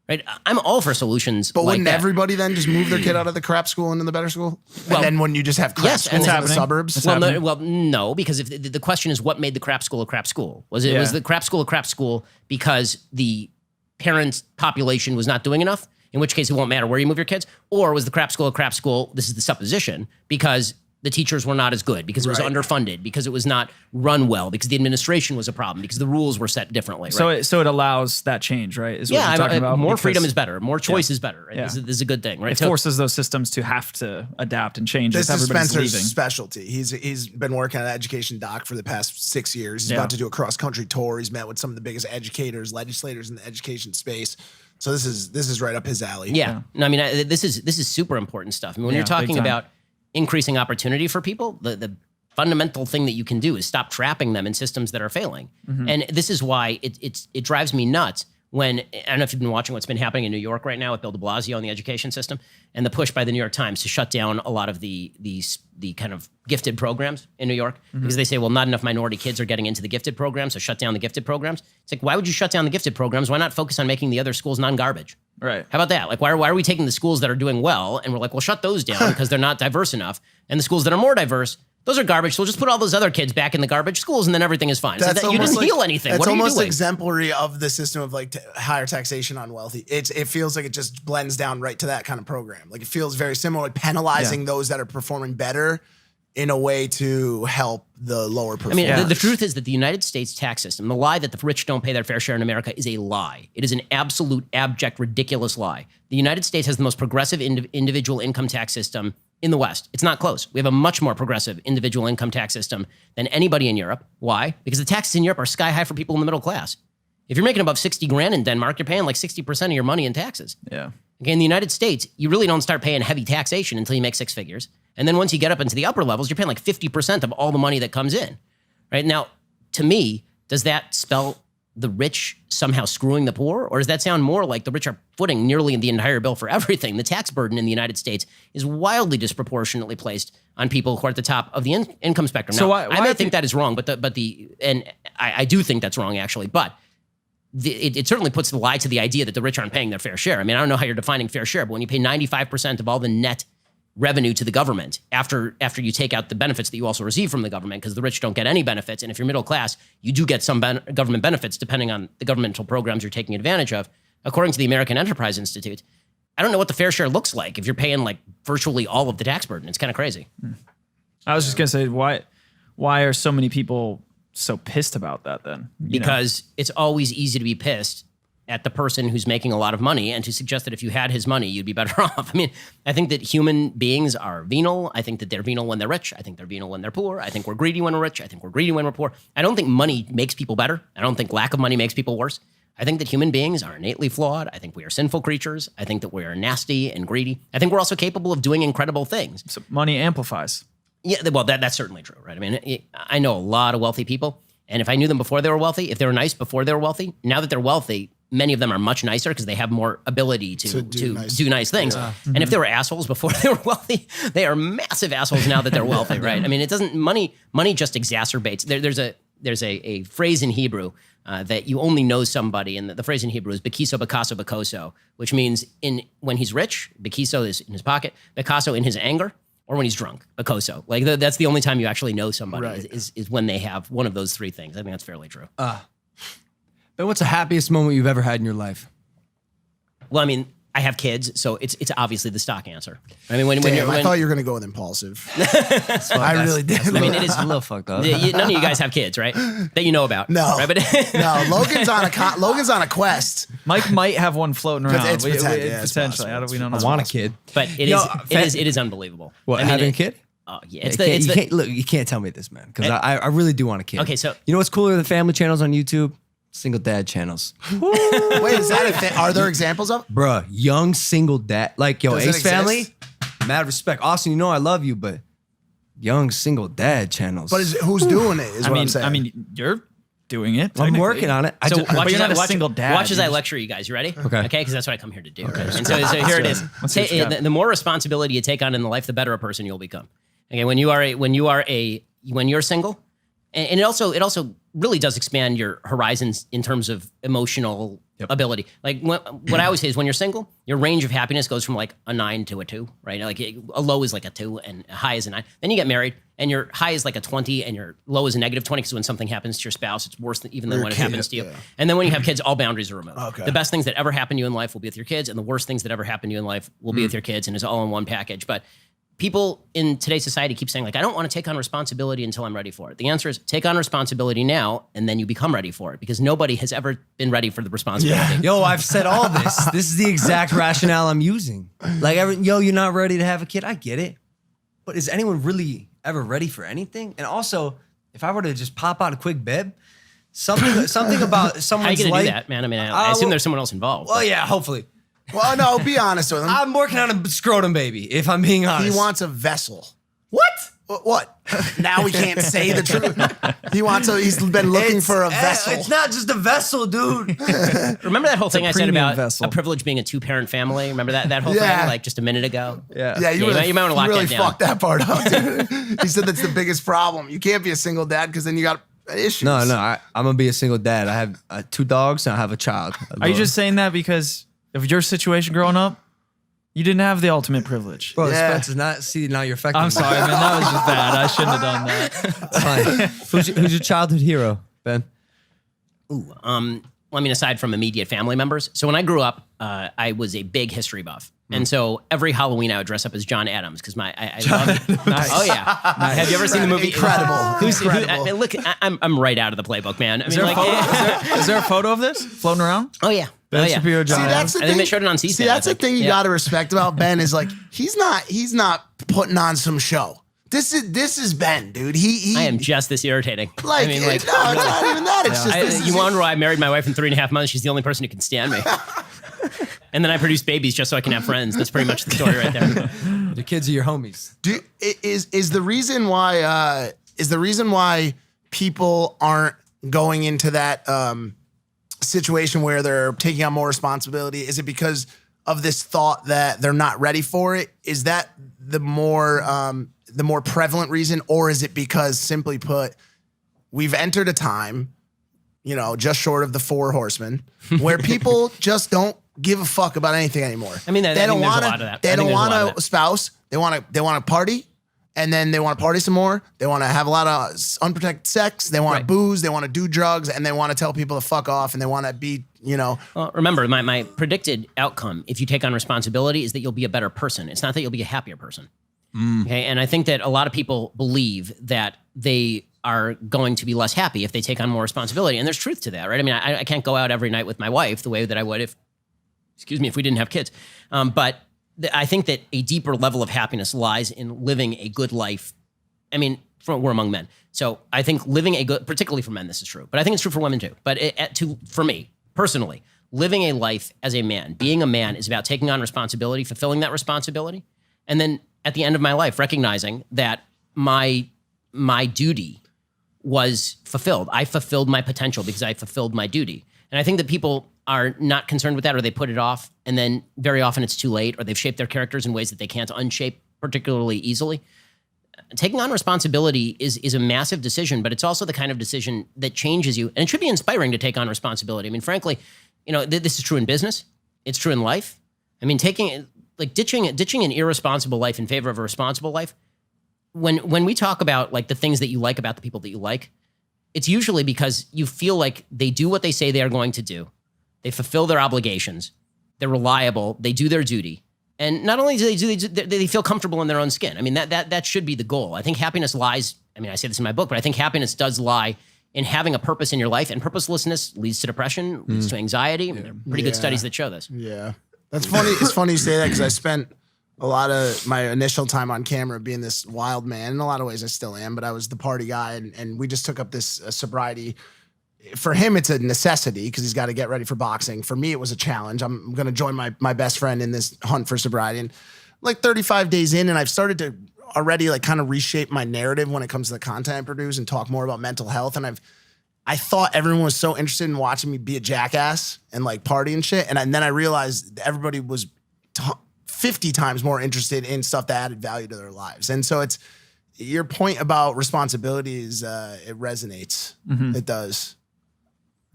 [SPEAKER 1] Right? I'm all for solutions.
[SPEAKER 2] But
[SPEAKER 1] like
[SPEAKER 2] wouldn't
[SPEAKER 1] that.
[SPEAKER 2] everybody then just move their kid out of the crap school into the better school?
[SPEAKER 1] Well,
[SPEAKER 2] and then when you just have crap
[SPEAKER 1] yes,
[SPEAKER 2] schools
[SPEAKER 1] and
[SPEAKER 2] in
[SPEAKER 1] it's
[SPEAKER 2] the
[SPEAKER 3] happening.
[SPEAKER 2] suburbs?
[SPEAKER 1] No, because if the question is what made the crap school a crap school? Was the crap school a crap school because the parent population was not doing enough? In which case it won't matter where you move your kids. Or was the crap school a crap school? This is the supposition because the teachers were not as good, because it was underfunded, because it was not run well, because the administration was a problem, because the rules were set differently. Right?
[SPEAKER 3] So it allows that change, right? Is what you're talking about?
[SPEAKER 1] More
[SPEAKER 3] Because
[SPEAKER 1] freedom is better. More choice is better. Right?
[SPEAKER 3] Yeah.
[SPEAKER 1] This is a good thing, right?
[SPEAKER 3] It forces those systems to have to adapt and change
[SPEAKER 2] This
[SPEAKER 3] if
[SPEAKER 2] is
[SPEAKER 3] everybody's
[SPEAKER 2] Spencer's
[SPEAKER 3] leaving.
[SPEAKER 2] specialty. He's been working at education doc for the past 6 years. He's about to do a cross country tour. He's met with some of the biggest educators, legislators in the education space. So this is right up his alley.
[SPEAKER 1] Yeah. No, I mean, this is super important stuff. I mean, when you're talking
[SPEAKER 3] big time.
[SPEAKER 1] about increasing opportunity for people, the fundamental thing that you can do is stop trapping them in systems that are failing. And this is why it drives me nuts when, I don't know if you've been watching what's been happening in New York right now with Bill de Blasio and the education system, and the push by the New York Times to shut down a lot of the kind of gifted programs in New York, because they say, well, not enough minority kids are getting into the gifted programs, so shut down the gifted programs. It's like, why would you shut down the gifted programs? Why not focus on making the other schools non-garbage?
[SPEAKER 3] Right.
[SPEAKER 1] How about that? Like, why are we taking the schools that are doing well and we're like, well, shut those down because they're not diverse enough, and the schools that are more diverse, those are garbage. So we'll just put all those other kids back in the garbage schools, and then everything is fine.
[SPEAKER 2] That's
[SPEAKER 1] you didn't heal anything.
[SPEAKER 2] That's
[SPEAKER 1] What are you
[SPEAKER 2] almost
[SPEAKER 1] doing?
[SPEAKER 2] exemplary of the system of like higher taxation on wealthy. It feels like it just blends down right to that kind of program. Like it feels very similar, like penalizing those that are performing better in a way to help the lower
[SPEAKER 1] I
[SPEAKER 2] performers.
[SPEAKER 1] mean, the truth is that the United States tax system, the lie that the rich don't pay their fair share in America, is a lie. It is an absolute, abject, ridiculous lie. The United States has the most progressive individual income tax system in the West. It's not close. We have a much more progressive individual income tax system than anybody in Europe. Why? Because the taxes in Europe are sky high for people in the middle class. If you're making above 60 grand in Denmark, you're paying like 60% of your money in taxes.
[SPEAKER 3] Yeah.
[SPEAKER 1] Okay, in the United States, you really don't start paying heavy taxation until you make six figures. And then once you get up into the upper levels, you're paying like 50% of all the money that comes in. Right? Now, to me, does that spell the rich somehow screwing the poor? Or does that sound more like the rich are footing nearly the entire bill for everything? The tax burden in the United States is wildly disproportionately placed on people who are at the top of the income spectrum.
[SPEAKER 3] So
[SPEAKER 1] now,
[SPEAKER 3] why
[SPEAKER 1] I may think that is wrong, I do think that's wrong actually, but it certainly puts the lie to the idea that the rich aren't paying their fair share. I mean, I don't know how you're defining fair share, but when you pay 95% of all the net revenue to the government after you take out the benefits that you also receive from the government, because the rich don't get any benefits, and if you're middle class, you do get some government benefits depending on the governmental programs you're taking advantage of. According to the American Enterprise Institute, I don't know what the fair share looks like if you're paying like virtually all of the tax burden. It's kind of crazy.
[SPEAKER 3] I was just gonna say, why are so many people so pissed about that then?
[SPEAKER 1] Because it's always easy to be pissed at the person who's making a lot of money and to suggest that if you had his money, you'd be better off. I mean, I think that human beings are venal. I think that they're venal when they're rich. I think they're venal when they're poor. I think we're greedy when we're rich. I think we're greedy when we're poor. I don't think money makes people better. I don't think lack of money makes people worse. I think that human beings are innately flawed. I think we are sinful creatures. I think that we are nasty and greedy. I think we're also capable of doing incredible things.
[SPEAKER 3] So money amplifies.
[SPEAKER 1] Yeah, well, that's certainly true, right? I mean, I know a lot of wealthy people, and if I knew them before they were wealthy, if they were nice before they were wealthy, now that they're wealthy, many of them are much nicer because they have more ability to do nice things. Yeah. And if they were assholes before they were wealthy, they are massive assholes now that they're wealthy, right? I mean, it doesn't money just exacerbates. There's a phrase in Hebrew that you only know somebody, and the phrase in Hebrew is bekiso, bakaso, bakoso, which means when he's rich, bekiso is in his pocket, bakaso in his anger, or when he's drunk, bakoso. Like that's the only time you actually know somebody is when they have one of those three things. I think that's fairly true.
[SPEAKER 4] But what's the happiest moment you've ever had in your life?
[SPEAKER 1] Well, I mean, I have kids, so it's obviously the stock answer. I mean, when
[SPEAKER 2] I thought you were going to go with impulsive. I really did.
[SPEAKER 1] I mean, it is
[SPEAKER 4] a little fucked up.
[SPEAKER 1] None of you guys have kids, right? That you know about.
[SPEAKER 2] No.
[SPEAKER 1] Right? But
[SPEAKER 2] No, Logan's on a quest.
[SPEAKER 3] Mike might have one floating around.
[SPEAKER 2] It's
[SPEAKER 3] potentially.
[SPEAKER 2] possible.
[SPEAKER 3] We don't know.
[SPEAKER 4] I want a kid.
[SPEAKER 1] But it is unbelievable.
[SPEAKER 4] What,
[SPEAKER 1] I mean,
[SPEAKER 4] having a kid?
[SPEAKER 1] Oh, yeah.
[SPEAKER 4] You can't tell me this, man, because I really do want a kid.
[SPEAKER 1] Okay, so
[SPEAKER 4] you know what's cooler than family channels on YouTube? Single dad channels.
[SPEAKER 2] Wait, is that a thing? Are there examples of?
[SPEAKER 4] Bruh, young single dad. Like, yo,
[SPEAKER 2] Does it
[SPEAKER 4] Ace Family,
[SPEAKER 2] exist?
[SPEAKER 4] mad respect. Austin, you know I love you, but young single dad channels.
[SPEAKER 2] But who's doing it is what I'm saying.
[SPEAKER 3] I mean, you're doing it.
[SPEAKER 4] I'm working on it.
[SPEAKER 1] So
[SPEAKER 3] but you're not a single dad.
[SPEAKER 1] Watch as I lecture you guys. You ready?
[SPEAKER 4] Okay.
[SPEAKER 1] Because that's what I come here to do. Okay. And so here it is.
[SPEAKER 3] Let's see what you got.
[SPEAKER 1] The more responsibility you take on in the life, the better a person you'll become. Okay. When you're single, and it also really does expand your horizons in terms of emotional ability. Like what I always say is when you're single, your range of happiness goes from like a 9 to a 2, right? Like a low is like a 2 and a high is a 9. Then you get married and your high is like a 20 and your low is a negative 20 because when something happens to your spouse, it's worse than even than when it happens to you. Yeah. And then when you have kids, all boundaries are removed. Okay. The best things that ever happen to you in life will be with your kids, and the worst things that ever happen to you in life will be with your kids, and it's all in one package. But people in today's society keep saying, like, I don't want to take on responsibility until I'm ready for it. The answer is take on responsibility now, and then you become ready for it, because nobody has ever been ready for the responsibility.
[SPEAKER 4] Yeah. Yo, I've said all this. This is the exact rationale I'm using. Like, you're not ready to have a kid. I get it. But is anyone really ever ready for anything? And also, if I were to just pop out a quick bib, something about someone's
[SPEAKER 1] How are you going to
[SPEAKER 4] life.
[SPEAKER 1] do that, man? I mean, I assume there's someone else involved.
[SPEAKER 4] Well, yeah, hopefully.
[SPEAKER 2] Well, no, be honest with him.
[SPEAKER 4] I'm working on a scrotum baby, if I'm being honest.
[SPEAKER 2] He wants a vessel.
[SPEAKER 4] What?
[SPEAKER 2] What? Now we can't say the truth. He's been looking for a vessel.
[SPEAKER 4] It's not just a vessel, dude.
[SPEAKER 1] Remember that whole thing I said about
[SPEAKER 3] vessel.
[SPEAKER 1] a privilege being a 2-parent family? Remember that whole thing like just a minute ago?
[SPEAKER 2] Yeah,
[SPEAKER 1] you might want to lock
[SPEAKER 2] really
[SPEAKER 1] that down.
[SPEAKER 2] fucked that part up, dude. He said that's the biggest problem. You can't be a single dad because then you got issues.
[SPEAKER 4] No, I'm going to be a single dad. I have 2 dogs and I have a child.
[SPEAKER 3] Are you just saying that because of your situation growing up? You didn't have the ultimate privilege.
[SPEAKER 4] Bro, Spencer's now you're affecting
[SPEAKER 3] I'm
[SPEAKER 4] me.
[SPEAKER 3] sorry, man. That was just bad. I shouldn't have done that.
[SPEAKER 4] It's fine. Who's your childhood hero, Ben?
[SPEAKER 1] I mean, aside from immediate family members. So when I grew up, I was a big history buff. And so every Halloween I would dress up as John Adams because I love
[SPEAKER 3] Nice.
[SPEAKER 1] Oh yeah. Have you ever seen the movie?
[SPEAKER 2] Incredible.
[SPEAKER 1] Look, I'm right out of the playbook, man. I mean,
[SPEAKER 3] Is there a photo of this floating around?
[SPEAKER 1] Oh yeah.
[SPEAKER 3] Ben Shapiro, John Adams.
[SPEAKER 1] I think they showed it on C-SPAN.
[SPEAKER 2] See, that's the thing you got to respect about Ben is like he's not putting on some show. This is Ben, dude.
[SPEAKER 1] I am just this irritating.
[SPEAKER 2] No, it's not even that. It's just
[SPEAKER 1] you wonder why I married my wife in 3.5 months. She's the only person who can stand me. And then I produce babies just so I can have friends. That's pretty much the story right there.
[SPEAKER 4] The kids are your homies.
[SPEAKER 2] Is the reason why people aren't going into that situation where they're taking on more responsibility? Is it because of this thought that they're not ready for it? Is that the more prevalent reason, or is it because, simply put, we've entered a time, just short of the 4 horsemen, where people just don't give a fuck about anything anymore.
[SPEAKER 1] I mean,
[SPEAKER 2] they don't want
[SPEAKER 1] They don't
[SPEAKER 2] want a spouse. They want to party, and then they want to party some more. They want to have a lot of unprotected sex. They want to booze. They want to do drugs, and they want to tell people to fuck off, and they want to be,
[SPEAKER 1] Well, remember, my predicted outcome, if you take on responsibility, is that you'll be a better person. It's not that you'll be a happier person. Okay, and I think that a lot of people believe that they are going to be less happy if they take on more responsibility, and there's truth to that, right? I mean, I can't go out every night with my wife the way that I would if we didn't have kids. But I think that a deeper level of happiness lies in living a good life. I mean, we're among men, so I think living a good, particularly for men, this is true, but I think it's true for women too. But for me personally, living a life as a man, being a man, is about taking on responsibility, fulfilling that responsibility, and then at the end of my life, recognizing that my duty was fulfilled. I fulfilled my potential because I fulfilled my duty. And I think that people are not concerned with that, or they put it off, and then very often it's too late, or they've shaped their characters in ways that they can't unshape particularly easily. Taking on responsibility is a massive decision, but it's also the kind of decision that changes you. And it should be inspiring to take on responsibility. I mean, frankly, this is true in business. It's true in life. I mean, ditching an irresponsible life in favor of a responsible life. When we talk about like the things that you like about the people that you like, it's usually because you feel like they do what they say they are going to do. They fulfill their obligations. They're reliable. They do their duty. And not only do they feel comfortable in their own skin. I mean, that should be the goal. I think happiness lies, I mean, I say this in my book, but I think happiness does lie in having a purpose in your life. And purposelessness leads to depression, leads to anxiety. I mean, there are pretty good studies that show this.
[SPEAKER 2] Yeah. That's funny. It's funny you say that because I spent a lot of my initial time on camera being this wild man. In a lot of ways I still am, but I was the party guy, and we just took up this sobriety. For him, it's a necessity because he's got to get ready for boxing. For me, it was a challenge. I'm going to join my best friend in this hunt for sobriety. And like 35 days in, and I've started to already like kind of reshape my narrative when it comes to the content I produce and talk more about mental health. And I thought everyone was so interested in watching me be a jackass and like party and shit. And then I realized everybody was 50 times more interested in stuff that added value to their lives. And so it's your point about responsibilities. It resonates. Mm-hmm. It does.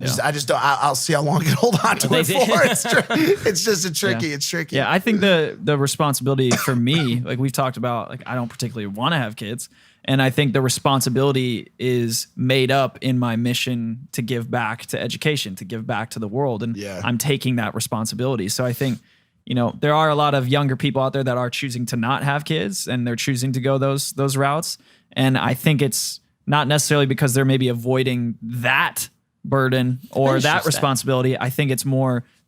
[SPEAKER 2] I just don't. I'll see how long I can hold on to it for. It's just tricky. It's tricky.
[SPEAKER 3] Yeah, I think the responsibility for me, like we've talked about, like I don't particularly want to have kids, and I think the responsibility is made up in my mission to give back to education, to give back to the world, and I'm taking that responsibility. So I think, there are a lot of younger people out there that are choosing to not have kids, and they're choosing to go those routes, and I think it's not necessarily because they're maybe avoiding that burden or that responsibility. I think it's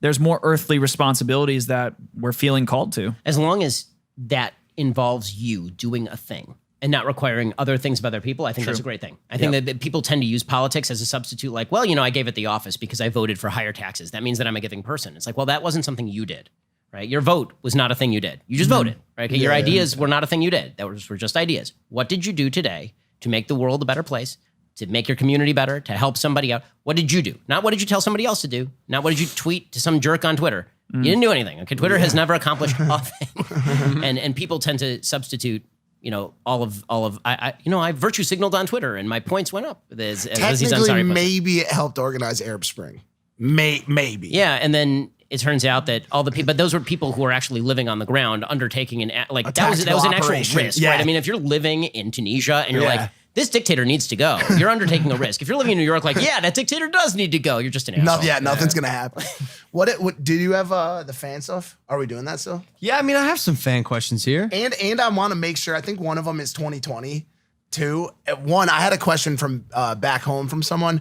[SPEAKER 3] there's more earthly responsibilities that we're feeling called to.
[SPEAKER 1] As long as that involves you doing a thing and not requiring other things of other people, I think that's a great thing. I think that people tend to use politics as a substitute, like, well, I gave it the office because I voted for higher taxes. That means that I'm a giving person. It's like, well, that wasn't something you did, right? Your vote was not a thing you did. You just voted, right? Okay, your ideas were not a thing you did. Were just ideas. What did you do today to make the world a better place, to make your community better, to help somebody out? What did you do? Not what did you tell somebody else to do? Not what did you tweet to some jerk on Twitter? You didn't do anything. Okay, Twitter has never accomplished a thing, and people tend to substitute, I virtue signaled on Twitter and my points went up.
[SPEAKER 2] Technically, maybe it helped organize Arab Spring. Maybe.
[SPEAKER 1] Yeah, and then it turns out that all the people, but those were people who were actually living on the ground, undertaking that was an actual risk, right? I mean, if you're living in Tunisia and you're like, this dictator needs to go, you're undertaking a risk. If you're living in New York, like, that dictator does need to go, you're just an asshole.
[SPEAKER 2] Nothing's gonna happen. What do you have the fan stuff? Are we doing that still?
[SPEAKER 4] Yeah, I mean, I have some fan questions here,
[SPEAKER 2] and I want to make sure. I think one of them is 2020 too. One, I had a question from back home from someone.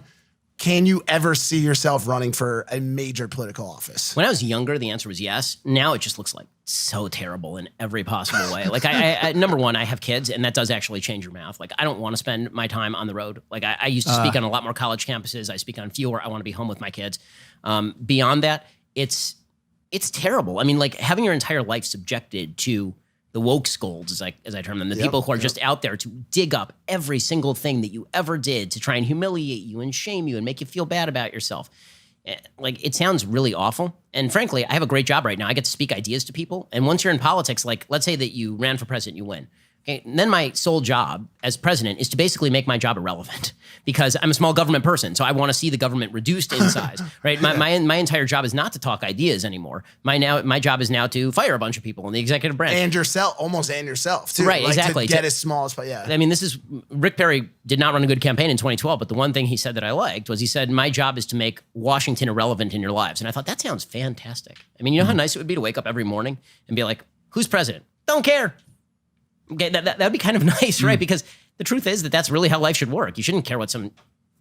[SPEAKER 2] Can you ever see yourself running for a major political office?
[SPEAKER 1] When I was younger, the answer was yes. Now it just looks like so terrible in every possible way. Like I number one, I have kids, and that does actually change your mouth. Like I don't want to spend my time on the road. Like I used to speak on a lot more college campuses. I speak on fewer. I want to be home with my kids. Beyond that, it's terrible. I mean, like having your entire life subjected to the woke scolds, as I term them, the people who are just out there to dig up every single thing that you ever did to try and humiliate you and shame you and make you feel bad about yourself. Like, it sounds really awful. And frankly, I have a great job right now. I get to speak ideas to people. And once you're in politics, like, let's say that you ran for president, you win. Okay, and then my sole job as president is to basically make my job irrelevant because I'm a small government person. So I want to see the government reduced in size, right? My entire job is not to talk ideas anymore. My job is now to fire a bunch of people in the executive branch.
[SPEAKER 2] And yourself too.
[SPEAKER 1] Right,
[SPEAKER 2] like
[SPEAKER 1] exactly.
[SPEAKER 2] To get as small as,
[SPEAKER 1] I mean, Rick Perry did not run a good campaign in 2012, but the one thing he said that I liked was he said, my job is to make Washington irrelevant in your lives. And I thought, that sounds fantastic. I mean, you know how nice it would be to wake up every morning and be like, who's president? Don't care. Okay, that'd be kind of nice, right? Because the truth is that's really how life should work. You shouldn't care what some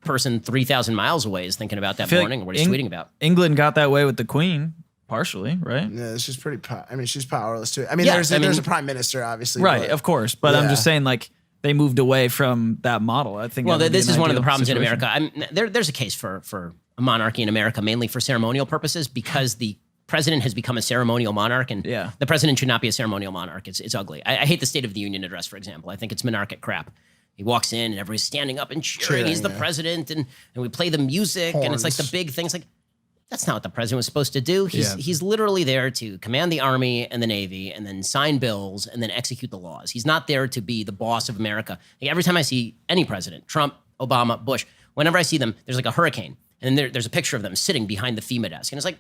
[SPEAKER 1] person 3,000 miles away is thinking about that morning or what he's tweeting about.
[SPEAKER 3] England got that way with the Queen, partially, right?
[SPEAKER 2] Yeah, she's pretty. She's powerless too. I mean, there's a prime minister, obviously,
[SPEAKER 3] right? Of course, but I'm just saying, like, they moved away from that model. I think.
[SPEAKER 1] Well, this is one of the problems in America. There's a case for a monarchy in America, mainly for ceremonial purposes, because the president has become a ceremonial monarch, and the president should not be a ceremonial monarch. It's ugly. I hate the State of the Union address, for example. I think it's monarchic crap. He walks in and everybody's standing up and cheering. He's the president, and we play the music, and it's like the big thing. It's like, that's not what the president was supposed to do. He's literally there to command the army and the navy and then sign bills and then execute the laws. He's not there to be the boss of America. Like, every time I see any president, Trump, Obama, Bush, whenever I see them, there's like a hurricane, and then there's a picture of them sitting behind the FEMA desk, and it's like,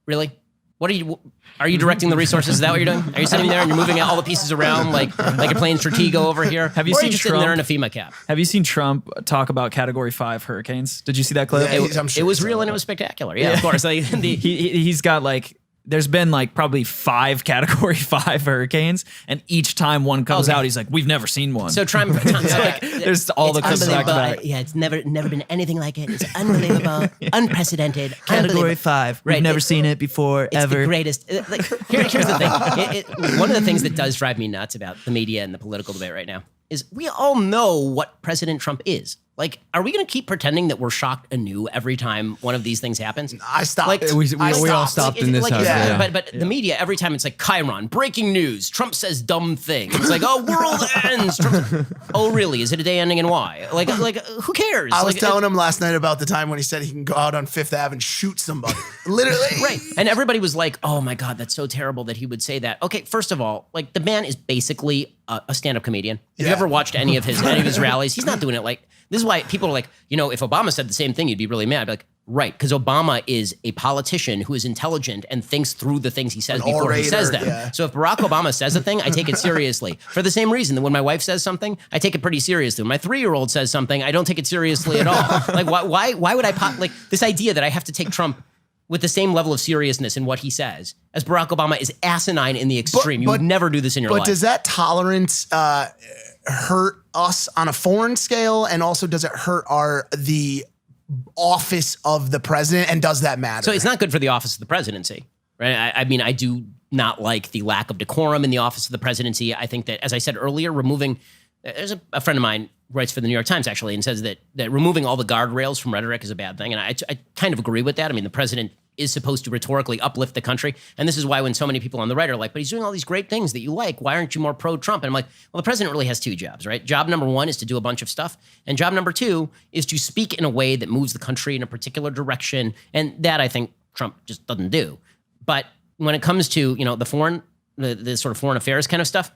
[SPEAKER 1] really? What are you directing the resources? Is that what you're doing? Are you sitting there and you're moving all the pieces around like you're playing Stratego over here?
[SPEAKER 3] Have you seen
[SPEAKER 1] just
[SPEAKER 3] Trump
[SPEAKER 1] sitting there in a FEMA cap?
[SPEAKER 3] Have you seen Trump talk about Category 5 hurricanes? Did you see that clip?
[SPEAKER 2] Yeah,
[SPEAKER 1] it was real and it was spectacular. Yeah, of course. Like,
[SPEAKER 3] he's got like, there's been like probably 5 Category 5 hurricanes, and each time one comes out, he's like, "We've never seen one."
[SPEAKER 1] So Trump,
[SPEAKER 3] there's all the clips back to back.
[SPEAKER 1] Yeah, it's never been anything like it. It's unbelievable, unprecedented.
[SPEAKER 3] Category 5. We've never seen it before,
[SPEAKER 1] it's
[SPEAKER 3] ever.
[SPEAKER 1] The greatest. Here's the thing. One of the things that does drive me nuts about the media and the political debate right now is we all know what President Trump is. Like, are we going to keep pretending that we're shocked anew every time one of these things happens?
[SPEAKER 2] I stopped.
[SPEAKER 1] Like,
[SPEAKER 4] we all stopped in this house.
[SPEAKER 1] But the media, every time it's like, Chiron, breaking news, Trump says dumb thing. It's like, oh, world ends. Oh, really? Is it a day ending in Y? Like, who cares?
[SPEAKER 2] I was telling him last night about the time when he said he can go out on Fifth Ave and shoot somebody. Literally.
[SPEAKER 1] Right. And everybody was like, oh my God, that's so terrible that he would say that. Okay, first of all, like, the man is basically a stand-up comedian. If you ever watched any of his rallies, he's not doing it like, this is why people are like, if Obama said the same thing, you'd be really mad. I'd be like, Right, because Obama is a politician who is intelligent and thinks through the things he says before he says them.
[SPEAKER 2] Yeah.
[SPEAKER 1] So if Barack Obama says a thing, I take it seriously. For the same reason that when my wife says something, I take it pretty seriously. When my 3-year-old says something, I don't take it seriously at all. Like why would I like this idea that I have to take Trump with the same level of seriousness in what he says as Barack Obama is asinine in the extreme. You would never do this in your life.
[SPEAKER 2] But does that tolerance hurt us on a foreign scale, and also does it hurt the office of the president, and does that matter?
[SPEAKER 1] So it's not good for the office of the presidency, right? I mean, I do not like the lack of decorum in the office of the presidency. I think that, as I said earlier, there's a friend of mine who writes for the New York Times actually and says that removing all the guardrails from rhetoric is a bad thing. And I kind of agree with that. I mean, the president is supposed to rhetorically uplift the country. And this is why when so many people on the right are like, but he's doing all these great things that you like, why aren't you more pro-Trump? And I'm like, well, the president really has 2 jobs, right? Job number 1 is to do a bunch of stuff. And job number 2 is to speak in a way that moves the country in a particular direction. And that I think Trump just doesn't do. But when it comes to, the sort of foreign affairs kind of stuff,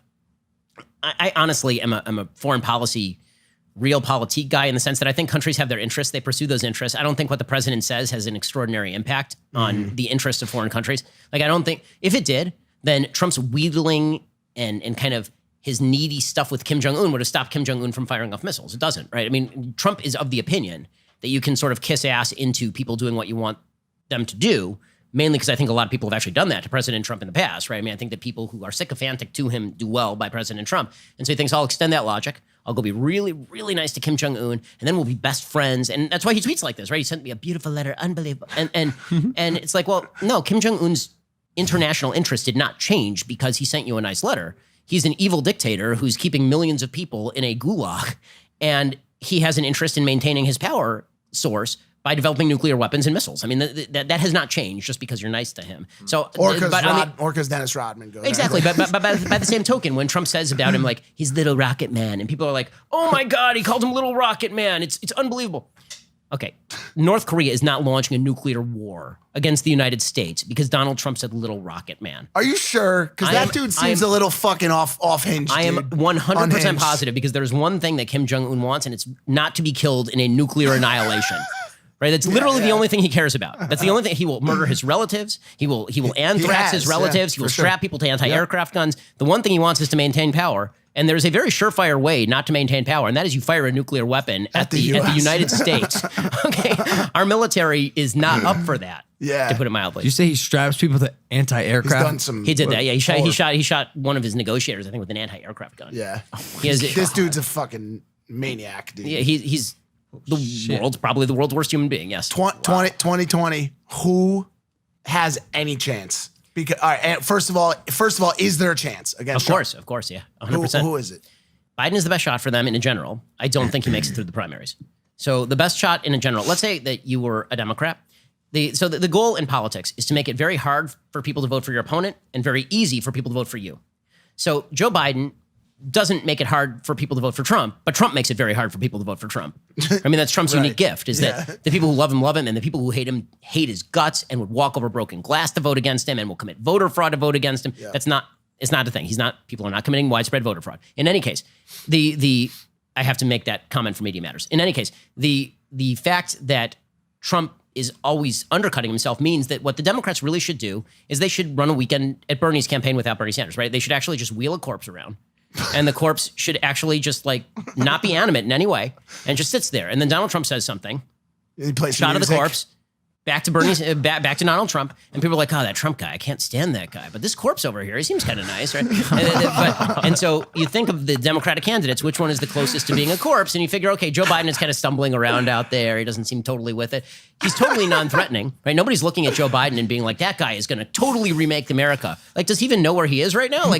[SPEAKER 1] I honestly am a foreign policy realpolitik guy in the sense that I think countries have their interests. They pursue those interests. I don't think what the president says has an extraordinary impact on the interests of foreign countries. Like, I don't think, if it did, then Trump's wheedling and kind of his needy stuff with Kim Jong-un would have stopped Kim Jong-un from firing off missiles. It doesn't, right? I mean, Trump is of the opinion that you can sort of kiss ass into people doing what you want them to do, mainly because I think a lot of people have actually done that to President Trump in the past, right? I mean, I think that people who are sycophantic to him do well by President Trump. And so he thinks, I'll extend that logic. I'll go be really, really nice to Kim Jong-un, and then we'll be best friends. And that's why he tweets like this, right? He sent me a beautiful letter, unbelievable. And it's like, well, no, Kim Jong-un's international interest did not change because he sent you a nice letter. He's an evil dictator who's keeping millions of people in a gulag, and he has an interest in maintaining his power source by developing nuclear weapons and missiles. I mean, that has not changed just because you're nice to him. So,
[SPEAKER 2] or because Dennis Rodman goes
[SPEAKER 1] exactly. But by the same token, when Trump says about him like he's Little Rocket Man, and people are like, "Oh my God, he called him Little Rocket Man. It's unbelievable." Okay, North Korea is not launching a nuclear war against the United States because Donald Trump said Little Rocket Man.
[SPEAKER 2] Are you sure? Because that dude seems a little fucking off hinge.
[SPEAKER 1] I am 100% positive because there's one thing that Kim Jong-un wants, and it's not to be killed in a nuclear annihilation. Right, that's literally the only thing he cares about. That's the only thing. He will murder his relatives. He will anthrax his relatives. He will strap people to anti-aircraft guns. The one thing he wants is to maintain power. And there's a very surefire way not to maintain power, and that is you fire a nuclear weapon at the United States. Okay, our military is not up for that.
[SPEAKER 2] Yeah,
[SPEAKER 1] to put it mildly.
[SPEAKER 4] Did you say he straps people to anti-aircraft?
[SPEAKER 1] He did that. Yeah, he shot one of his negotiators, I think, with an anti-aircraft gun.
[SPEAKER 2] Yeah, this dude's a fucking maniac, dude.
[SPEAKER 1] Yeah, he's probably the world's worst human being. Yes.
[SPEAKER 2] 2020. Who has any chance? Because all right, first of all, is there a chance against Trump?
[SPEAKER 1] Of course, yeah, 100%.
[SPEAKER 2] Who is it?
[SPEAKER 1] Biden is the best shot for them in general. I don't think he makes it through the primaries. So the best shot in a general. Let's say that you were a Democrat. The goal in politics is to make it very hard for people to vote for your opponent and very easy for people to vote for you. So Joe Biden doesn't make it hard for people to vote for Trump, but Trump makes it very hard for people to vote for Trump. I mean, that's Trump's unique gift, is that the people who love him, and the people who hate him hate his guts and would walk over broken glass to vote against him and will commit voter fraud to vote against him. Yeah. It's not a thing. People are not committing widespread voter fraud. In any case, I have to make that comment for Media Matters. In any case, the fact that Trump is always undercutting himself means that what the Democrats really should do is they should run a weekend at Bernie's campaign without Bernie Sanders, right? They should actually just wheel a corpse around. And the corpse should actually just not be animate in any way and just sits there. And then Donald Trump says something.
[SPEAKER 2] He plays
[SPEAKER 1] shot of the corpse. Back to Bernie's, back to Donald Trump, and people are like, "Oh, that Trump guy, I can't stand that guy." But this corpse over here, he seems kind of nice, right? and so you think of the Democratic candidates, which one is the closest to being a corpse, and you figure, okay, Joe Biden is kind of stumbling around out there. He doesn't seem totally with it. He's totally non-threatening, right? Nobody's looking at Joe Biden and being like, "That guy is going to totally remake America." Like, does he even know where he is right now?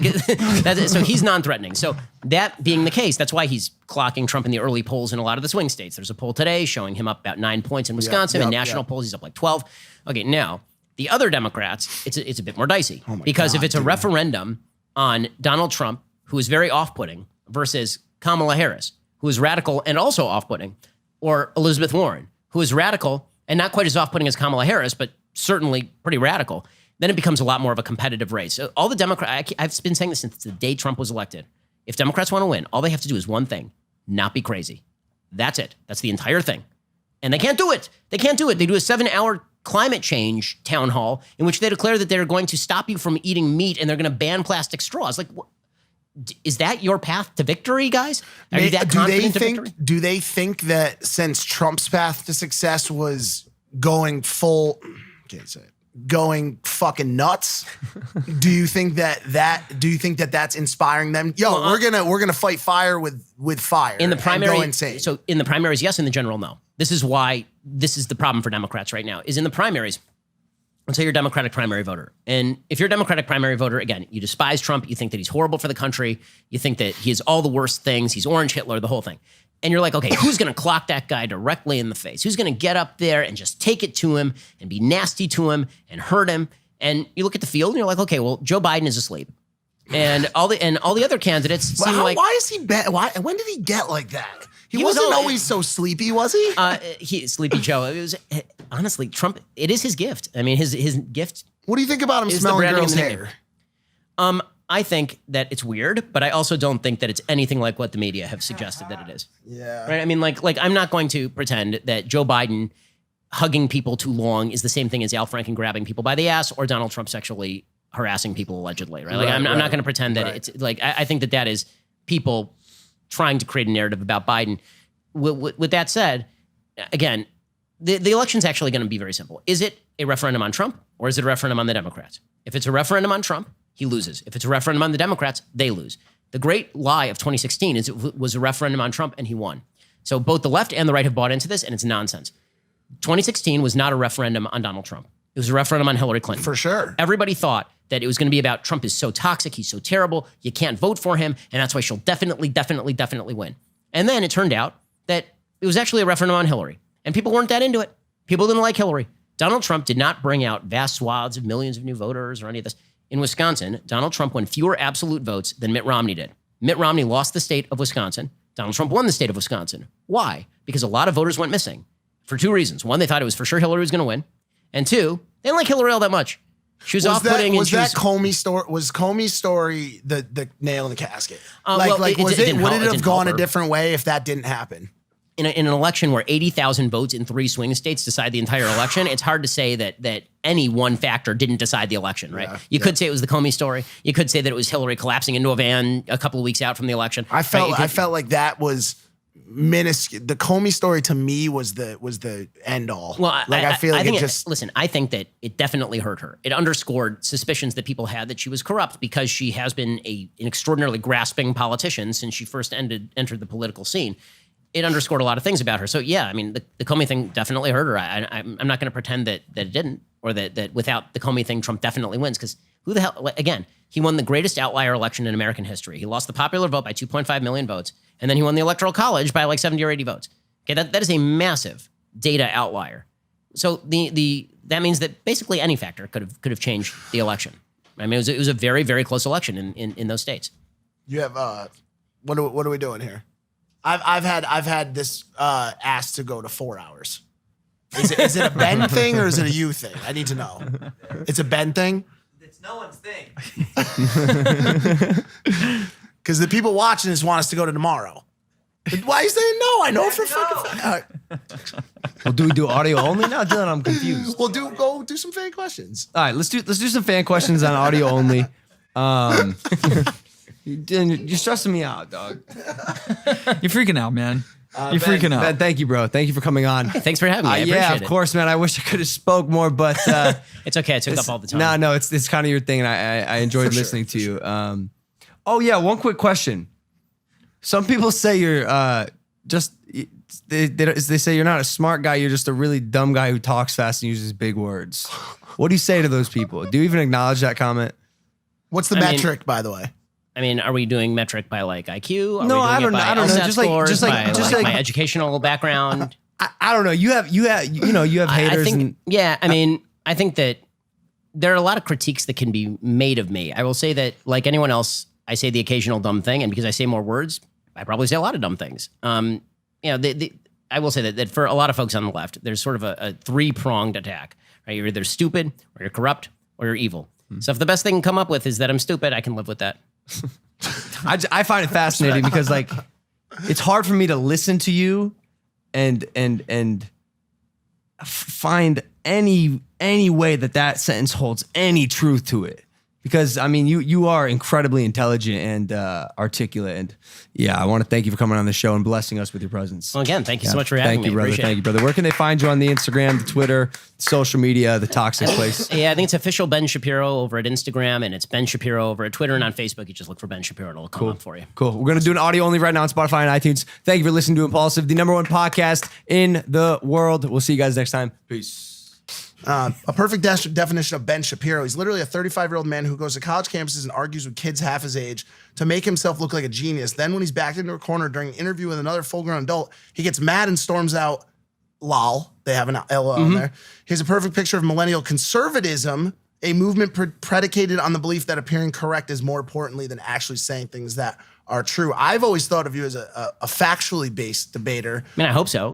[SPEAKER 1] So he's non-threatening. So that being the case, that's why he's clocking Trump in the early polls in a lot of the swing states. There's a poll today showing him up about 9 points in Wisconsin. In national polls, he's up like 12. Okay, now, the other Democrats, it's a bit more dicey. Because if it's a referendum on Donald Trump, who is very off-putting, versus Kamala Harris, who is radical and also off-putting, or Elizabeth Warren, who is radical and not quite as off-putting as Kamala Harris, but certainly pretty radical, then it becomes a lot more of a competitive race. So all the Democrats, I've been saying this since the day Trump was elected. If Democrats want to win, all they have to do is one thing: not be crazy. That's it. That's the entire thing. And they can't do it. They can't do it. They do a 7-hour climate change town hall in which they declare that they're going to stop you from eating meat and they're going to ban plastic straws. Like, is that your path to victory, guys? Are you that confident to victory?
[SPEAKER 2] Do they think that since Trump's path to success was going going fucking nuts, do you think that's inspiring them? Yo, we're gonna fight fire with fire
[SPEAKER 1] in the primary.
[SPEAKER 2] And go insane.
[SPEAKER 1] So in the primaries, yes. In the general, no. This is why this is the problem for Democrats right now. Is in the primaries. Let's say you're a Democratic primary voter. And if you're a Democratic primary voter, again, you despise Trump. You think that he's horrible for the country. You think that he has all the worst things. He's Orange Hitler, the whole thing. And you're like, okay, who's going to clock that guy directly in the face? Who's going to get up there and just take it to him and be nasty to him and hurt him? And you look at the field and you're like, okay, well, Joe Biden is asleep. And all the other candidates seem like...
[SPEAKER 2] Why is he bad? When did he get like that? He wasn't always so sleepy, was he?
[SPEAKER 1] Sleepy Joe. It was, honestly, Trump, it is his gift. I mean, his gift...
[SPEAKER 2] What do you think about him smelling girls' hair?
[SPEAKER 1] I think that it's weird, but I also don't think that it's anything like what the media have suggested that it is.
[SPEAKER 2] Yeah.
[SPEAKER 1] Right? I mean, like I'm not going to pretend that Joe Biden hugging people too long is the same thing as Al Franken grabbing people by the ass or Donald Trump sexually harassing people allegedly, right? Like I'm not going to pretend that it's like, I think that is people trying to create a narrative about Biden. With that said, again, the election's actually going to be very simple. Is it a referendum on Trump or is it a referendum on the Democrats? If it's a referendum on Trump, he loses. If it's a referendum on the Democrats, they lose. The great lie of 2016 is it was a referendum on Trump and he won. So both the left and the right have bought into this and it's nonsense. 2016 was not a referendum on Donald Trump. It was a referendum on Hillary Clinton.
[SPEAKER 2] For sure.
[SPEAKER 1] Everybody thought that it was going to be about Trump is so toxic, he's so terrible, you can't vote for him, and that's why she'll definitely win. And then it turned out that it was actually a referendum on Hillary. And people weren't that into it. People didn't like Hillary. Donald Trump did not bring out vast swaths of millions of new voters or any of this. In Wisconsin, Donald Trump won fewer absolute votes than Mitt Romney did. Mitt Romney lost the state of Wisconsin. Donald Trump won the state of Wisconsin. Why? Because a lot of voters went missing for two reasons. One, they thought it was for sure Hillary was going to win. And two, they didn't like Hillary all that much. She was off-putting.
[SPEAKER 2] Was Comey's story the nail in the casket? Would it have gone a different way if that didn't happen?
[SPEAKER 1] In an election where 80,000 votes in 3 swing states decide the entire election, it's hard to say that any one factor didn't decide the election, right?
[SPEAKER 2] Yeah,
[SPEAKER 1] you could say it was the Comey story. You could say that it was Hillary collapsing into a van a couple of weeks out from the election.
[SPEAKER 2] I felt like that was minuscule. The Comey story to me was the end all.
[SPEAKER 1] Well, I think that it definitely hurt her. It underscored suspicions that people had that she was corrupt because she has been an extraordinarily grasping politician since she first entered the political scene. It underscored a lot of things about her. So yeah, I mean, the Comey thing definitely hurt her. I'm not going to pretend that it didn't, or that without the Comey thing, Trump definitely wins. Because who the hell? Again, he won the greatest outlier election in American history. He lost the popular vote by 2.5 million votes, and then he won the Electoral College by like 70 or 80 votes. Okay, that is a massive data outlier. So that means that basically any factor could have changed the election. I mean, it was a very, very close election in those states.
[SPEAKER 2] You have what are we doing here? I've had this asked to go to 4 hours. Is it a Ben thing or is it a you thing? I need to know. It's a Ben thing?
[SPEAKER 5] It's no one's thing.
[SPEAKER 2] Because the people watching this want us to go to tomorrow. Why are you saying no? I know for fucking fact.
[SPEAKER 4] Well, do we do audio only now, Dylan? I'm confused.
[SPEAKER 2] Well, go do some fan questions.
[SPEAKER 4] All right, let's do some fan questions on audio only. You're stressing me out, dog.
[SPEAKER 3] You're freaking out, man. You're freaking out.
[SPEAKER 4] Ben, thank you, bro. Thank you for coming on.
[SPEAKER 1] Hey, thanks for having me. I appreciate
[SPEAKER 4] of course, man. I wish I could have spoke more, but
[SPEAKER 1] it's okay. I took up all the time.
[SPEAKER 4] No, it's kind of your thing, and I enjoyed listening to you. Oh yeah, one quick question. Some people say you're they say you're not a smart guy. You're just a really dumb guy who talks fast and uses big words. What do you say to those people? Do you even acknowledge that comment?
[SPEAKER 2] What's the metric, by the way?
[SPEAKER 1] I mean, are we doing metric by like IQ?
[SPEAKER 4] No, I don't know. Just like
[SPEAKER 1] my educational background.
[SPEAKER 4] I don't know. You have haters.
[SPEAKER 1] I think that there are a lot of critiques that can be made of me. I will say that, like anyone else, I say the occasional dumb thing, and because I say more words, I probably say a lot of dumb things. I will say that for a lot of folks on the left, there's sort of a 3-pronged attack. Right? You're either stupid, or you're corrupt, or you're evil. So if the best thing can come up with is that I'm stupid, I can live with that.
[SPEAKER 4] I find it fascinating because like it's hard for me to listen to you and find any way that sentence holds any truth to it. Because, I mean, you are incredibly intelligent and articulate. And, yeah, I want to thank you for coming on the show and blessing us with your presence.
[SPEAKER 1] Well, again, thank you so much for having me.
[SPEAKER 4] Thank you, brother. Thank you, brother. Where can they find you on the Instagram, the Twitter, social media, the toxic place?
[SPEAKER 1] Yeah, I think it's official Ben Shapiro over at Instagram, and it's Ben Shapiro over at Twitter. And on Facebook, you just look for Ben Shapiro, and it'll come up for you.
[SPEAKER 4] Cool. We're going to do an audio only right now on Spotify and iTunes. Thank you for listening to Impulsive, the #1 podcast in the world. We'll see you guys next time. Peace.
[SPEAKER 2] A perfect definition of Ben Shapiro. He's literally a 35-year-old man who goes to college campuses and argues with kids half his age to make himself look like a genius. Then when he's backed into a corner during an interview with another full-grown adult, he gets mad and storms out, lol. They have an LOL in there. Here's a perfect picture of millennial conservatism, a movement predicated on the belief that appearing correct is more importantly than actually saying things that are true. I've always thought of you as a factually based debater.
[SPEAKER 1] I mean, I hope so.